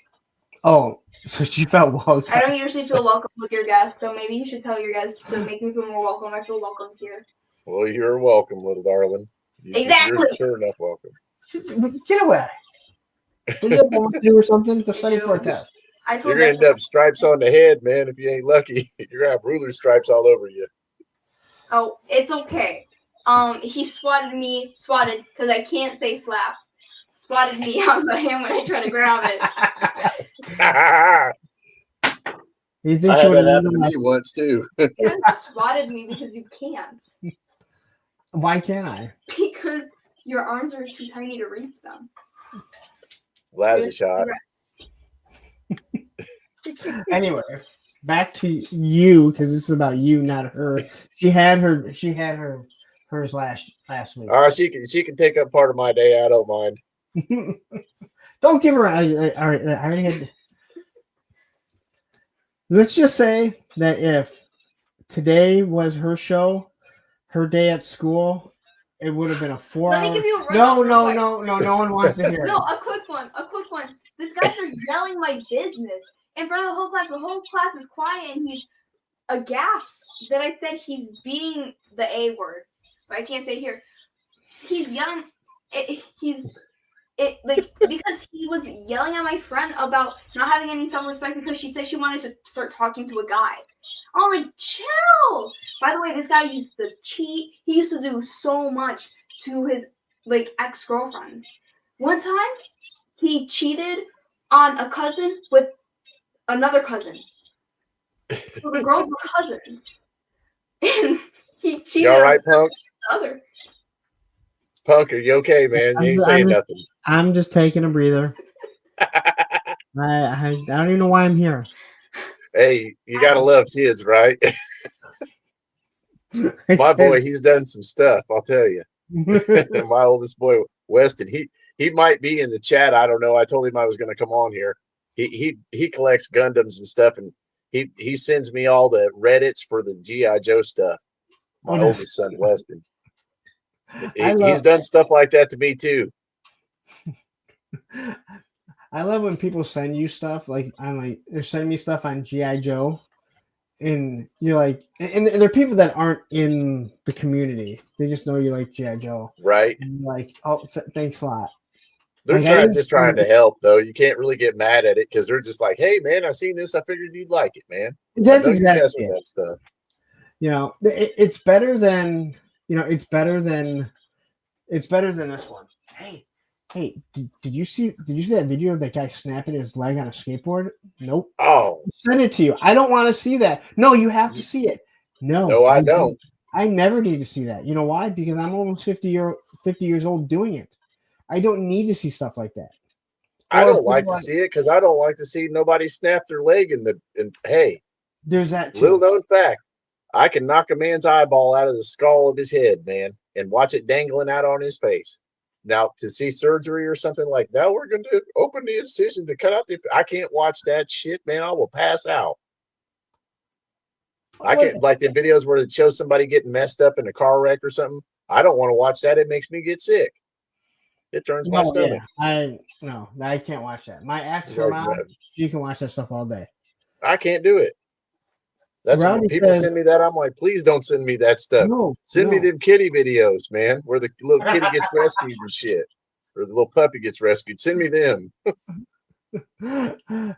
Oh, so she felt welcome. I don't usually feel welcome with your guests, so maybe you should tell your guests to make me feel more welcome. I feel welcome here. Well, you're welcome, little darling. Exactly. You're sure enough welcome. Get away. Do you have homework to do or something? Go study for a No. test. I You're told gonna Dustin, end up stripes on the head, man. If you ain't lucky, you're gonna have ruler stripes all over you. oh, it's okay. He swatted because I can't say slapped. Swatted me on the hand when I tried to grab it. I You think she had would that have happen to me once too. You haven't swatted me because you can't. Why can't I? Because your arms are too tiny to reach them. Well, that was a shot. Anyway, back to you because this is about you, not her. She had hers last week. She can take up part of my day. I don't mind. Don't give her. I already had. Let's just say that if today was her show, her day at school, it would have been a 4 Let hour. me give you a No, rundown no, real no, no, no one wants to hear No, it. a quick one. This guy starts yelling my business in front of the whole class. The whole class is quiet, and he's aghast that I said he's being the A word, but I can't say it here. He's yelling. Because he was yelling at my friend about not having any self-respect because she said she wanted to start talking to a guy. I'm like, chill. By the way, this guy used to cheat. He used to do so much to his ex-girlfriend. One time, he cheated on a cousin with another cousin. So the girls were cousins. And he cheated You all right, on Punk? the other. Punk, are you okay, man? You ain't saying nothing. I'm just taking a breather. I don't even know why I'm here. Hey, you gotta love kids, right? My boy, he's done some stuff. I'll tell you. My oldest boy, Weston, he might be in the chat. I don't know. I told him I was going to come on here. He collects Gundams and stuff, and he sends me all the Reddits for the GI Joe stuff. My oldest son, Weston. He's done stuff like that to me too. I love when people send you stuff. Like they're sending me stuff on GI Joe, and you're like, and there are people that aren't in the community. They just know you like GI Joe, right? And you're like, oh, thanks a lot. They're just trying to help, though. You can't really get mad at it because they're just like, "Hey, man, I seen this. I figured you'd like it, man." That's exactly exactly that stuff. You know, it's better than it's better than this one. Hey, did you see that video of that guy snapping his leg on a skateboard? Nope. Oh, Send it to you. I don't want to see that. No, you have to see it. No, I don't. I never need to see that. You know why? Because I'm almost 50 years old doing it. I don't need to see stuff like that. I don't like to see it because I don't like to see nobody snap their leg and hey, there's that too. Little known fact. I can knock a man's eyeball out of the skull of his head, man, and watch it dangling out on his face. Now, to see surgery or something like that, we're going to open the incision to cut out I can't watch that shit, man. I will pass out. I can't, like the videos where it shows somebody getting messed up in a car wreck or something. I don't want to watch that. It makes me get sick. It turns my stomach. Yeah. I can't watch that. My ex, her mom, you can watch that stuff all day. I can't do it. That's when Rowdy people says, send me that. I'm like, please don't send me that stuff. no, Send me no. them kitty videos, man, where the little kitty gets rescued and shit, or the little puppy gets rescued. Send me them.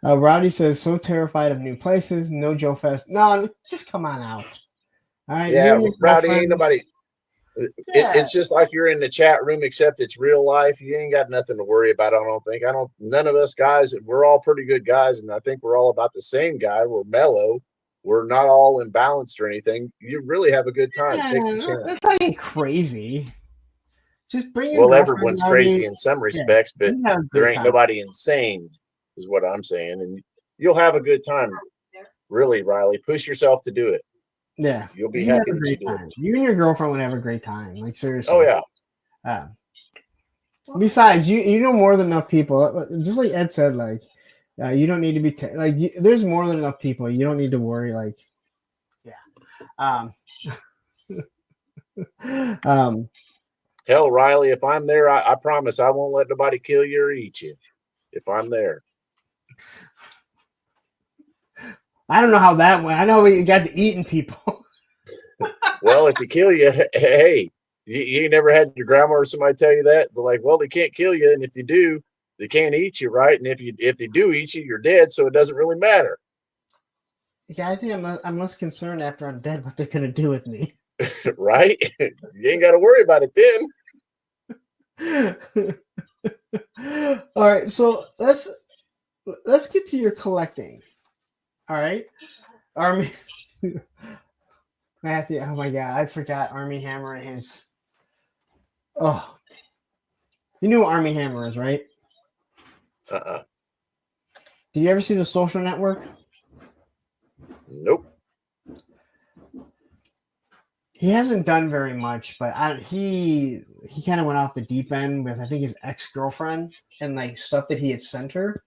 Rowdy says, so terrified of new places. No Joe Fest. No, just come on out. All right. You Yeah, and your Rowdy, girlfriend. ain't nobody. Yeah. It's just like you're in the chat room, except it's real life. You ain't got nothing to worry about. I don't think. None of us guys. We're all pretty good guys, and I think we're all about the same guy. We're mellow. We're not all imbalanced or anything. You really have a good time. Take the chance. That's not even crazy. Just bring your Well, girlfriend. everyone's Rowdy. crazy in some respects, but You have a there great ain't time. nobody insane, is what I'm saying. And you'll have a good time. Really, Riley, push yourself to do it. Yeah, You'll be you have happy a that you great did. time. You and your girlfriend would have a great time. Like seriously. Oh yeah. Besides, you know more than enough people. Just like Ed said, like you don't need to be there's more than enough people. You don't need to worry. Like, yeah. Hell, Riley, if I'm there, I promise I won't let nobody kill you or eat you. If I'm there. I don't know how that went. I know we got to eating people. Well, if they kill you, hey, you ain't never had your grandma or somebody tell you that. They're like, well, they can't kill you, and if they do, they can't eat you, right? And if they do eat you, you're dead, so it doesn't really matter. Yeah, I think I'm less concerned after I'm dead what they're gonna do with me. Right? You ain't got to worry about it then. All right, so let's get to your collecting. All right, Army Matthew. Oh my God, I forgot Army Hammer and his. Oh, you know what Army Hammer is, right? Did you ever see The Social Network? Nope. He hasn't done very much, but he kind of went off the deep end with I think his ex-girlfriend and like stuff that he had sent her.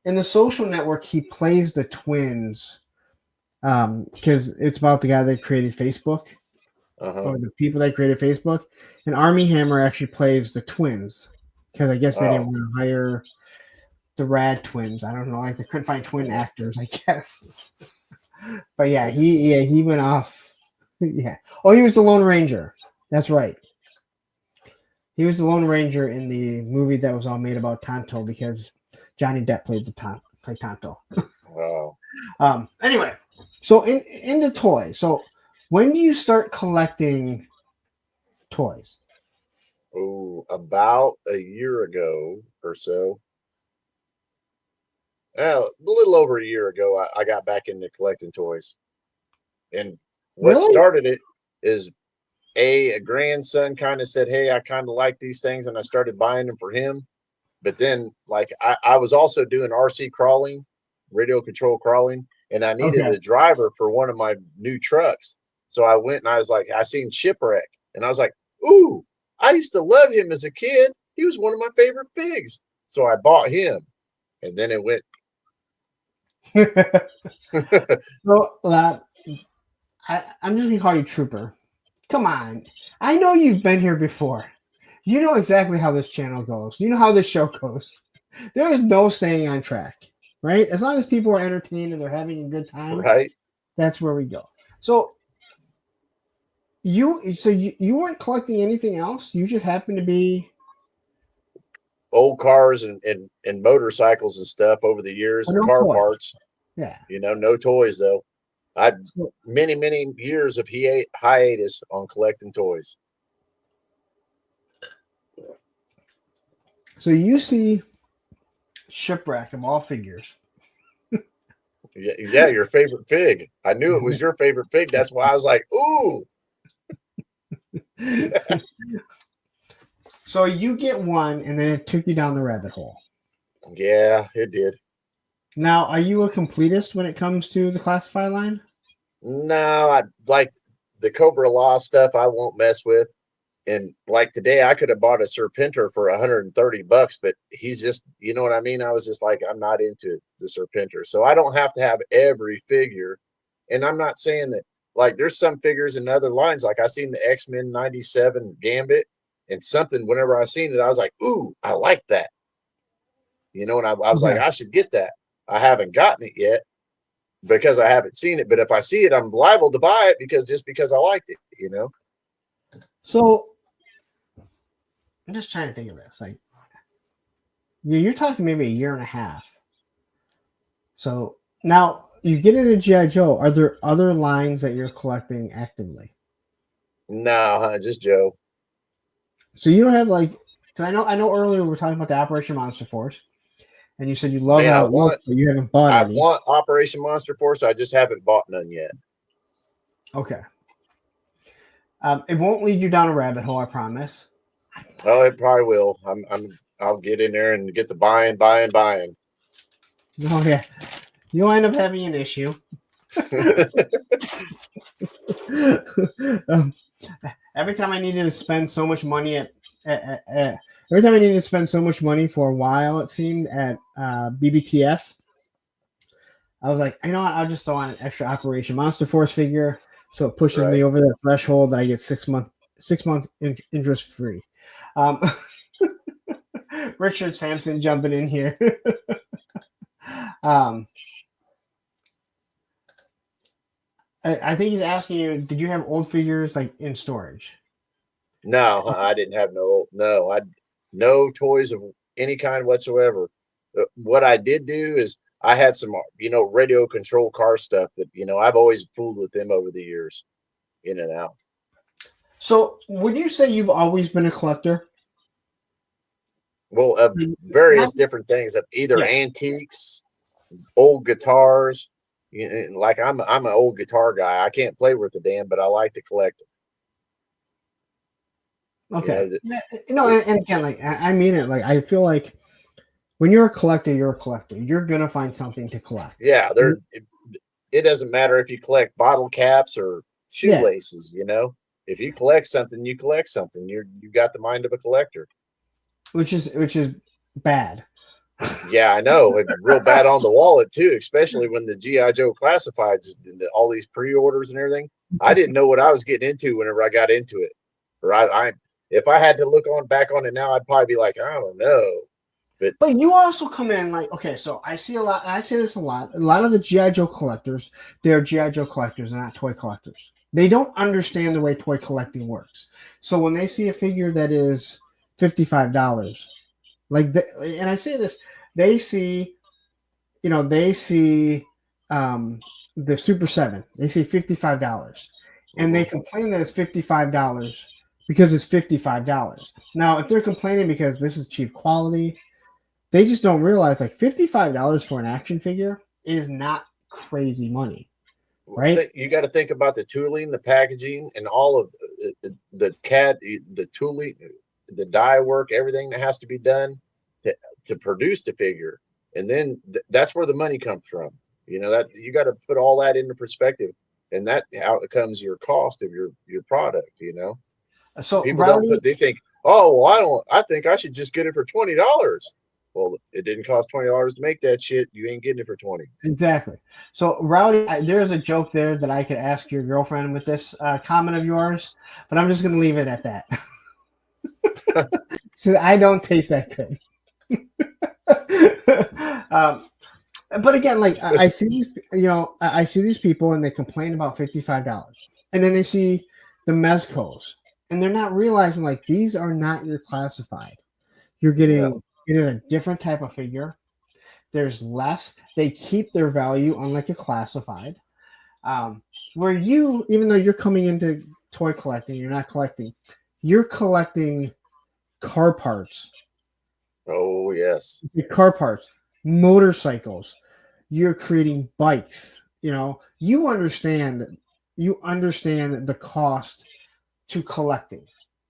In The Social Network, he plays the twins because it's about the guy that created Facebook or the people that created Facebook. And Army Hammer actually plays the twins because I guess they didn't want to hire the Rad twins. I don't know, like they couldn't find twin actors, I guess. But yeah, he went off. Yeah. Oh, he was the Lone Ranger. That's right. He was the Lone Ranger in the movie that was all made about Tonto because Johnny Depp played Tonto. Wow. Anyway, so into toys. So when do you start collecting toys? Oh, about a year ago or so. A little over a year ago, I got back into collecting toys. And what started it is a grandson kind of said, hey, I kind of like these things, and I started buying them for him. But then, like, I was also doing RC crawling, radio control crawling, and I needed a driver for one of my new trucks. So I went and I was like, I seen Shipwreck, and I was like, ooh, I used to love him as a kid. He was one of my favorite figs. So I bought him, and then it went. So I'm just gonna call you Trooper. Come on, I know you've been here before. You know exactly how this channel goes. You know how this show goes. There is no staying on track, right? As long as people are entertained and they're having a good time, right? That's where we go. So you weren't collecting anything else. You just happened to be old cars and motorcycles and stuff over the years, and car parts. Yeah, no toys though. I many years of hiatus on collecting toys. So you see Shipwreck of all figures. Yeah, your favorite fig. I knew it was your favorite fig. That's why I was like, ooh. So you get one, and then it took you down the rabbit hole. Yeah, it did. Now, are you a completist when it comes to the classified line? No, I like the Cobra Law stuff. I won't mess with. And like today, I could have bought a Serpentor for $130, but he's just, you know what I mean? I was just like, I'm not into the Serpentor. So I don't have to have every figure. And I'm not saying that, like, there's some figures in other lines. Like I seen the X-Men 97 Gambit and something, whenever I seen it, I was like, ooh, I like that. You know, and I was like, I should get that. I haven't gotten it yet. because I haven't seen it. But if I see it, I'm liable to buy it because I liked it, you know? So I'm just trying to think of this. Like, you're talking maybe a year and a half. So now you get into G.I. Joe. Are there other lines that you're collecting actively? No, just Joe. So you don't have like, because I know earlier we were talking about the Operation Monster Force, and you said you love Man, how it looks, but you haven't bought I any. want Operation Monster Force. I just haven't bought none yet. Okay. It won't lead you down a rabbit hole, I promise. Oh, it probably will. I'll get in there and get the buying. Oh yeah, you'll end up having an issue. um, every time I needed to spend so much money every time I needed to spend so much money for a while, it seemed at BBTS, I was like, you know what? I'll just throw on an extra Operation Monster Force figure, so it pushes me over the threshold that I get 6 months interest free. Richard Sampson jumping in here. I think he's asking you, did you have old figures like in storage? No, I didn't have no toys of any kind whatsoever. What I did do is I had some, radio control car stuff that, I've always fooled with them over the years, in and out. So would you say you've always been a collector? Well, of various different things, of either antiques, old guitars. Like I'm an old guitar guy. I can't play worth a damn, but I like to collect them. Okay. And again, like I mean it. Like I feel like when you're a collector, you're a collector. You're gonna find something to collect. Yeah, it doesn't matter if you collect bottle caps or shoelaces. If you collect something, you collect something. You got the mind of a collector. Which is bad. Yeah, I know. It's real bad on the wallet too, especially when the G.I. Joe classifieds, all these pre-orders and everything. I didn't know what I was getting into whenever I got into it. Or if I had to look back on it now, I'd probably be like, I don't know. But you also come in like, okay, so I see a lot, and I say this a lot of the G.I. Joe collectors, they're G.I. Joe collectors and not toy collectors. They don't understand the way toy collecting works. So when they see a figure that is $55, and I say this, they see the Super 7, they see $55, and they complain that it's $55 because it's $55. Now, if they're complaining because this is cheap quality, they just don't realize like $55 for an action figure is not crazy money, right? You got to think about the tooling, the packaging, and all of the tooling, the dye work, everything that has to be done to produce the figure. And then that's where the money comes from. That you got to put all that into perspective, and that how it comes your cost of your product. So people they think, oh, well, I think I should just get it for $20. Well, it didn't cost $20 to make that shit. You ain't getting it for $20. Exactly. So, Rowdy, there's a joke there that I could ask your girlfriend with this comment of yours, but I'm just going to leave it at that. So I don't taste that good. But again, like I see these, I see these people and they complain about $55, and then they see the Mezcos, and they're not realizing like these are not your classified. You're getting a different type of figure. There's less. They keep their value, unlike a classified. Where even though you're coming into toy collecting, you're not collecting. You're collecting car parts. Oh yes, car parts, motorcycles. You're creating bikes. You understand the cost to collecting,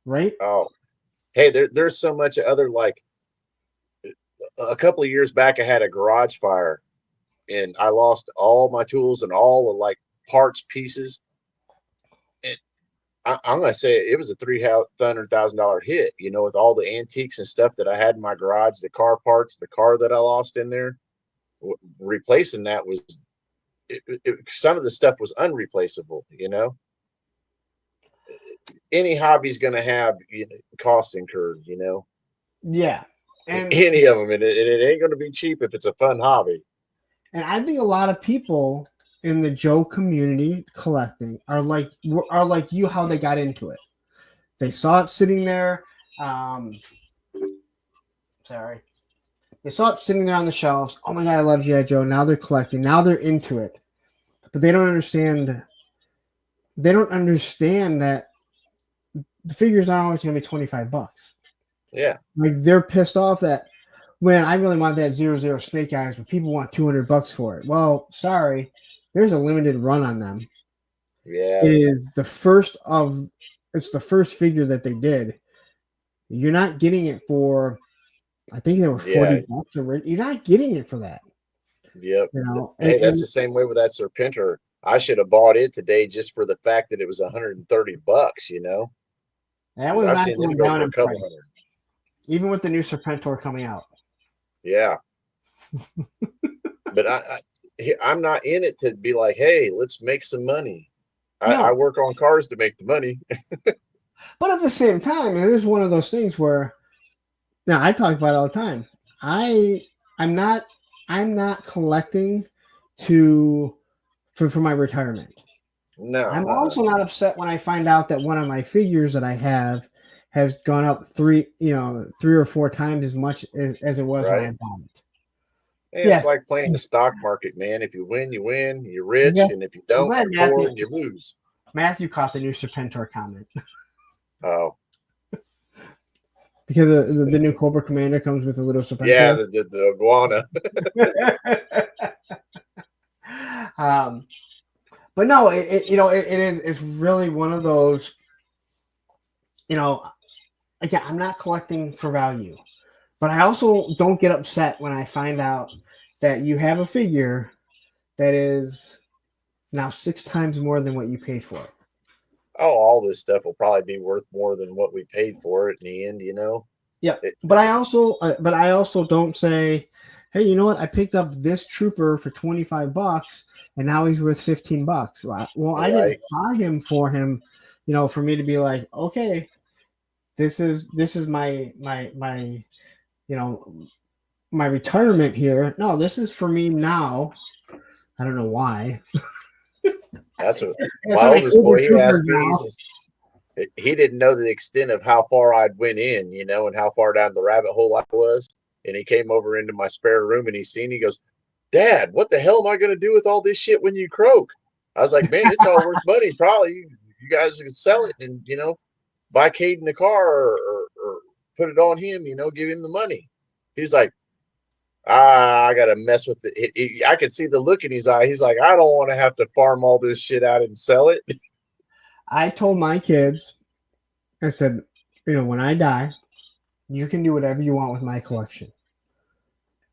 right? Oh, hey, there's so much other, like a couple of years back, I had a garage fire and I lost all my tools and all the like parts pieces. And I'm going to say it was a $300,000 hit, with all the antiques and stuff that I had in my garage, the car parts, the car that I lost in there. Replacing that was, some of the stuff was unreplaceable, Any hobby's going to have costs incurred, Yeah. And any of them, and it ain't going to be cheap if it's a fun hobby. And I think a lot of people in the Joe community collecting are like you, how they got into it. They saw it sitting there. Sorry. They saw it sitting there on the shelves. Oh my God, I love G.I. Joe. Now they're collecting. Now they're into it. But they don't understand. They don't understand that the figure's not always going to be $25. Yeah. Like they're pissed off that, man, I really want that 00 Snake Eyes, but people want $200 for it. Well, sorry. There's a limited run on them. Yeah. It is the first figure that they did. You're not getting it for, I think they were $40. You're not getting it for that. Yep. You know, hey, that's the same way with that Serpentor. I should have bought it today just for the fact that it was $130, you know. That was I've not seen them going go down for in a couple price, hundred. even with the new Serpentor coming out. Yeah. But I'm not in it to be like, hey, let's make some money. I work on cars to make the money. But at the same time, it is one of those things where, now I talk about it all the time. I'm not collecting for my retirement. No. I'm also not upset when I find out that one of my figures that I have has gone up three or four times as much as it was when I bought it. Hey, it's like playing the stock market, man. If you win, you win. You're rich, and if you don't, you're poor and you lose. Matthew caught the new Serpentor comment. Oh. Because the new Cobra Commander comes with a little Serpentor. Yeah, the iguana. But no, it's really one of those, again, I'm not collecting for value, but I also don't get upset when I find out that you have a figure that is now 6 times more than what you paid for it. Oh, all this stuff will probably be worth more than what we paid for it in the end, you know? Yeah. But I also don't say, hey, you know what? I picked up this trooper for $25 and now he's worth $15. Well, I didn't buy him, for me to be like, okay, this is my my retirement here. No, this is for me now. I don't know why. That's what my oldest boy, he asked me, he didn't know the extent of how far I'd went in, and how far down the rabbit hole I was. And he came over into my spare room and he goes, Dad, what the hell am I going to do with all this shit when you croak? I was like, man, it's all worth money. Probably you guys can sell it and, buy Caden a car or put it on him, give him the money. He's like, I got to mess with it. I could see the look in his eye. He's like, I don't want to have to farm all this shit out and sell it. I told my kids, I said, when I die, you can do whatever you want with my collection.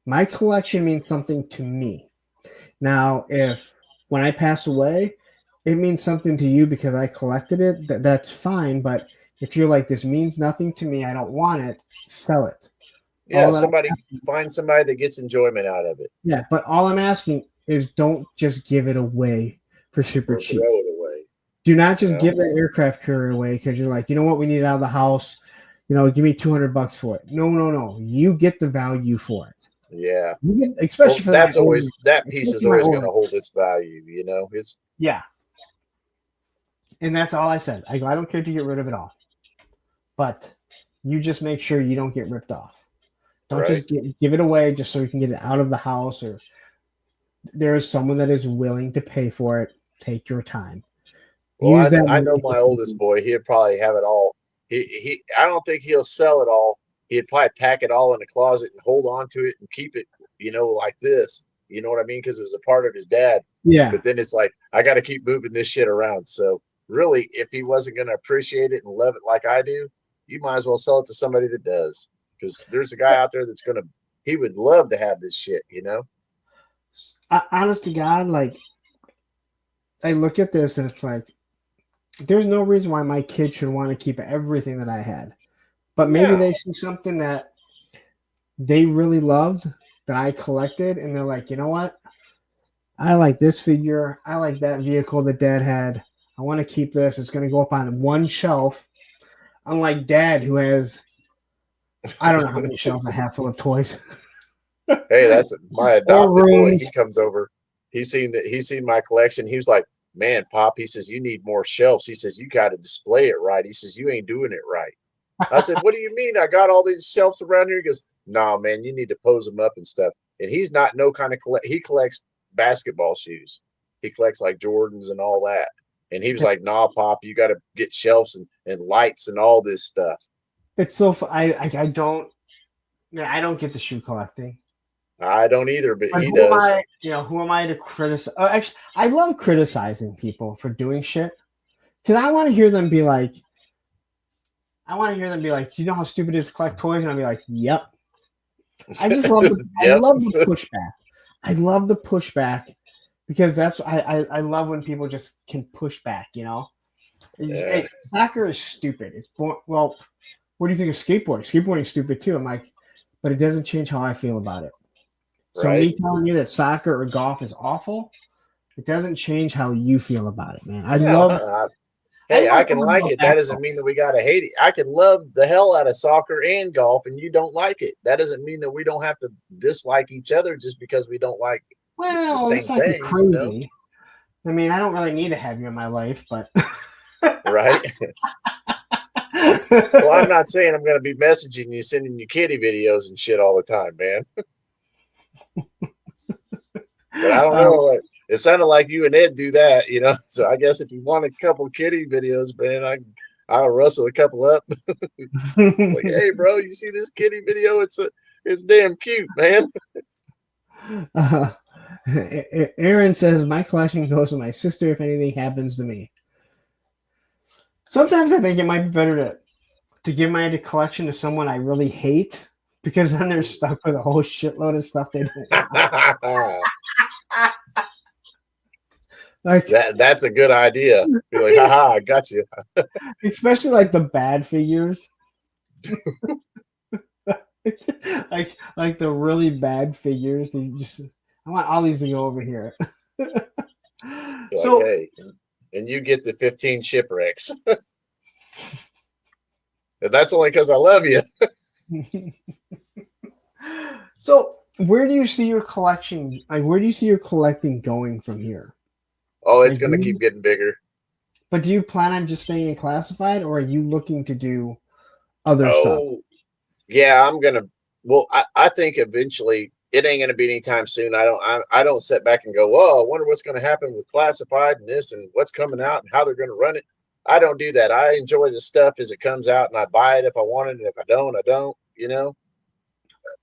My collection means something to me. Now, if when I pass away, it means something to you because I collected it, that's fine. But if you're like, this means nothing to me, I don't want it, sell it. Yeah, find somebody that gets enjoyment out of it. Yeah, but all I'm asking is don't just give it away for super cheap. Throw it away. Do not just give that aircraft carrier away because you're like, you know what, we need it out of the house. Give me $200 for it. No. You get the value for it. Yeah. Especially for that piece is always going to hold its value, It's And that's all I said. I go, I don't care if you get rid of it all. But you just make sure you don't get ripped off. Don't just give it away just so you can get it out of the house, or there is someone that is willing to pay for it. Take your time. Well, I know my oldest boy, he'd probably have it all. I don't think he'll sell it all. He'd probably pack it all in a closet and hold on to it and keep it, like this. You know what I mean? Because it was a part of his dad. Yeah. But then it's like, I got to keep moving this shit around. So really, if he wasn't going to appreciate it and love it like I do, you might as well sell it to somebody that does. Because there's a guy out there he would love to have this shit, Honest to God, like, I look at this and it's like, there's no reason why my kid should want to keep everything that I had. But maybe they see something that they really loved that I collected, and they're like, you know what? I like this figure. I like that vehicle that Dad had. I want to keep this. It's going to go up on one shelf. Unlike Dad, who has, I don't know how many shelves I have full of toys. Hey, that's my adopted boy. He comes over. He seen my collection. He was like, "Man, Pop," he says, "you need more shelves." He says, "You got to display it right." He says, "You ain't doing it right." I said, "What do you mean? I got all these shelves around here." He goes, "No, man, you need to pose them up and stuff." And he's not no kind of he collects basketball shoes. He collects like Jordans and all that. And he was like, "Nah, Pop, you got to get shelves and lights and all this stuff." It's so I don't. Yeah, I don't get the shoe collecting. I don't either, but But he who am does. I? You know, who am I to criticize? Actually, I love criticizing people for doing shit because I want to hear them be like, "Do you know how stupid it is to collect toys?" And I'll be like, "Yep." I just love I Yep. love the pushback. I love the pushback because that's I love when people just can push back. You know, Yeah. soccer is stupid. It's well. What do you think of skateboarding? Skateboarding's stupid too. I'm like, but it doesn't change how I feel about it. So Right. me telling you that soccer or golf is awful, it doesn't change how you feel about it, man. I No, love. hey, I can learning like about it. That doesn't basketball. mean that we got to hate it. I can love the hell out of soccer and golf, and you don't like it. That doesn't mean that we don't have to dislike each other just because we don't like the Well, same it's not things, crazy. I mean, I don't really need to have you in my life, but Right? Well, I'm not saying I'm going to be messaging you, sending you kitty videos and shit all the time, man. But I don't know. It sounded like you and Ed do that, So I guess if you want a couple kitty videos, man, I'll rustle a couple up. Like, hey, bro, you see this kitty video? It's damn cute, man. Aaron says my collection goes to my sister if anything happens to me. Sometimes I think it might be better to give my collection to someone I really hate because then they're stuck with a whole shitload of stuff they don't want. Like that's a good idea. Be like, haha, I got you. Especially like the bad figures. like the really bad figures. I want all these to go over here. So hey, and you get the 15 shipwrecks. That's only because I love you. So where do you see your collection? Like, where do you see your collecting going from here? Oh, it's going to keep getting bigger. But do you plan on just staying in classified, or are you looking to do other stuff? Yeah, I'm gonna. Well, I think eventually it ain't gonna be anytime soon. I don't sit back and go, "Oh, I wonder what's gonna happen with classified and this and what's coming out and how they're gonna run it." I don't do that. I enjoy the stuff as it comes out, and I buy it if I want it, and if I don't, I don't.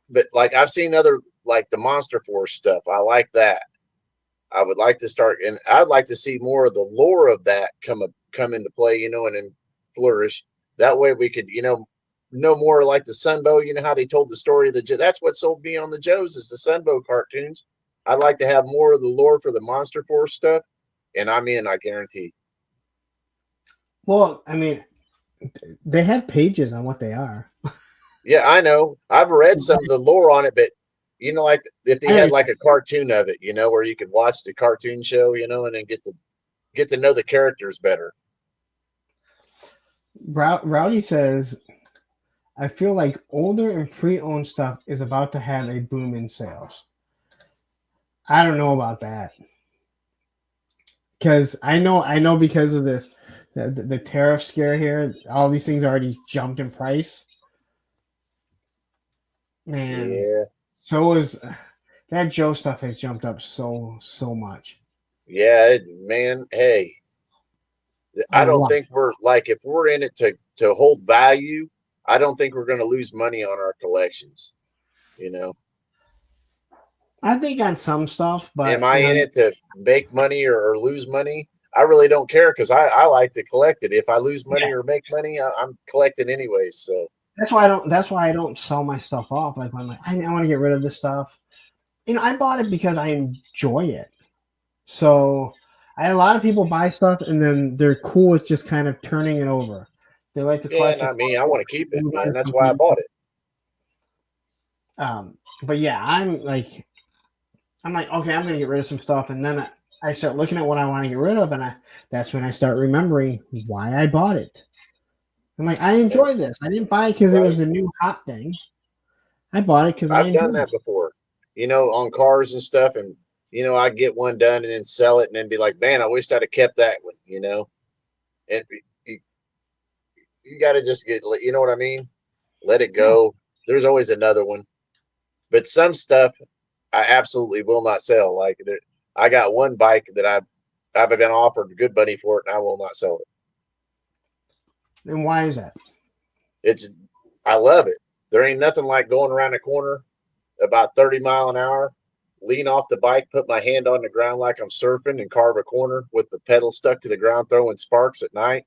But like I've seen other like the Monster Force stuff. I like that. I would like to start, and I'd like to see more of the lore of that come into play, and then flourish. That way we could, know more like the Sunbow. You know how they told the story of that's what sold me on the Joes is the Sunbow cartoons. I'd like to have more of the lore for the Monster Force stuff, and I'm in. I guarantee. Well, I mean, they have pages on what they are. Yeah, I know. I've read some of the lore on it, but like if they had like a cartoon of it, where you could watch the cartoon show, and then get to know the characters better. Rowdy says, I feel like older and pre-owned stuff is about to have a boom in sales. I don't know about that. Because I know because of this, the tariff scare here, all these things already jumped in price. Man, yeah. So is that Joe stuff has jumped up so much. Yeah, man. Hey, I don't think we're like if we're in it to hold value. I don't think we're going to lose money on our collections. I think on some stuff, but am I in it to make money or lose money? I really don't care because I like to collect it. If I lose money or make money, I'm collecting anyways. So that's why I don't sell my stuff off. Like when I'm like, I want to get rid of this stuff. I bought it because I enjoy it. So I had a lot of people buy stuff and then they're cool with just kind of turning it over. They like to collect. Not me. I want to keep it, man. That's why I bought it. But yeah, I'm like, okay, I'm gonna get rid of some stuff, and then I start looking at what I want to get rid of, and that's when I start remembering why I bought it. I'm like, I enjoy this. I didn't buy it because it was a new hot thing. I bought it because I've done that before, on cars and stuff, and I get one done and then sell it and then be like, man, I wished I'd have kept that one, And you got to just get, you know what I mean? Let it go. There's always another one. But some stuff I absolutely will not sell. Like I got one bike that I've been offered good money for it, and I will not sell it. And why is that? I love it. There ain't nothing like going around a corner about 30 mile an hour, lean off the bike, put my hand on the ground like I'm surfing, and carve a corner with the pedal stuck to the ground, throwing sparks at night.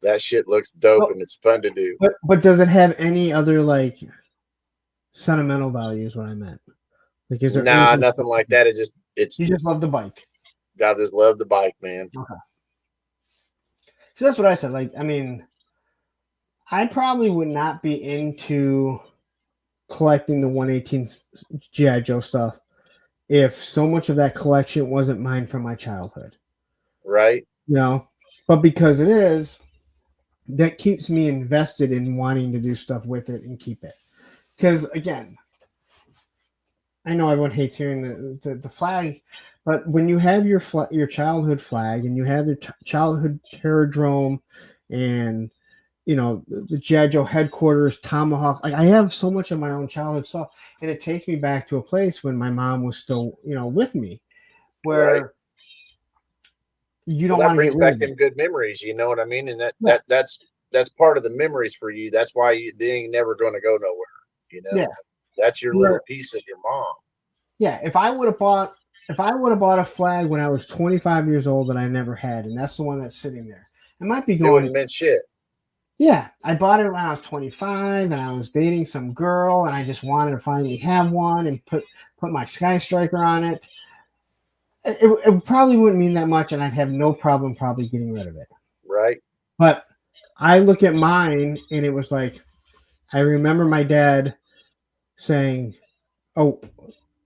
That shit looks dope and it's fun to do. But does it have any other like sentimental value? Is what I meant. Like, is there nothing like that? You just love the bike. I just love the bike, man. Okay. So that's what I said. Like, I mean, I probably would not be into collecting the 118 G.I. Joe stuff if so much of that collection wasn't mine from my childhood. Right. But because it is, that keeps me invested in wanting to do stuff with it and keep it. Because, again, I know everyone hates hearing the flag, but when you have your childhood flag and you have your childhood Terradrome and the G.I. Joe headquarters, Tomahawk, like I have so much of my own childhood stuff, and it takes me back to a place when my mom was still with me, where you don't want to brings get rid back of them it. good memories, you know what I mean? And that's part of the memories for you. That's why they ain't never going to go nowhere. Yeah. That's your little piece of your mom. Yeah, if I would have bought a flag when I was 25 years old that I never had, and that's the one that's sitting there, it might be going. It wouldn't meant shit. Yeah, I bought it when I was 25, and I was dating some girl, and I just wanted to finally have one and put my Sky Striker on it. It probably wouldn't mean that much, and I'd have no problem probably getting rid of it. Right. But I look at mine, and it was like, I remember my dad saying, "Oh,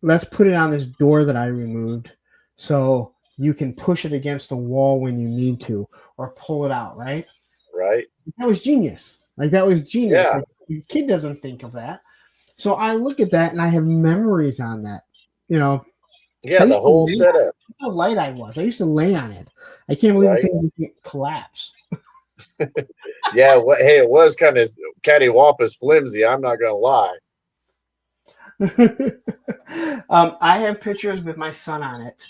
let's put it on this door that I removed so you can push it against the wall when you need to or pull it out," right? Right. That was genius. That was genius. Yeah. Like, the kid doesn't think of that. So I look at that and I have memories on that. Yeah, the whole setup. How light I was. I used to lay on it. I can't believe the thing didn't collapse. Yeah, it was kind of cattywampus flimsy. I'm not gonna lie. I have pictures with my son on it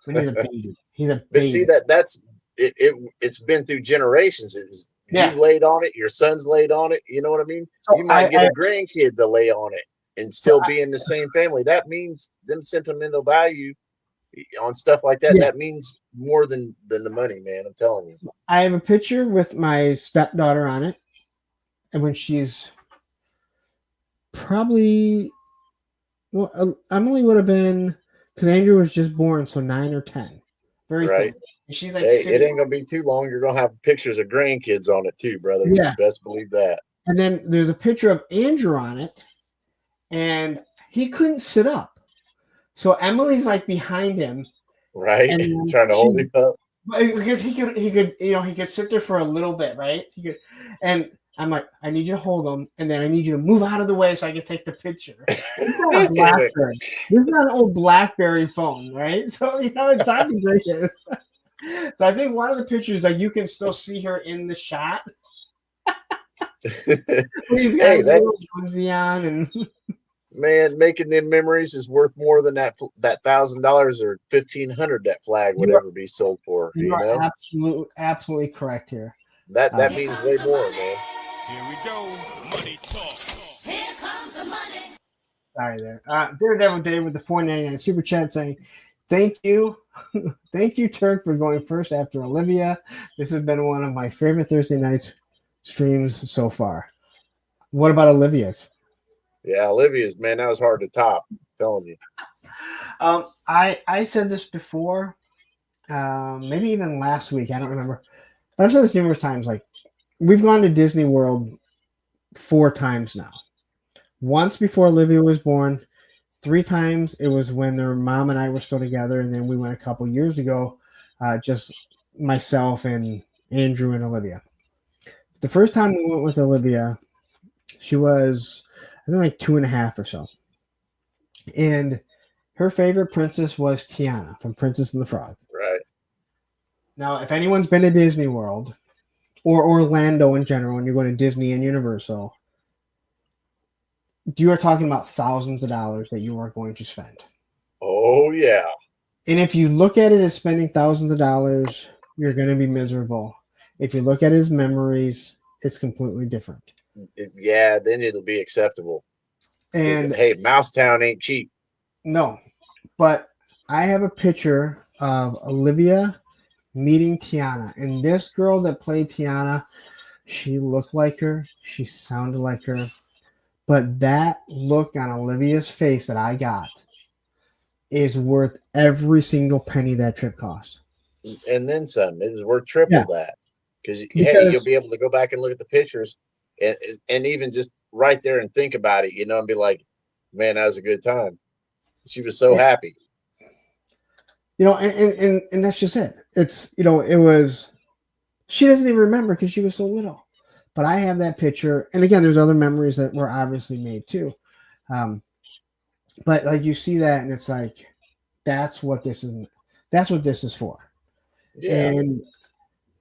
when he's a baby. He's a baby. But see that's it's been through generations. You've laid on it, your son's laid on it, you know what I mean? So you might get a grandkid to lay on it and still be in the same family. That means them sentimental value on stuff like that. That means more than the money, man. I'm telling you. I have a picture with my stepdaughter on it, and when she's probably, Emily would have been, because Andrew was just born, so 9 or 10. Very right. She's like, it ain't gonna be too long. You're gonna have pictures of grandkids on it too, brother. Yeah, you best believe that. And then there's a picture of Andrew on it, and he couldn't sit up, so Emily's like behind him, right, trying to hold him up because he could sit there for a little bit, right? And I'm like, I need you to hold him, and then I need you to move out of the way so I can take the picture. It's not a BlackBerry. This is not an old BlackBerry phone, right? So it's time to break this. So I think one of the pictures, like, you can still see her in the shot. He's got onesie on, and man, making them memories is worth more than that $1,000 or $1,500 that flag would ever be sold for. You know, absolutely correct here. That means way more, man. Here we go. Money talk. Here comes the money. Sorry there. Daredevil Dave with the $4.99 super chat saying, "Thank you. Thank you, Turk, for going first after Olivia. This has been one of my favorite Thursday night streams so far." What about Olivia's? Yeah, Olivia's, man, that was hard to top. I'm telling you. I said this before, maybe even last week. I don't remember. But I've said this numerous times. Like, we've gone to Disney World 4 times now. Once before Olivia was born. 3 times it was when their mom and I were still together, and then we went a couple years ago, just myself and Andrew and Olivia. The first time we went with Olivia, she was, I think, like 2.5 or so. And her favorite princess was Tiana from Princess and the Frog. Right. Now, if anyone's been to Disney World or Orlando in general, and you're going to Disney and Universal, you are talking about thousands of dollars that you are going to spend. Oh yeah. And if you look at it as spending thousands of dollars, you're going to be miserable. If you look at it as memories, it's completely different. Yeah, then it'll be acceptable. And hey, Mousetown ain't cheap. no, but I have a picture of Olivia meeting Tiana, and this girl that played Tiana, she looked like her, she sounded like her, but that look on Olivia's face that I got is worth every single penny that trip cost. And then some. It was worth triple that. Because you'll be able to go back and look at the pictures and even just right there and think about it, and be like, man, that was a good time. She was so happy. And that's just it. It's, it was, she doesn't even remember because she was so little. But I have that picture. And again, there's other memories that were obviously made too. But like you see that and it's like, that's what this is for. Yeah. And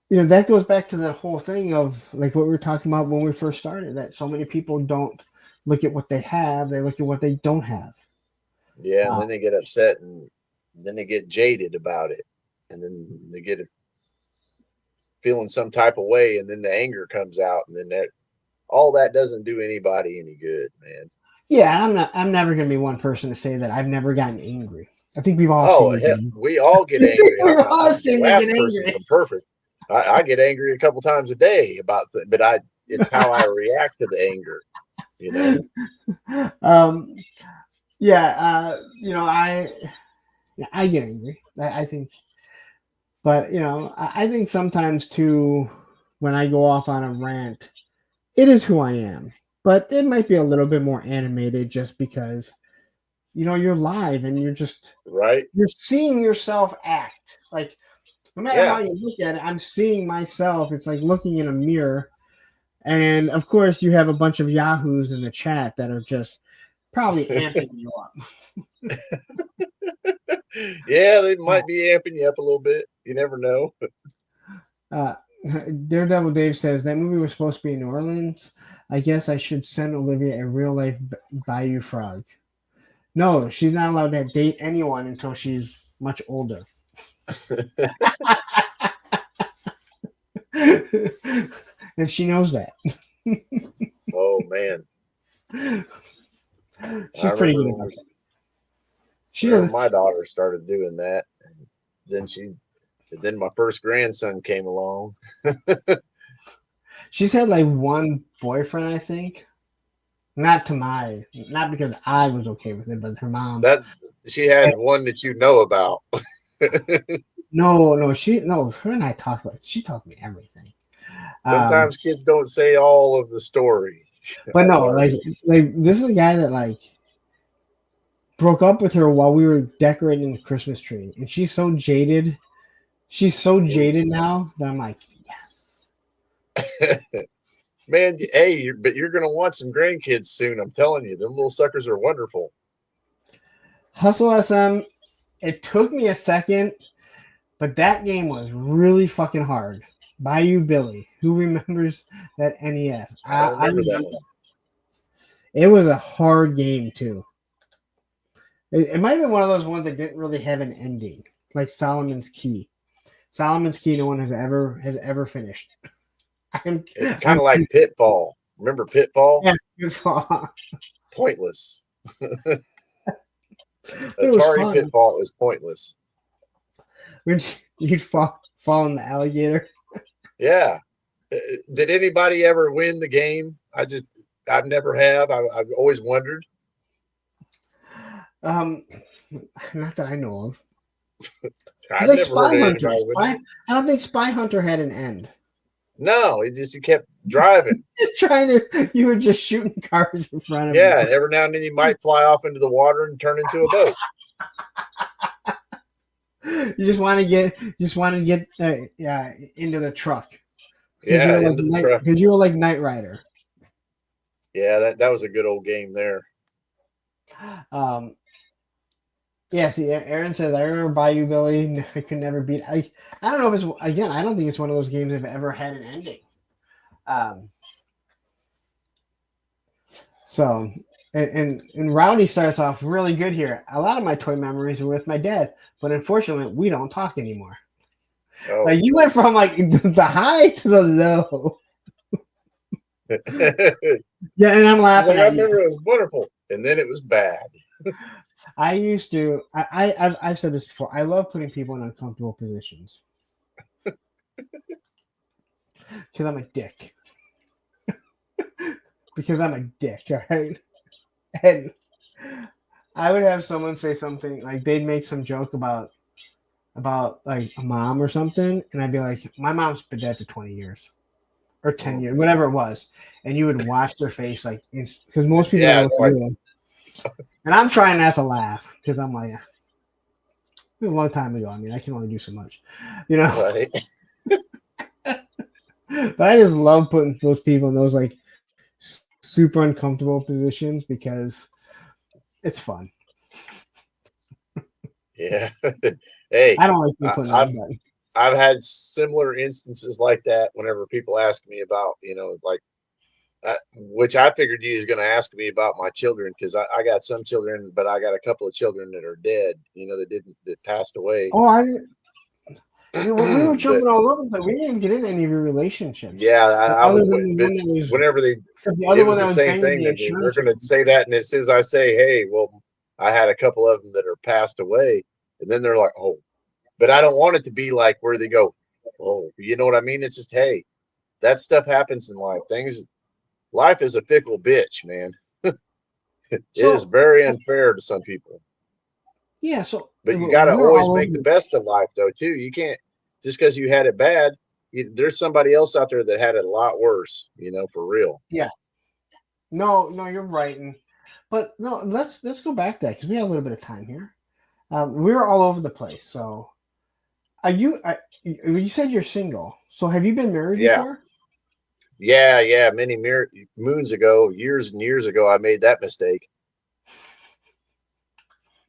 that goes back to the whole thing of like what we were talking about when we first started, that so many people don't look at what they have, they look at what they don't have. Yeah, and then they get upset and then they get jaded about it. And then they get feeling some type of way, and then the anger comes out, and then all that doesn't do anybody any good, man. Yeah, I'm never gonna be one person to say that I've never gotten angry. I think we've all seen we all get angry. We've all seen me get person angry. Perfect. I get angry a couple times a day about but it's how I react to the anger, I get angry. I think, but I think sometimes too, when I go off on a rant, it is who I am, but it might be a little bit more animated just because, you're live and you're just right. You're seeing yourself act. Like, no matter how you look at it, I'm seeing myself. It's like looking in a mirror. And of course, you have a bunch of yahoos in the chat that are just probably amping you up. Yeah, they might be amping you up a little bit. You never know. Daredevil Dave says that movie was supposed to be in New Orleans. I guess I should send Olivia a real life Bayou Frog. No, she's not allowed to date anyone until she's much older. And she knows that. Oh man, she's pretty good about that. My daughter started doing that, and then my first grandson came along. She's had like one boyfriend, I think. Not because I was okay with it, but her mom. That she had one that you know about. No, her and I talked about. She taught me everything. Sometimes kids don't say all of the story. But no, like this is a guy that like broke up with her while we were decorating the Christmas tree, and she's so jaded. She's so jaded now that I'm like, yes. Man, hey, but you're gonna want some grandkids soon. I'm telling you, them little suckers are wonderful. Hustle SM. It took me a second, but that game was really fucking hard. Bayou Billy. Who remembers that NES? I remember that one. It was a hard game too. It might have been one of those ones that didn't really have an ending, like Solomon's Key. Solomon's Key, no one has ever finished. It's kind of like Pitfall. Remember Pitfall? Yes, Pitfall. Pointless. Atari Pitfall is pointless. When you'd fall in the alligator. Yeah. Did anybody ever win the game? I've never have. I've always wondered. Not that I know of. I've never heard of anybody I don't think Spy Hunter had an end. No, you kept driving. You were just shooting cars in front of you. Yeah, and every now and then you might fly off into the water and turn into a boat. You just want to get into the truck. Yeah, into the truck. Because you were like Knight Rider. Yeah, that was a good old game there. Yeah, see, Aaron says, I remember Bayou Billy. I could never beat. I don't know if it's, again, I don't think it's one of those games that have ever had an ending. Um, so, and Rowdy starts off really good here. A lot of my toy memories were with my dad, but unfortunately, we don't talk anymore. Oh. Like, you went from like the high to the low. Yeah, and I'm She's laughing like, I at you. remember it was wonderful, and then it was bad. I used to. I've said this before. I love putting people in uncomfortable positions because I'm a dick. Because I'm a dick, all right? And I would have someone say something like they'd make some joke about like a mom or something, and I'd be like, my mom's been dead for 20 years or 10 years, whatever it was, and you would watch their face like because most people Yeah, don't know it's what to like, do. And I'm trying not to laugh because I'm like, it was a long time ago. I mean, I can only do so much, you know. right. But I just love putting those people in those like super uncomfortable positions because it's fun. Yeah. Hey, I don't like being put in I've that. I've had similar instances like that whenever people ask me about, like, which I figured you was going to ask me about my children because I got some children, but I got a couple of children that are dead, that passed away. Oh, I didn't. We were But jumping all over the place. We didn't even get into any of your relationships, yeah, I other was, than the but one that was, whenever except the it other was one the that was same banging thing. the They're insurance. going to say that. And as soon as I say, hey, well, I had a couple of them that are passed away. And then they're like, oh, but I don't want it to be like where they go, oh, you know what I mean? It's just, hey, that stuff happens in life. Life is a fickle bitch, man. It is So very unfair to some people. yeah, so But you got to we're always all over. make the best of life, though, too. You can't, just because you had it bad, there's somebody else out there that had it a lot worse, for real. Yeah. No, you're right. But no, let's go back to that because we have a little bit of time here. We're all over the place. So, you said you're single. So, have you been married Yeah. before? Yeah. Many moons ago, years and years ago, I made that mistake.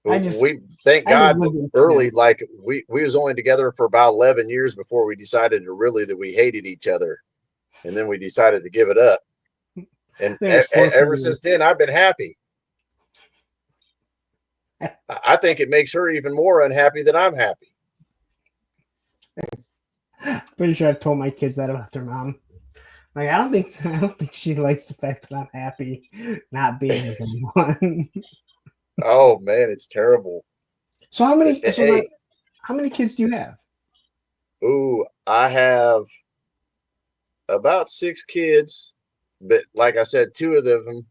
I just Thank God lived in early, sin. like we was only together for about 11 years before we decided that we hated each other. And then we decided to give it up. And It was 14 ever years. since then, I've been happy. I think it makes her even more unhappy than I'm happy. Pretty sure I've told my kids that about their mom. Like, I don't think she likes the fact that I'm happy not being with anyone. Oh man, it's terrible. So how many? But, hey, how many kids do you have? I have about 6 kids, but like I said, 2 of them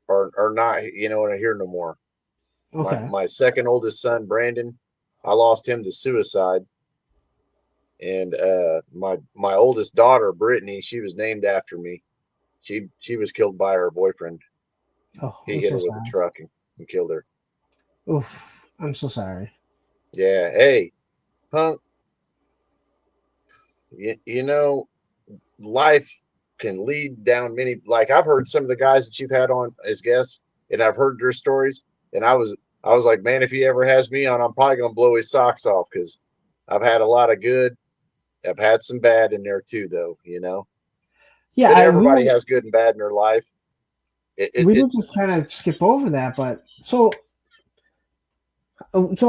are not, are here no more. Okay. My second oldest son, Brandon, I lost him to suicide. And my oldest daughter, Brittany, she was named after me. She was killed by her boyfriend. Oh, He I'm hit so her with a sorry. truck and killed her. Oof, I'm so sorry. Yeah. Hey, punk. Life can lead down many. Like I've heard some of the guys that you've had on as guests, and I've heard their stories, and I was like, man, if he ever has me on, I'm probably gonna blow his socks off because I've had a lot of good. I've had some bad in there too, though. Yeah, But everybody has good and bad in their life. We did just kind of skip over that, but so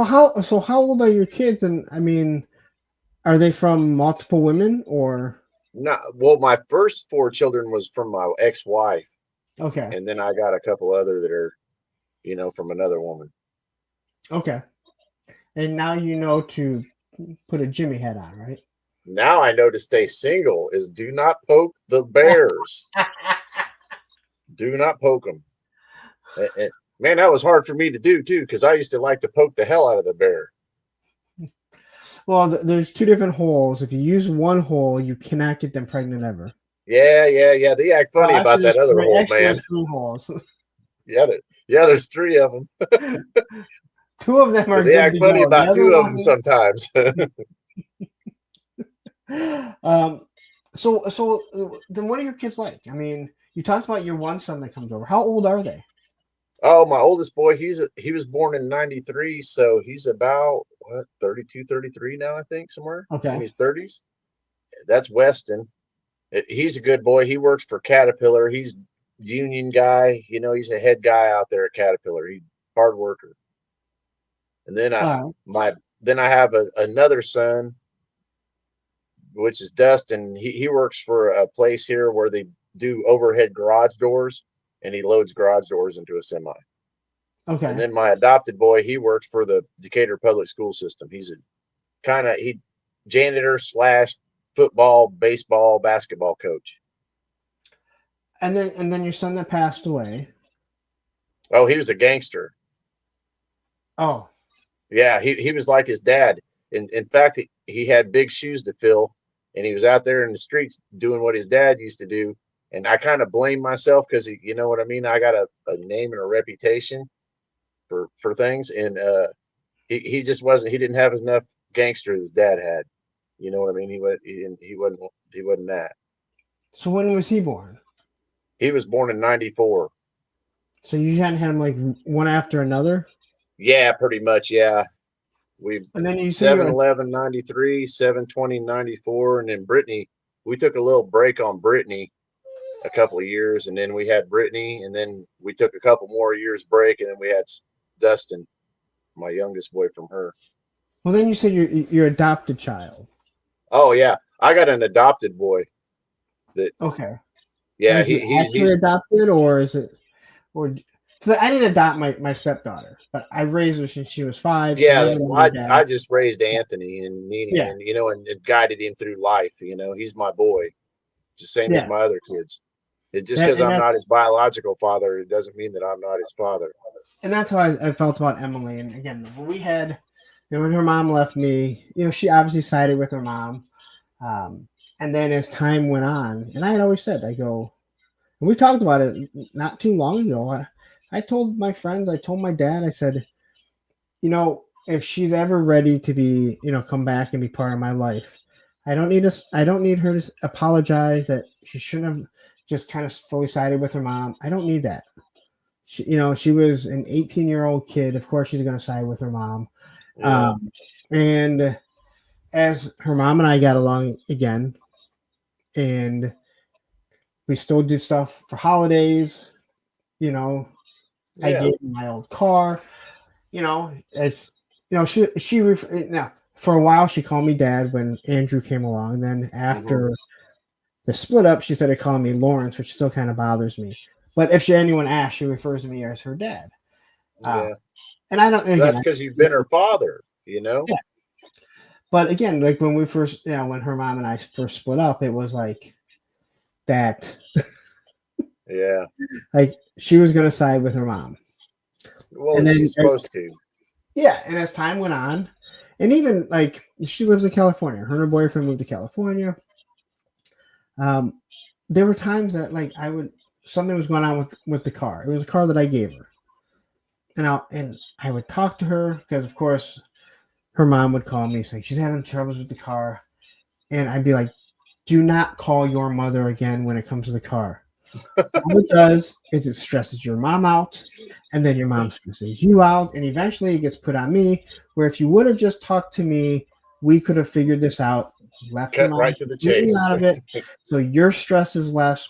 how old are your kids? And I mean, are they from multiple women or? Not well. My first 4 children was from my ex-wife, Okay. and then I got a couple other that are, from another woman. Okay. And now you know to put a Jimmy hat on, right? Now I know to stay single is do not poke the bears. Do not poke them. And, man, that was hard for me to do too because I used to like to poke the hell out of the bear. Well, there's 2 different holes. If you use one hole, you cannot get them pregnant ever. Yeah. They act funny about that other hole, man. There's 3 holes. There's 3 of them. 2 of them are But they good act to funny go. The about other 2 of them one. sometimes. So then what are your kids like? I mean, you talked about your one son that comes over. How old are they? Oh, my oldest boy, he was born in 93, so he's about what, 32, 33 now, I think, somewhere in Okay. his 30s. That's Weston. He's a good boy. He works for Caterpillar. He's union guy. He's a head guy out there at Caterpillar. He's hard worker. And then I All right. my then I have another son, which is Dustin. He works for a place here where they do overhead garage doors, and he loads garage doors into a semi. And Okay. then my adopted boy, he works for the Decatur Public School System. He's a he janitor slash football, baseball, basketball coach. And then your son that passed away. Oh, he was a gangster. Oh, Yeah, he was like his dad. In fact, he had big shoes to fill, and he was out there in the streets doing what his dad used to do. And I kind of blame myself because you know what I mean. I got a name and a reputation for things, and he just wasn't. He didn't have enough gangster his dad had. You know what I mean? He wasn't that. so when was he born? He was born in 94. So you hadn't had him like one after another? Yeah, pretty much. Yeah, we And then you said 7/11 93, 7/20 94, and then Brittany. We took a little break on Brittany a couple of years, and then we had Brittany, and then we took a couple more years break, and then we had Dustin, my youngest boy from her. well, then you said your adopted child. Oh yeah, I got an adopted boy. Okay. Yeah, Is he actually adopted, or is it, or because I didn't adopt my stepdaughter, but I raised her since she was 5. yeah. I just raised Anthony and Nene, Yeah. and and guided him through life. He's my boy, just same as my other kids. Just because I'm not his biological father, it doesn't mean that I'm not his father. And that's how I felt about Emily. And again, when we had, when her mom left me, she obviously sided with her mom. And then as time went on, and I had always said, and we talked about it not too long ago. I told my friends, I told my dad, I said, if she's ever ready to be, come back and be part of my life, I don't need her to apologize that she shouldn't have just kind of fully sided with her mom. I don't need that. She was an 18-year-old kid. Of course, she's going to side with her mom. Yeah. And as her mom and I got along again, and we still did stuff for holidays, I gave her my old car, now for a while she called me dad when Andrew came along. Then after the split up, she started calling me Lawrence, which still kind of bothers me. But if anyone asks, she refers to me as her dad. Yeah. And I don't. That's because you've been her father, Yeah. But again, like when we first, when her mom and I first split up, it was like that. Yeah. Like she was going to side with her mom. Well, and she's supposed to. Yeah. And as time went on, and even like she lives in California, her and her boyfriend moved to California. There were times that like something was going on with the car. It was a car that I gave her. And I would talk to her because, of course, her mom would call me saying she's having troubles with the car. And I'd be like, do not call your mother again when it comes to the car. All it does is it stresses your mom out, and then your mom stresses you out, and eventually it gets put on me, where if you would have just talked to me, we could have figured this out. Cut right to the chase. Out of it. So your stress is less,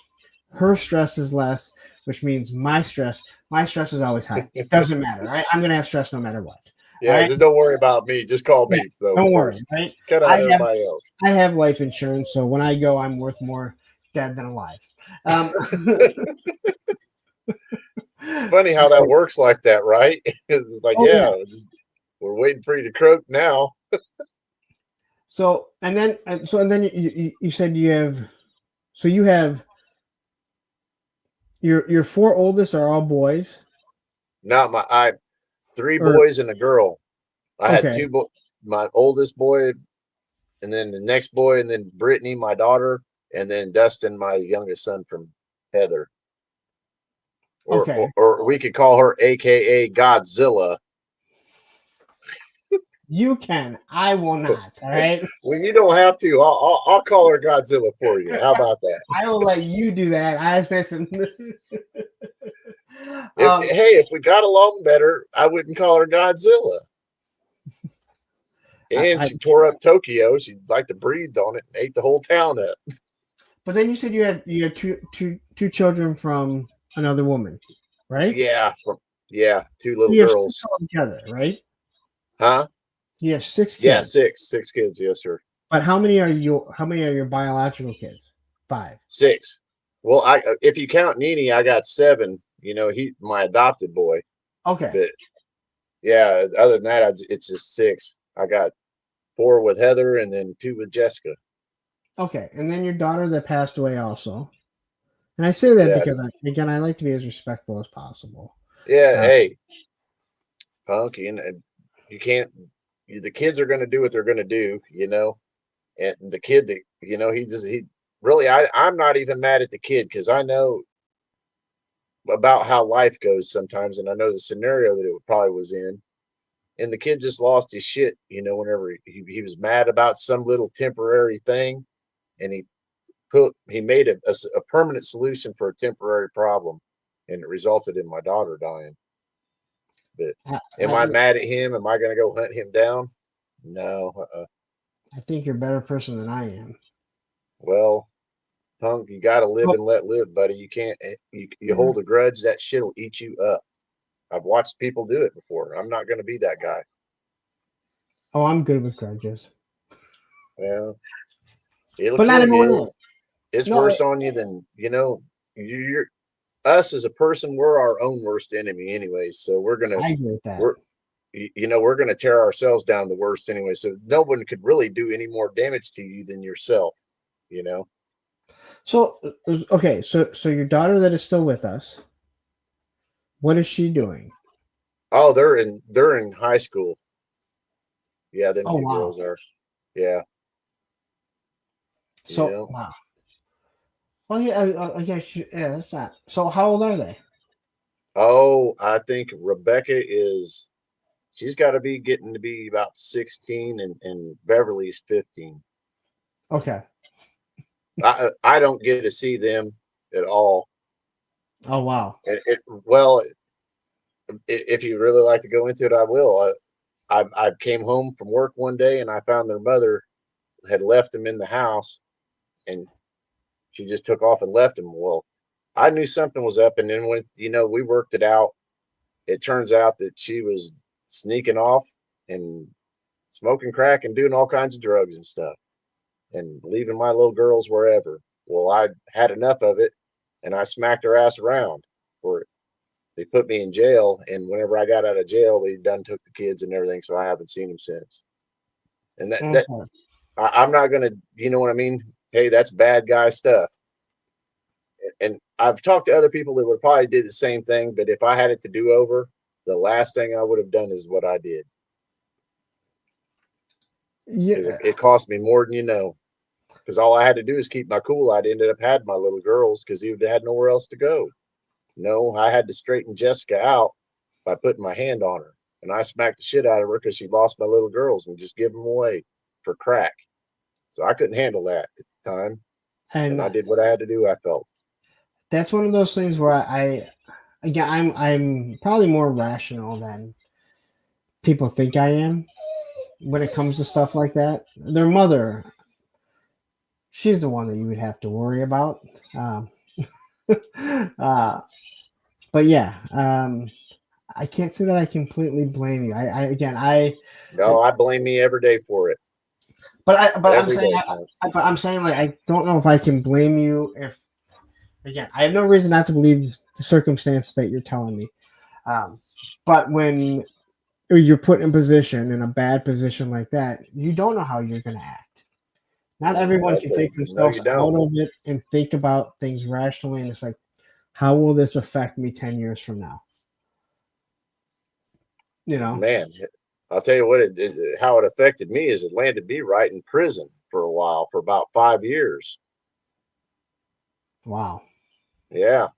her stress is less, which means my stress is always high. It doesn't matter, right? I'm gonna have stress no matter what. Yeah, right? Just don't worry about me. Just call me. Though, don't worry. Right? Cut out everybody else. I have life insurance, so when I go, I'm worth more dead than alive. It's funny how that works like that, right? It's like, we're waiting for you to croak now. So then you said you have your 4 oldest are all boys. Not I 3 boys and a girl. I had 2 my oldest boy, and then the next boy, and then Brittany, my daughter, and then Dustin, my youngest son from Heather. Or we could call her AKA Godzilla. You can. I will not. All right. Well, you don't have to. I'll call her Godzilla for you. How about that? I will let you do that. If we got along better, I wouldn't call her Godzilla. And she tore up Tokyo. She like to breathed on it and ate the whole town up. But then you said you had two children from another woman, right? Yeah, two little You have girls. 6 altogether, right? Huh? You have 6 kids. Yeah, six kids. Yes, sir. But how many are your biological kids? 5. 6. Well, if you count Nene, I got 7. He my adopted boy. Okay. But yeah, other than that, it's just 6. I got 4 with Heather and then 2 with Jessica. Okay, and then your daughter that passed away also. And I say that because I like to be as respectful as possible. Yeah, hey, Punk, and you can't. The kids are going to do what they're going to do, And the kid that he really. I'm not even mad at the kid because I know about how life goes sometimes, and I know the scenario that it probably was in. And the kid just lost his shit, whenever he was mad about some little temporary thing, and he made a permanent solution for a temporary problem, and it resulted in my daughter dying. But am I mad at him? Am I going to go hunt him down? No. I think you're a better person than I am. Well, Punk, you got to live and let live, buddy. You can't. You hold a grudge, that shit will eat you up. I've watched people do it before. I'm not going to be that guy. Oh, I'm good with grudges. Well, it'll but not kill everyone you. is. It's worse on you than you're. Us as a person, we're our own worst enemy, anyways. So we're gonna. I agree with that. We're gonna tear ourselves down the worst anyway. So no one could really do any more damage to you than yourself. So okay, so your daughter that is still with us, what is she doing? Oh, they're in high school. Yeah, them two wow. girls are. Yeah. So wow. Well, yeah, I guess that's not. So how old are they? Oh, I think Rebecca she's got to be getting to be about 16 and Beverly's 15. Okay. I don't get to see them at all. Oh, wow. If you really like to go into it, I will. I came home from work one day and I found their mother had left them in the house and she just took off and left them. Well, I knew something was up. And then when, we worked it out, it turns out that she was sneaking off and smoking crack and doing all kinds of drugs and stuff and leaving my little girls wherever. Well, I had enough of it and I smacked her ass around for it. They put me in jail. And whenever I got out of jail, they done took the kids and everything. So I haven't seen them since. And I'm not going to, you know what I mean? Hey, that's bad guy stuff. And I've talked to other people that would probably do the same thing. But if I had it to do over, the last thing I would have done is what I did. Yeah. It cost me more than you know. Because all I had to do is keep my cool. I'd ended up had my little girls because he had nowhere else to go. No, I had to straighten Jessica out by putting my hand on her. And I smacked the shit out of her because she lost my little girls and just give them away for crack. So I couldn't handle that at the time. And I did what I had to do, I felt. That's one of those things where I'm probably more rational than people think I am when it comes to stuff like that. Their mother, she's the one that you would have to worry about. But yeah, I can't say that I completely blame you. I blame me every day for it. I'm saying like I don't know if I can blame you if again I have no reason not to believe the circumstance that you're telling me. But when you're put in a bad position like that, you don't know how you're going to act. Not everyone can take themselves out of it and think about things rationally. And it's like, how will this affect me 10 years from now? Man, I'll tell you what, how it affected me is it landed me right in prison for a while, for about 5 years. Wow. Yeah.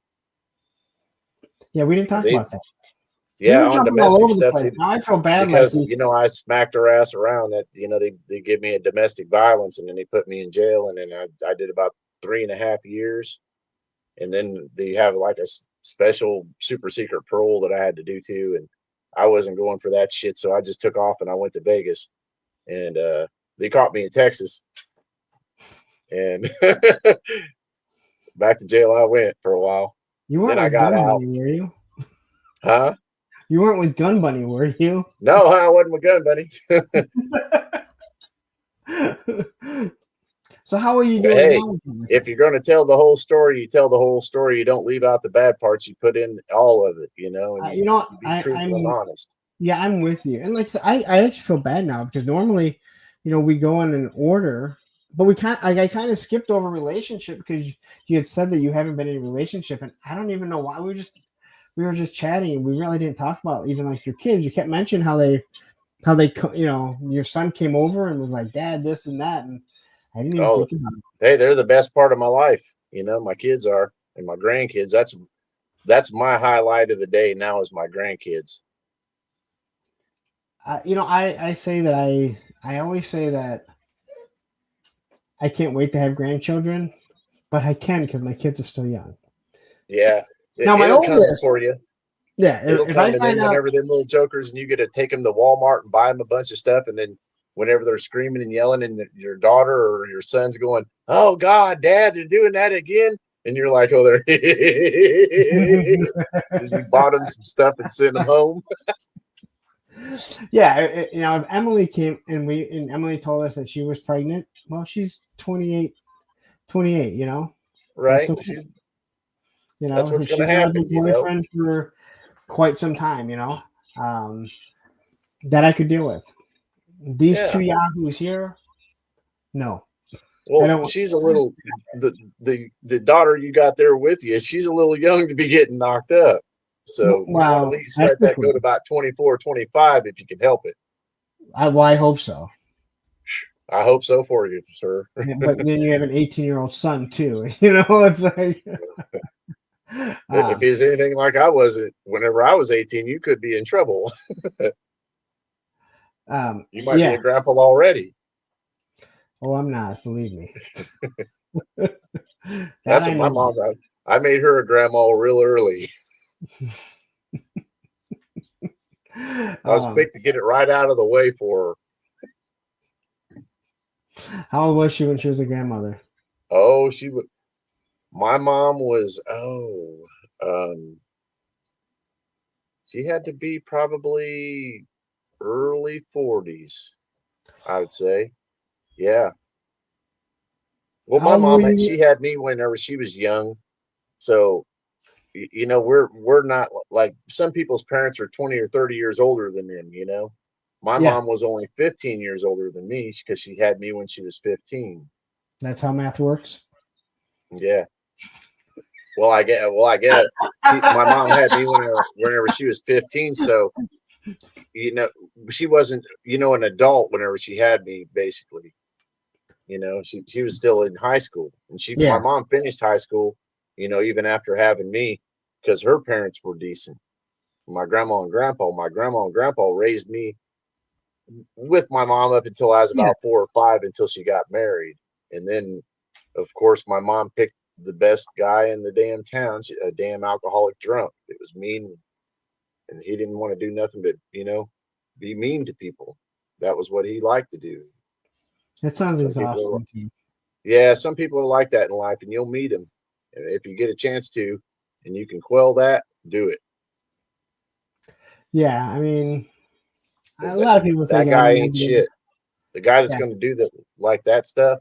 Yeah, we didn't talk about that. Yeah, on domestic stuff. Now I feel bad because I smacked her ass around. That they give me a domestic violence, and then they put me in jail, and then I did about 3.5 years, and then they have like a special super secret parole that I had to do too, and I wasn't going for that shit, so I just took off and I went to Vegas, and they caught me in Texas, and back to jail I went for a while. You weren't Then I with got Gun out. Bunny, were you? Huh? You weren't with Gun Bunny, were you? No, I wasn't with Gun Bunny. So how are you But doing hey, now? if you're going to tell the whole story, you tell the whole story. You don't leave out the bad parts. You put in all of it, and You know, you be truthful and honest. Yeah, I'm with you. And like I actually feel bad now because normally, we go in an order, but I kind of skipped over relationship because you had said that you haven't been in a relationship, and I don't even know why. We were just chatting, and we really didn't talk about even like your kids. You kept mentioning how they your son came over and was like, Dad, this and that, and I didn't even think about it. Hey, they're the best part of my life. My kids are, and my grandkids. That's my highlight of the day now is my grandkids. I say that I always say that I can't wait to have grandchildren, but I can because my kids are still young. Yeah. Now my It'll come oldest, for you. yeah, It'll if come, I and find then out, whenever they're little jokers and you get to take them to Walmart and buy them a bunch of stuff, and then whenever they're screaming and yelling and your daughter or your son's going, "Oh God, Dad, they're doing that again," and you're like, "Oh, they're," because you bought them some stuff and sent them home. yeah, if Emily came and Emily told us that she was pregnant, well, she's 28, Right? that's okay. That's what's going She's to gonna have a happen. boyfriend for quite some time, that I could deal with. These two yahoos here, no. Well, she's a little the daughter you got there with you. She's a little young to be getting knocked up. So you want to at least let that go to about 24, 25 if you can help it. I hope so. I hope so for you, sir. But then you have an 18-year-old son too. It's like if he was anything like I was, whenever I was 18, you could be in trouble. You might be a grandpa already. Oh, I'm not. Believe me. That's what my mom. I made her a grandma real early. I was quick to get it right out of the way for her. How old was she when she was a grandmother? Oh, my mom was, she had to be probably early 40s, I would say. Yeah. Well, my mom, she had me whenever she was young. So, we're not like some people's parents are 20 or 30 years older than them, My mom was only 15 years older than me because she had me when she was 15. That's how math works. Yeah. Well, I get it. My mom had me whenever she was 15. So, she wasn't, an adult whenever she had me, basically. She was still in high school, and my mom finished high school, even after having me, because her parents were decent. My grandma and grandpa raised me with my mom up until I was about 4 or 5 until she got married. And then, of course, my mom picked the best guy in the damn town, a damn alcoholic drunk. It was mean, and he didn't want to do nothing but, be mean to people. That was what he liked to do. That sounds exhausting. Yeah, some people are like that in life, and you'll meet them. And if you get a chance to, and you can quell that, do it. Yeah, I mean, a lot of people think that guy ain't shit. The guy that's going to do that stuff,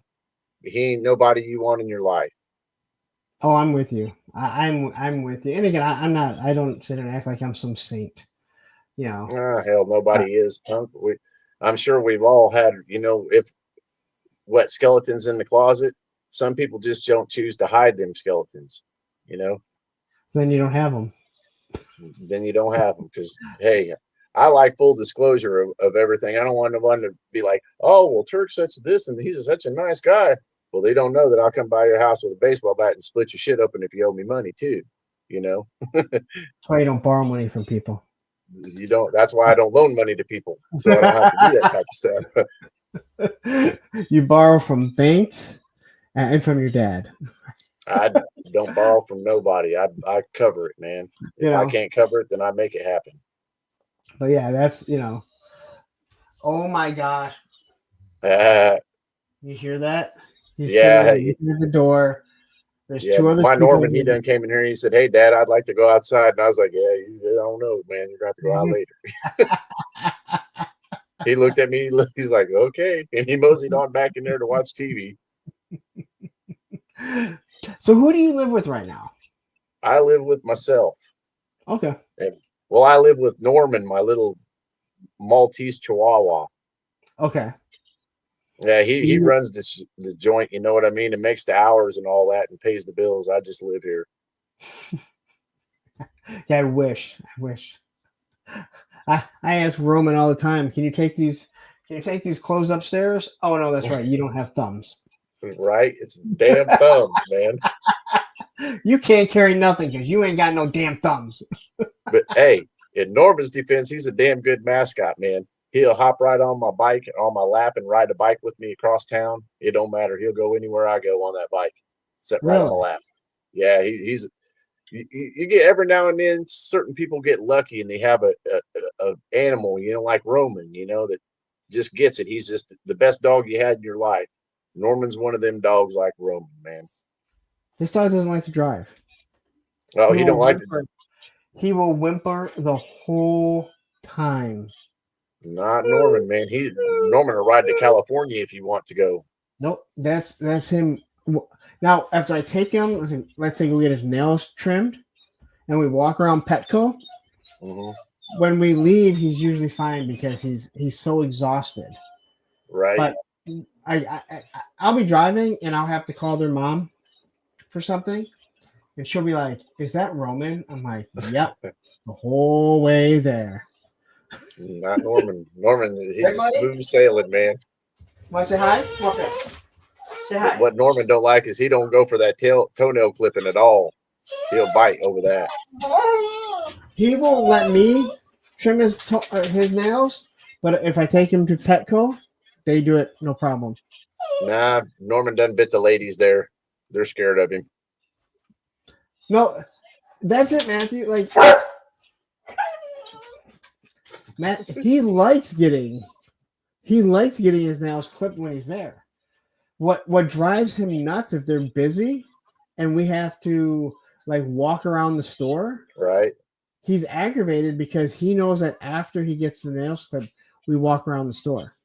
he ain't nobody you want in your life. Oh, I'm with you. I'm with you. And again, I don't sit and act like I'm some saint. Hell, nobody is, punk. I'm sure we've all had, if wet skeletons in the closet, some people just don't choose to hide them skeletons, Then you don't have them. Then you don't have them because, hey, I like full disclosure of everything. I don't want anyone to be like, oh, well, Turk's such this and he's such a nice guy. Well, they don't know that I'll come by your house with a baseball bat and split your shit open if you owe me money too, That's why you don't borrow money from people. You don't. That's why I don't loan money to people, so I don't have to do that type of stuff. You borrow from banks and from your dad. I don't borrow from nobody. I cover it, man. You If I know, can't cover it, then I make it happen. but yeah, that's Oh my God, Uh, you hear that? He's sitting yeah, there looking at the door. There's yeah. two other My people. Norman, he done came in here and he said, "Hey, Dad, I'd like to go outside." And I was like, "Yeah, I don't know, man. You're gonna have to go out later." He looked at me. He's like, "Okay," and he moseyed on back in there to watch TV. So who do you live with right now? I live with myself, Okay. and well, I live with Norman, my little Maltese Chihuahua. Okay. Yeah, he runs the joint. You know what I mean? And makes the hours and all that, and pays the bills. I just live here. Yeah, I wish. I ask Roman all the time, can you take these clothes upstairs? Oh no, that's right. You don't have thumbs. Right? It's damn thumbs, man. You can't carry nothing because you ain't got no damn thumbs. But hey, in Norman's defense, he's a damn good mascot, man. He'll hop right on my bike on my lap and ride a bike with me across town. It don't matter. He'll go anywhere I go on that bike, sit right on my Really? lap. Yeah, he's. You get every now and then certain people get lucky and they have a animal, like Roman, that just gets it. He's just the best dog you had in your life. Norman's one of them dogs like Roman, man. This dog doesn't like to drive. Oh, he don't like to. He will whimper the whole time. Not Norman, man. Norman will ride to California if you want to go. Nope, that's him. Now, after I take him, let's say we get his nails trimmed, and we walk around Petco. Mm-hmm. When we leave, he's usually fine because he's so exhausted. Right. But I'll be driving and I'll have to call their mom for something, and she'll be like, "Is that Roman?" I'm like, "Yep," the whole way there. Not Norman. Norman, he's a smooth sailing, man. Want to say hi? Okay. Say hi. What Norman don't like is he don't go for that toenail clipping at all. He'll bite over that. He won't let me trim his nails, but if I take him to Petco, they do it no problem. Nah, Norman doesn't bit the ladies there. They're scared of him. No, that's it, Matthew. Like, Matt, he likes getting his nails clipped when he's there. What drives him nuts if they're busy and we have to like walk around the store. Right. He's aggravated because he knows that after he gets the nails clipped, we walk around the store.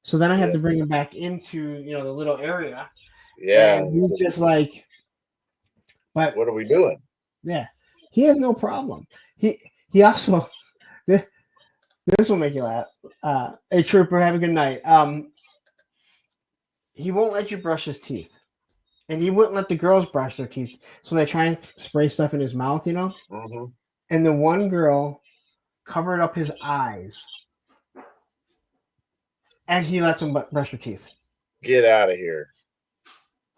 So then I have to bring him back into the little area. Yeah. And he's just like, but what are we doing? Yeah. He has no problem. He also this will make you laugh. Hey Trooper, have a good night. He won't let you brush his teeth. And he wouldn't let the girls brush their teeth. So they try and spray stuff in his mouth, Mm-hmm. And the one girl covered up his eyes. And he lets him brush her teeth. Get out of here.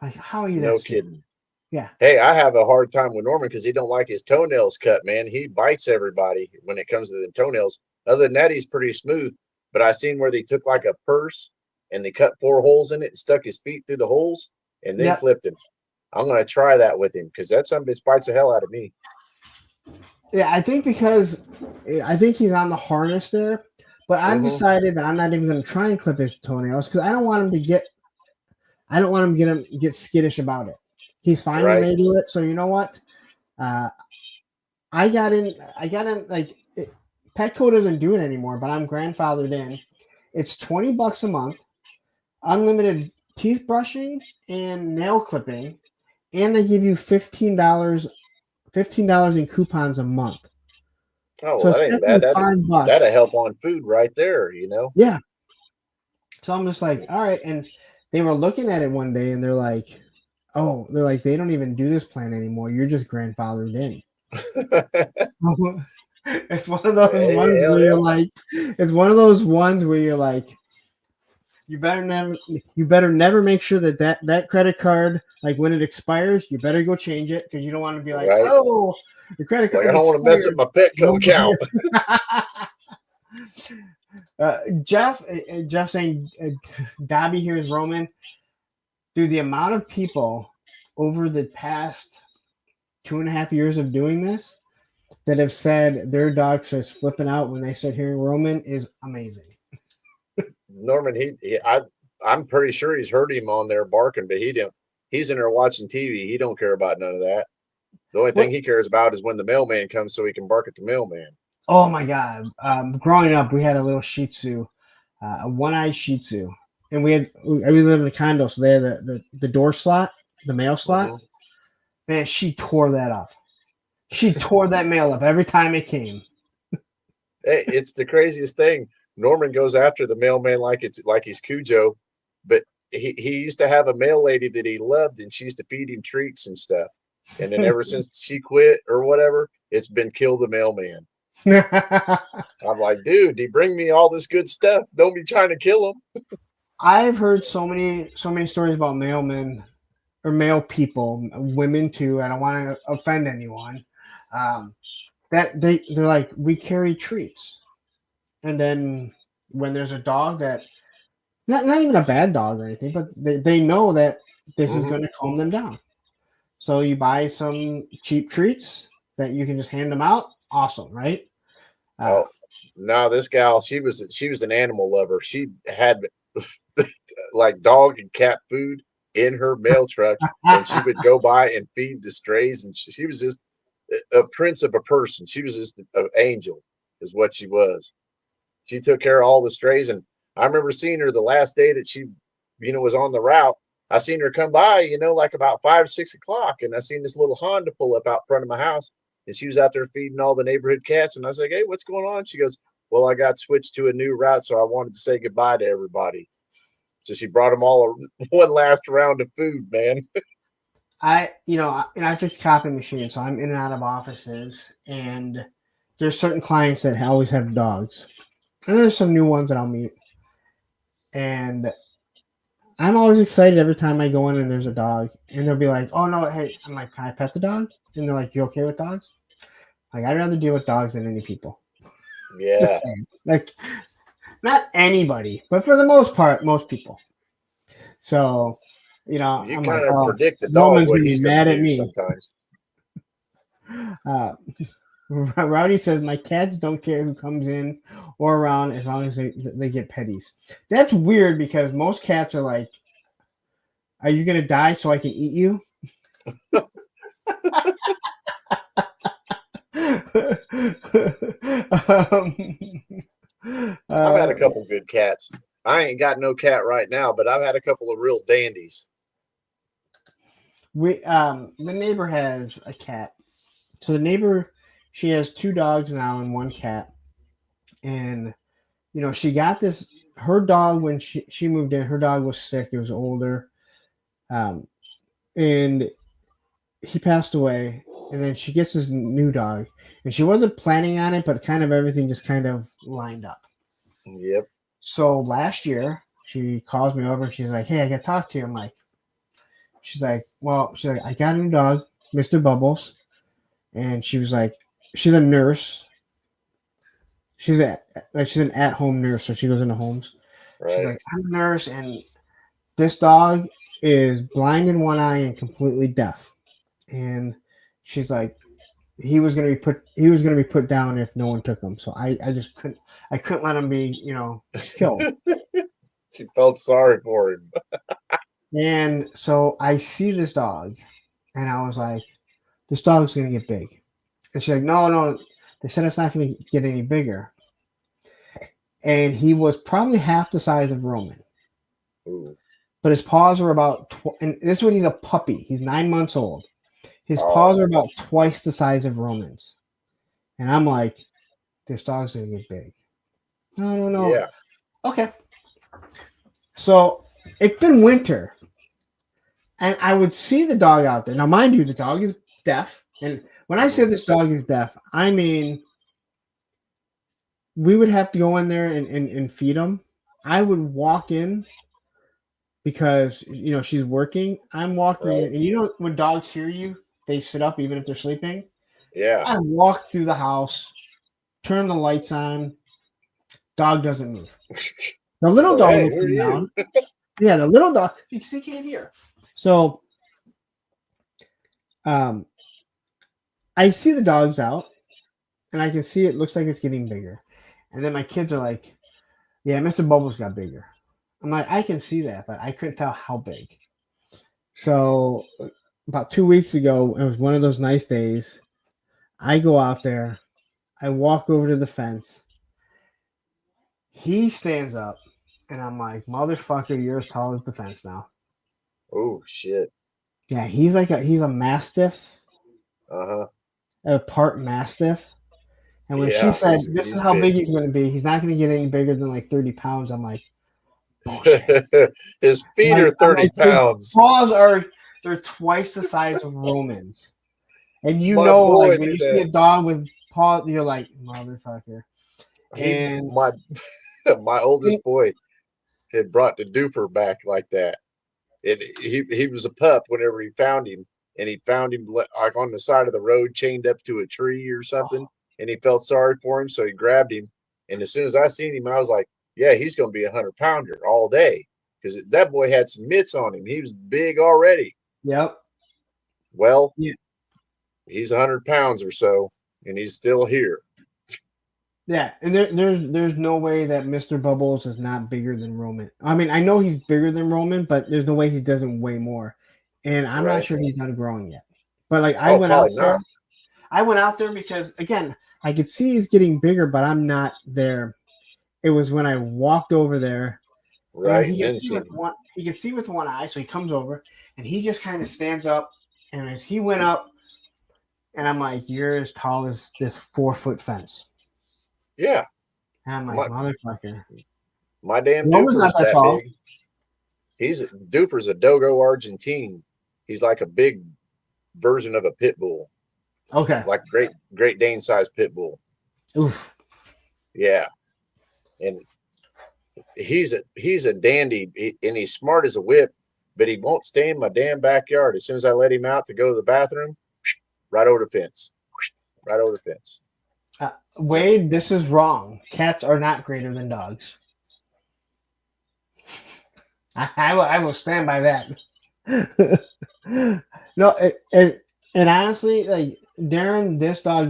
Like, how are you No that stupid? kidding. Yeah. Hey, I have a hard time with Norman because he don't like his toenails cut, man. He bites everybody when it comes to the toenails. Other than that, he's pretty smooth. But I seen where they took like a purse and they cut 4 holes in it and stuck his feet through the holes and then clipped him. I'm going to try that with him because that some bitch bites the hell out of me. Yeah, I think he's on the harness there, but I've decided that I'm not even going to try and clip his toenails because I don't want him to get skittish about it. He's fine when they do it. So you know what? I got in like Petco doesn't do it anymore, but I'm grandfathered in. It's $20 a month, unlimited teeth brushing and nail clipping, and they give you $15 in coupons a month. Oh, well, so that ain't bad. $5. That'll help on food right there, Yeah. So I'm just like, all right. And they were looking at it one day and they're like, they don't even do this plan anymore. You're just grandfathered in. It's one of those ones where you're like, it's one of those ones where you're like, you better never make sure that credit card, like when it expires, you better go change it because you don't want to be like, oh, the credit card. I don't want to mess up my Petco account. Jeff saying, Dobby here is Roman. Dude, the amount of people over the past 2.5 years of doing this that have said their dog starts flipping out when they start hearing Roman is amazing. Norman, I'm pretty sure he's heard him on there barking, but he didn't. He's in there watching TV. He don't care about none of that. The only thing he cares about is when the mailman comes, so he can bark at the mailman. Oh my god! Growing up, we had a little Shih Tzu, a one-eyed Shih Tzu, and we lived in a condo, so they had the door slot, the mail slot. Mm-hmm. Man, she tore that up. She tore that mail up every time it came. Hey, it's the craziest thing. Norman goes after the mailman like he's Cujo, but he used to have a mail lady that he loved, and she used to feed him treats and stuff. And then ever since she quit or whatever, it's been kill the mailman. I'm like, dude, he bring me all this good stuff. Don't be trying to kill him. I've heard so many stories about mailmen or mail people, women too. I don't want to offend anyone. That they're like, we carry treats, and then when there's a dog that not even a bad dog or anything, but they know that this is going to calm them down. So you buy some cheap treats that you can just hand them out. Awesome, right? No, this gal, she was an animal lover. She had like dog and cat food in her mail truck, and she would go by and feed the strays. And she was just a prince of a person. She was just an angel, is what she was. She took care of all the strays, and I remember seeing her the last day that she, was on the route. I seen her come by, like about 5, 6 o'clock, and I seen this little Honda pull up out front of my house, and she was out there feeding all the neighborhood cats. And I was like, "Hey, what's going on?" She goes, "Well, I got switched to a new route, so I wanted to say goodbye to everybody." So she brought them all one last round of food, man. I fix copy machines, so I'm in and out of offices, and there's certain clients that always have dogs, and there's some new ones that I'll meet, and I'm always excited every time I go in and there's a dog, and they'll be like, "Oh no, hey," I'm like, "Can I pet the dog?" And they're like, "You okay with dogs?" Like, I'd rather deal with dogs than any people. Yeah. Just saying. Like, not anybody, but for the most part, most people. So, you I'm kind like, of predict the dog Roman's what gonna he's be going mad to at do me. sometimes. Rowdy says, "My cats don't care who comes in or around as long as they get petties." That's weird because most cats are like, "Are you gonna die so I can eat you?" I've had a couple good cats. I ain't got no cat right now, but I've had a couple of real dandies. The neighbor has a cat. So the neighbor, she has 2 dogs now and 1 cat. And she got her dog when she moved in, her dog was sick, it was older. And he passed away, and then she gets this new dog, and she wasn't planning on it, but kind of everything just kind of lined up. Yep. So last year, she calls me over, and she's like, "Hey, I got to talk to you." I'm like, she's like, "I got a new dog, Mr. Bubbles," and she was like, she's a nurse. She's an at-home nurse, so she goes into homes. Right. She's like, "I'm a nurse, and this dog is blind in one eye and completely deaf." And she's like, he was gonna be put down if no one took him. So I just couldn't let him be, killed. She felt sorry for him. And so I see this dog, and I was like, "This dog's gonna get big." And she's like, "No, they said it's not gonna get any bigger." And he was probably half the size of Roman. Ooh. But his paws were about and this is when he's a puppy. He's 9 months old. His paws are about twice the size of Roman's. And I'm like, this dog's going to get big. No. Yeah. Okay. So it's been winter. And I would see the dog out there. Now, mind you, the dog is deaf. And when I say this dog is deaf, I mean, we would have to go in there and feed him. I would walk in because, she's working. I'm walking in. And when dogs hear you, they sit up even if they're sleeping. Yeah. I walk through the house, turn the lights on. Dog doesn't move. The little dog will come down. Yeah, the little dog, because he can't hear. So Um, I see the dogs out, and I can see it looks like it's getting bigger. And then my kids are like, "Yeah, Mr. Bubbles got bigger." I'm like, I can see that, but I couldn't tell how big. So about 2 weeks ago, it was one of those nice days. I go out there, I walk over to the fence. He stands up, and I'm like, "Motherfucker, you're as tall as the fence now." Oh shit. Yeah, he's a mastiff, Uh-huh. a part mastiff. And when she Yeah, said, "This is he's how big. big he's going to be, he's not going to get any bigger than like 30 pounds," I'm like, bullshit. His feet are I'm 30 like, his pounds. paws they're twice the size of Roman's. And My boy like when did you see a that. dog with paws, you're like, motherfucker. He And my my oldest boy had brought the doofer back like that. And he was a pup whenever he found him, and he found him like on the side of the road, chained up to a tree or something. And he felt sorry for him, so he grabbed him. And as soon as I seen him, I was like, "Yeah, he's going to be 100-pounder all day," because that boy had some mitts on him. He was big already. yep. Well, Yeah. he's 100 pounds or so, and he's still here. Yeah, and there's no way that Mr. Bubbles is not bigger than Roman. I mean, I know he's bigger than Roman, but there's no way he doesn't weigh more. And I'm not Right? sure he's done growing yet. But like Oh, probably not. I went out there because again, I could see he's getting bigger, but I'm not there. It was when I walked over there, and Right, he and can then see seen with him. one he can see with one eye, so he comes over and he just kind of stands up, and as he went up, and I'm like, "You're as tall as this 4-foot fence." Yeah, And I'm like, my "Motherfucker." my damn Roman's not doofer's that that tall. big. Doofer's a Dogo Argentine. He's like a big version of a pit bull, Okay. like Great Dane sized pit bull. Oof. Yeah, and he's a dandy, and he's smart as a whip, but he won't stay in my damn backyard. As soon as I let him out to go to the bathroom, right over the fence, right over the fence. Wade, this is wrong. Cats are not greater than dogs. I will stand by that. No, and honestly, like Darren, this dog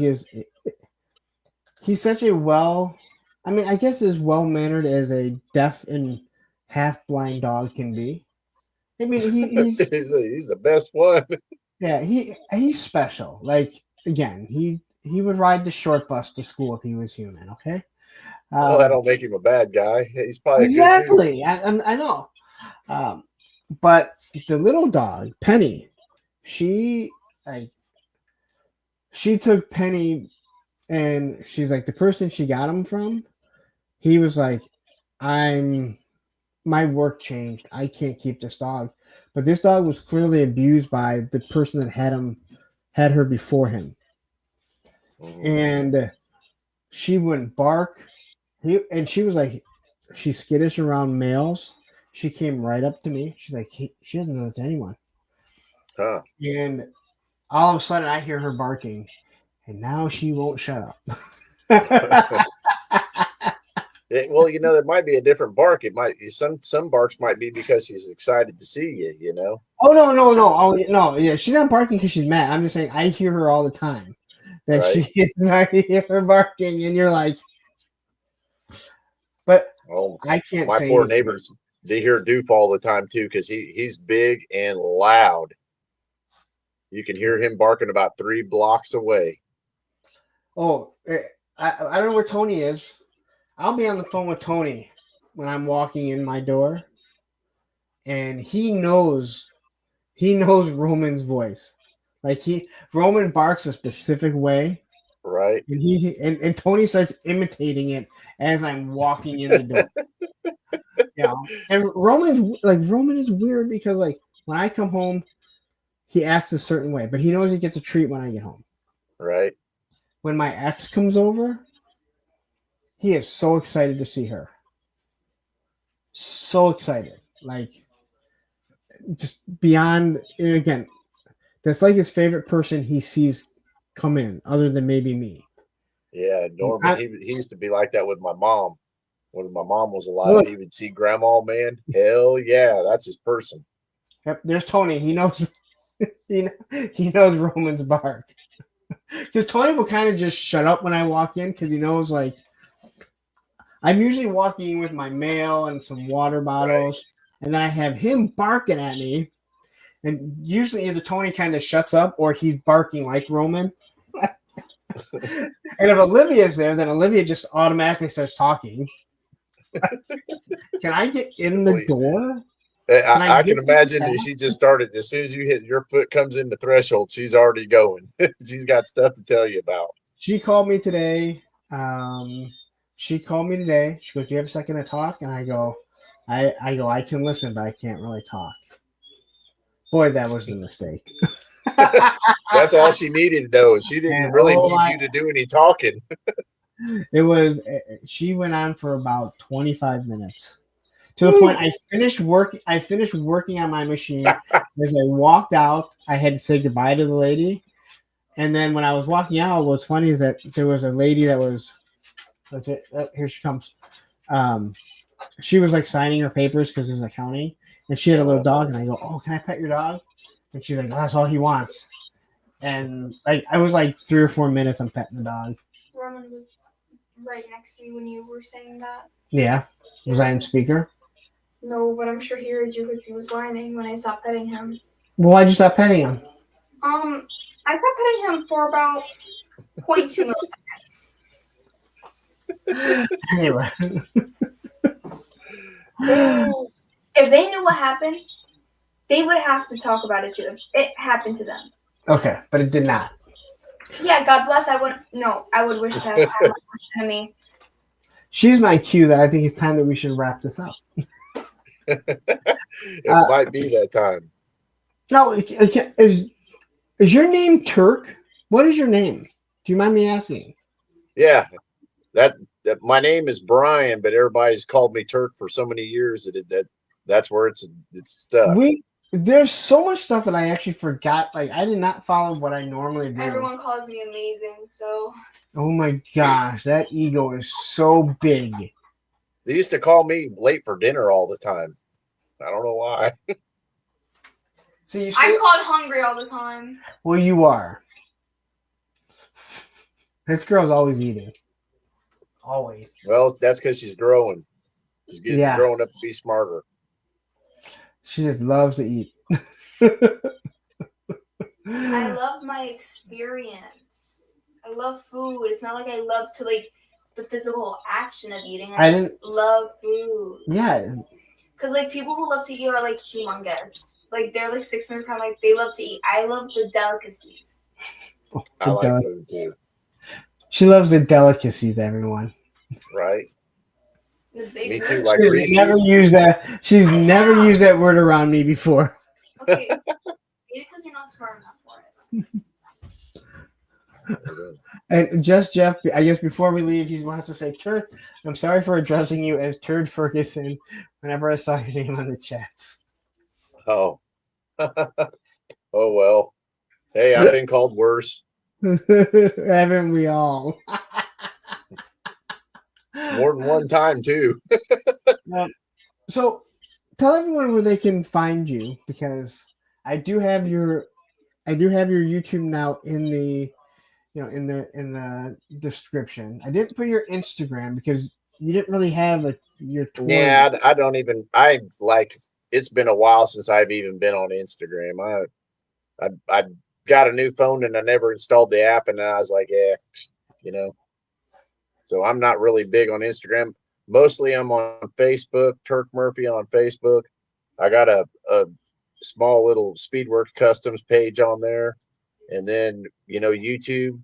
he's such a I mean, I guess as well mannered as a deaf and half blind dog can be. I mean, he's he's the best one. yeah, he's special. Like again, he would ride the short bus to school if he was human. Okay. Well, that don't make him a bad guy. He's probably a good dude. Exactly. I know. But the little dog, Penny, she like she took Penny, and she's like the person she got him from. He was like, my work changed. I can't keep this dog. But this dog was clearly abused by the person that had her before him. Mhm. And she wouldn't bark. And she was like, she's skittish around males. She came right up to me. She's like, she doesn't know it's anyone. Huh. And all of a sudden, I hear her barking, and now she won't shut up. Well, there might be a different bark. It might some barks might be because she's excited to see you. Oh no! Oh no! Yeah, she's not barking because she's mad. I'm just saying I hear her all the time. That Right. I hear her barking, and you're like, but Oh, I can't. my say poor anything. neighbors, they hear Doof all the time too because he's big and loud. You can hear him barking about 3 blocks away. Oh, I don't know where Tony is. I'll be on the phone with Tony when I'm walking in my door, and he knows Roman's voice. Like Roman barks a specific way, Right. and Tony starts imitating it as I'm walking in the door. And Roman is weird because like when I come home, he acts a certain way, but he knows he gets a treat when I get home. Right. When my ex comes over, he is so excited to see her. So excited. Like just beyond again, that's like his favorite person he sees come in, other than maybe me. Yeah, Norman, he used to be like that with my mom. When my mom was alive, he would see Grandma, man. Hell yeah, that's his person. Yep, there's Tony. He knows He knows Roman's bark. Because Tony will kind of just shut up when I walk in because he knows, like, I'm usually walking in with my mail and some water bottles, and then I have him barking at me. And usually either Tony kind of shuts up or he's barking like Roman. And if Olivia's there, then Olivia just automatically starts talking. Can I get in the door? I can imagine that she just started as soon as you hit your foot comes in the threshold, she's already going. She's got stuff to tell you about. She called me today. She goes, "Do you have a second to talk?" And I go, I can listen, but I can't really talk. Boy, that was the mistake. That's all she needed, though. She didn't And, really need you to do any talking. It was. She went on for about 25 minutes. To the point I finished working on my machine. As I walked out, I had to say goodbye to the lady. And then when I was walking out, what's funny is that there was a lady that was, here she comes. She was like signing her papers because there's accounting, and she had a little dog. And I go, "Oh, can I pet your dog?" And she's like, "Oh, that's all he wants." And I was like 3 or 4 minutes. I'm petting the dog. Roman was right next to you when you were saying that. Yeah, was I in speaker? No, but I'm sure he heard you because he was whining when I stopped petting him. Well, why'd you stop petting him? I stopped petting him for about 0.2 milliseconds. Anyway. If they knew what happened, they would have to talk about it too. If it happened to them. Okay, but it did not. Yeah, God bless. I would wish that had happened to me. She's my cue that I think it's time that we should wrap this up. It might be that time. No, is your name Turk? What is your name? Do you mind me asking? Yeah, that my name is Brian, but everybody's called me Turk for so many years that's where it's stuck. There's so much stuff that I actually forgot. Like, I did not follow what I normally do. Everyone calls me amazing, so. Oh my gosh, that ego is so big. They used to call me late for dinner all the time. I don't know why. So I'm called hungry all the time. Well, you are. This girl's always eating. Always. Well, that's because she's growing. She's getting growing up to be smarter. She just loves to eat. I love my experience. I love food. It's not like I love to like the physical action of eating. I just love food. Yeah. Because like people who love to eat are like humongous. Like they're like 600 pounds. Like they love to eat. I love the delicacies. I like food too. She loves the delicacies, everyone. Right. Me too. Word. Like She's Reese's. never used that. She's never used that word around me before. Okay. Maybe because you're not smart enough for it. And just Jeff, I guess before we leave, he wants to say, Turk, I'm sorry for addressing you as Turd Ferguson whenever I saw your name on the chats. Oh. Oh well. Hey, I've been called worse. Haven't we all? More than one time too. So tell everyone where they can find you, because I do have your YouTube now in the in the description. I didn't put your Instagram because you didn't really have your tour. Yeah, I like it's been a while since I've even been on Instagram. I got a new phone and I never installed the app, and I was like, yeah, So I'm not really big on Instagram. Mostly I'm on Facebook, Turk Murphy on Facebook. I got a small little Speedwork Customs page on there. And then, YouTube,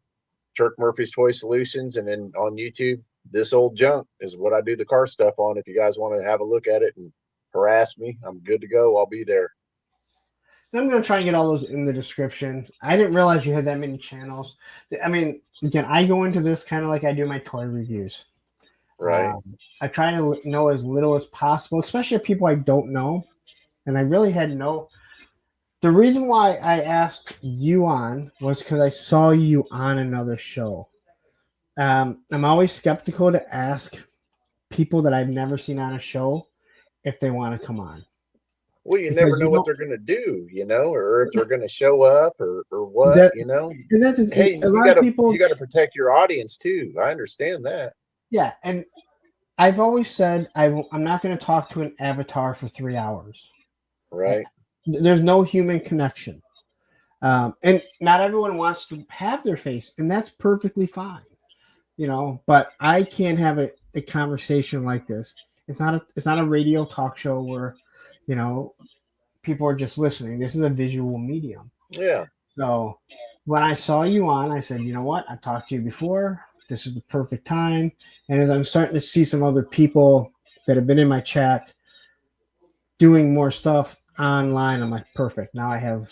Turk Murphy's Toy Solutions. And then on YouTube, This Old Junk is what I do the car stuff on. If you guys want to have a look at it and harass me, I'm good to go. I'll be there. I'm going to try and get all those in the description. I didn't realize you had that many channels. I mean, again, I go into this kind of like I do my toy reviews. Right. I try to know as little as possible, especially people I don't know. And I really had the reason why I asked you on was because I saw you on another show. I'm always skeptical to ask people that I've never seen on a show if they want to come on. Well, you never because know you what don't. they're going to do, or if they're going to show up or what, That and that's and Hey, a lot of people. you got to protect your audience too. I understand that. Yeah, and I've always said I'm not going to talk to an avatar for 3 hours. Right. There's no human connection. And not everyone wants to have their face, and that's perfectly fine, But I can't have a conversation like this. It's not a radio talk show where, you know, people are just listening. This is a visual medium. Yeah. So when I saw you on, I said, you know what? I've talked to you before. This is the perfect time. And as I'm starting to see some other people that have been in my chat doing more stuff online, I'm like, perfect. Now I have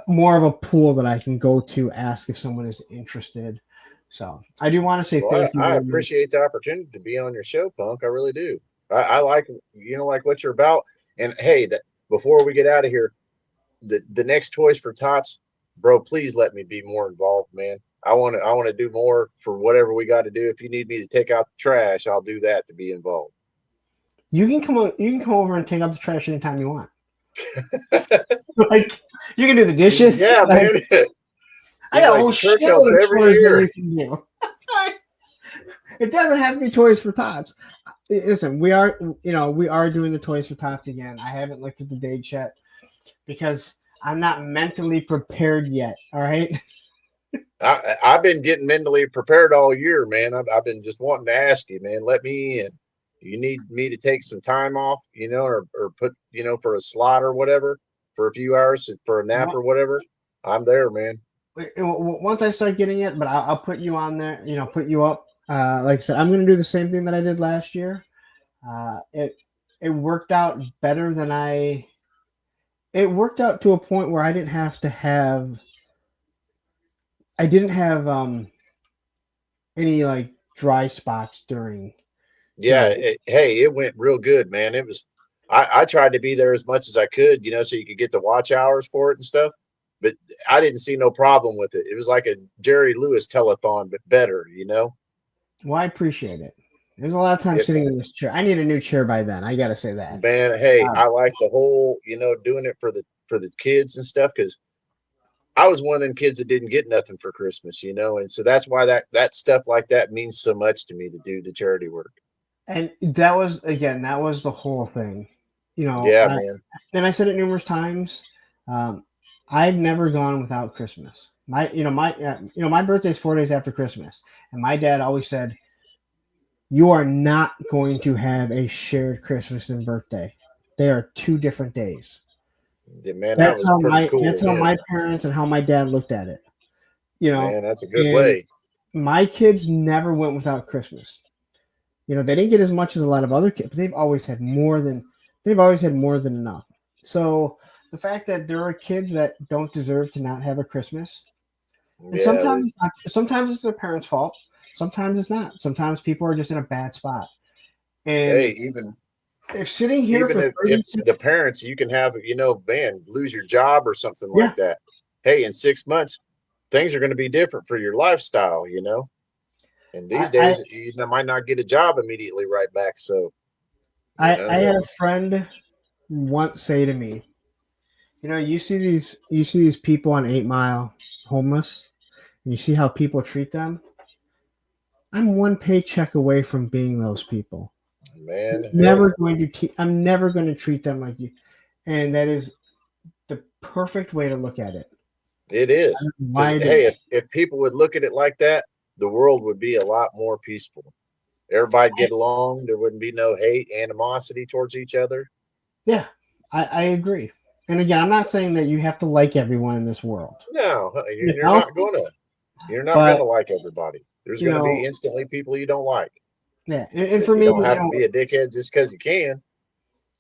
more of a pool that I can go to ask if someone is interested. So I do want to say Well, thank you I very much. appreciate the opportunity to be on your show, Punk. I really do. I like, like what you're about. And hey, before we get out of here, the next Toys for Tots, bro, please let me be more involved, man. I want to do more for whatever we got to do. If you need me to take out the trash, I'll do that to be involved. You can come over and take out the trash anytime you want. Like you can do the dishes. Yeah, man. I got a whole Turk helps shitload of every chores that year. you can do. It doesn't have to be Toys for Tots. Listen, we are doing the Toys for Tots again. I haven't looked at the date yet because I'm not mentally prepared yet. All right. I've been getting mentally prepared all year, man. I've been just wanting to ask you, man. Let me in. You need me to take some time off, or put, for a slot or whatever for a few hours for a nap or whatever. I'm there, man. Once I start getting it, but I'll put you on there. Put you up. Like I said, I'm going to do the same thing that I did last year. It worked out better than It worked out to a point where I didn't have any like dry spots during. Yeah. It went real good, man. It was. I tried to be there as much as I could, so you could get the watch hours for it and stuff. But I didn't see no problem with it. It was like a Jerry Lewis telethon, but better, Well, I appreciate it. There's a lot of time sitting in this chair. I need a new chair by then. I got to say that. Man, hey, I like the whole, doing it for the kids and stuff, because I was one of them kids that didn't get nothing for Christmas, and so that's why that stuff like that means so much to me to do the charity work. And that was the whole thing, Yeah, man. And I said it numerous times. I've never gone without Christmas. My birthday is 4 days after Christmas, and my dad always said, "You are not going to have a shared Christmas and birthday. They are 2 different days." Yeah, man, that's how my parents and how my dad looked at it. Man, that's a good way. My kids never went without Christmas. They didn't get as much as a lot of other kids, but they've always had more than enough. So the fact that there are kids that don't deserve to not have a Christmas, and sometimes it's their parents' fault. Sometimes it's not. Sometimes people are just in a bad spot. And even if sitting here for if the parents, you can have, man, lose your job or something like that. Hey, in 6 months, things are going to be different for your lifestyle, And these days, you might not get a job immediately right back. So I had a friend once say to me, you see these people on 8 Mile homeless, and you see how people treat them. I'm one paycheck away from being those people. Man, I'm never going to treat them like you, and that is the perfect way to look at it. It is. Hey, if people would look at it like that, the world would be a lot more peaceful. Everybody'd get along. There wouldn't be no hate, animosity towards each other. Yeah, I agree. And again, I'm not saying that you have to like everyone in this world. No, you're not gonna. You're not gonna like everybody. There's gonna be instantly people you don't like. Yeah, and for me, you don't have to be a dickhead just because you can.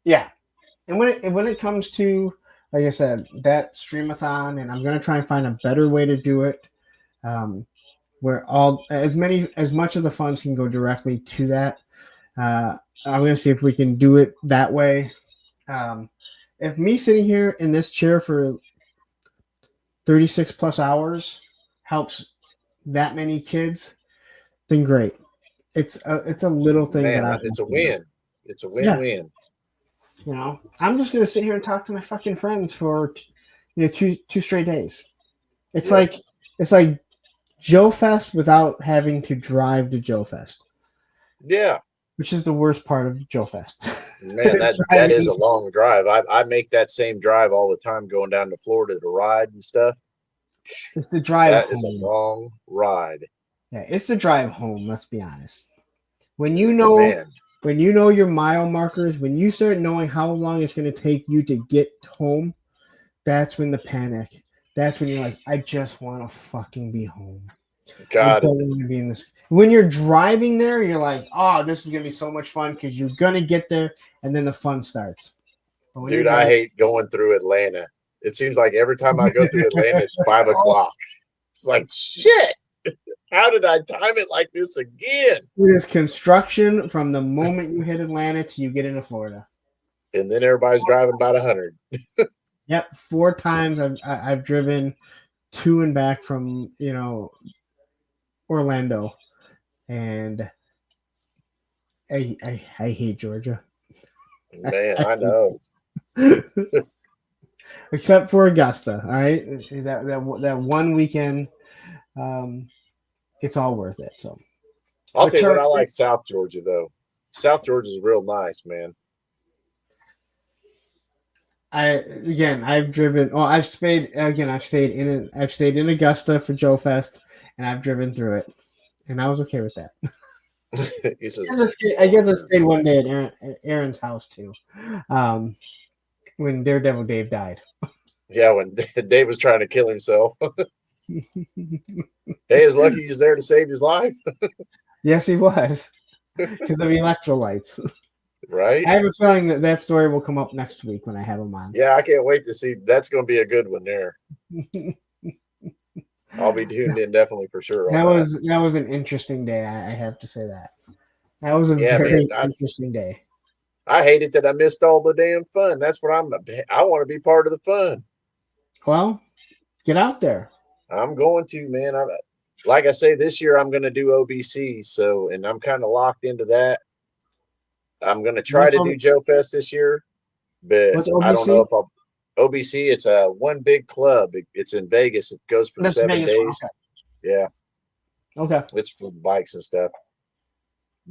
Yeah, and when it comes to, like I said, that streamathon, and I'm gonna try and find a better way to do it, where as much of the funds can go directly to that. I'm gonna see if we can do it that way. If me sitting here in this chair for 36 plus hours helps that many kids, then great. It's a little thing. Man, it's a win. It's a win-win. You know, I'm just gonna sit here and talk to my fucking friends for, two straight days. It's Yeah. like Joe Fest without having to drive to Joe Fest, Yeah. which is the worst part of Joe Fest. Man, It's that is a driving. long drive. I make that same drive all the time going down to Florida to ride and stuff. It's the drive That home. is a long ride. Yeah, it's the drive home. Let's be honest. When you know your mile markers, when you start knowing how long it's going to take you to get home, that's when the panic. That's when you're like, I just want to fucking be home. God, I don't want to be in this. When you're driving there, you're like, oh, this is going to be so much fun because you're going to get there and then the fun starts. But when dude, you're I driving, hate going through Atlanta. It seems like every time I go through Atlanta, it's 5 o'clock. It's like, shit. How did I time it like this again? it is construction from the moment you hit Atlanta till you get into Florida. And then everybody's driving about 100. Yep, 4 times I've driven to and back from Orlando, and I hate Georgia. Man, I know. Except for Augusta, all right. That one weekend, it's all worth it. So I'll But tell you what, Turk, I like South Georgia, though. South Georgia is real nice, man. I've driven. Oh, I've stayed again. I've stayed in Augusta for Joe Fest, and I've driven through it, and I was okay with that. He says, I guess I stayed one day at Aaron's house too, when Daredevil Dave died. yeah, when Dave was trying to kill himself. Hey, it's lucky he's there to save his life. Yes, he was, because of electrolytes. Right? I have a feeling that story will come up next week when I have him on. Yeah, I can't wait to see. That's going to be a good one there. I'll be tuned in definitely for sure. That was an interesting day. I have to say that. That was a very interesting day. I hated that I missed all the damn fun. That's what I want to be part of the fun. Well, get out there. I'm going to, man. Like I say, this year I'm going to do OBC. So, and I'm kind of locked into that. I'm going to try to do Joe Fest this year, but I don't know if I'll. OBC, it's a one big club. It's in Vegas. It goes for 7 days. Okay. Yeah. Okay. It's for bikes and stuff.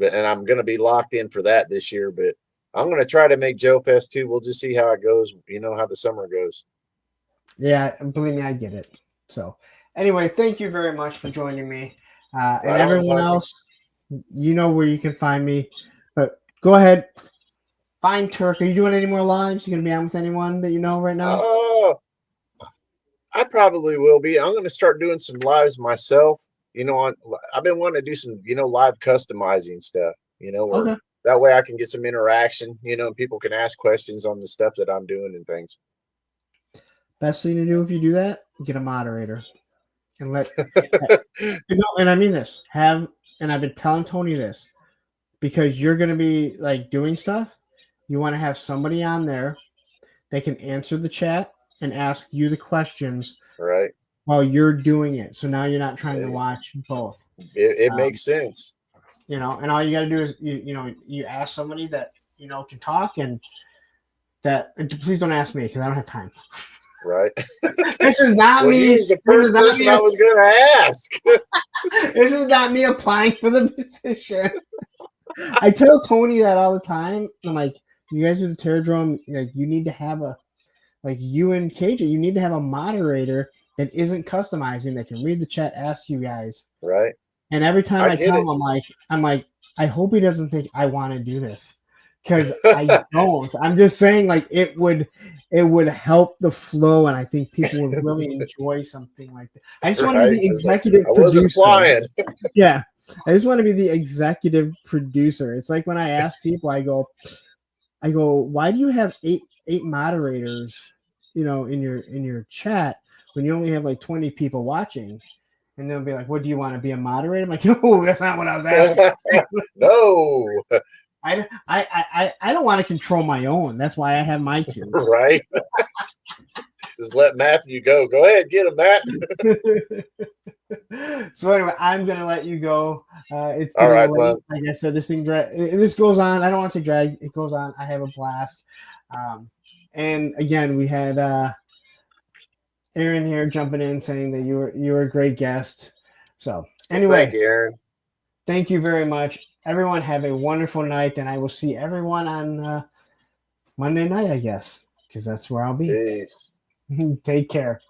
And I'm going to be locked in for that this year, but I'm going to try to make Joe Fest too. We'll just see how it goes. You know how the summer goes. Yeah, believe me, I get it. So anyway, thank you very much for joining me. And everyone else, you know where you can find me. But go ahead, find Turk. Are you doing any more lives? You going to be on with anyone that you know right now? I probably will be. I'm going to start doing some lives myself. You know, I've been wanting to do some, live customizing stuff, where that way I can get some interaction, and people can ask questions on the stuff that I'm doing and things. Best thing to do if you do that, get a moderator and and I mean this, and I've been telling Tony this, because you're going to be like doing stuff. You want to have somebody on there that can answer the chat and ask you the questions right while you're doing it. So now you're not trying to watch both. It makes sense. And all you got to do is, you ask somebody that, can talk, and please don't ask me because I don't have time. Right. This is not me. He was the first person I was going to ask. This is not me applying for the position. I tell Tony that all the time. I'm like, you guys are the Terradrome. Like, you need to have you and KJ, you need to have a moderator that isn't customizing, that can read the chat, ask you guys. Right. And every time I tell him, I'm like, I hope he doesn't think I want to do this, because I don't. I'm just saying, like, it would help the flow, and I think people would really enjoy something like that. I just want to be the executive producer. I wasn't flying. Yeah. I just want to be the executive producer. It's like when I ask people, I go, why do you have eight moderators, in your chat when you only have like 20 people watching? And they'll be like, what, do you want to be a moderator? I'm like, no, that's not what I was asking. No. I don't want to control my own. That's why I have my two. Right. Just let Matthew go. Go ahead, get him, Matt. So anyway, I'm gonna let you go. It's all right, late. Like I said, this goes on. I don't want to say drag. It goes on. I have a blast. And again, we had Aaron here jumping in saying that you were a great guest. So anyway, Thank you, Aaron. thank you very much. Everyone have a wonderful night, and I will see everyone on Monday night, I guess, because that's where I'll be. Peace. Take care.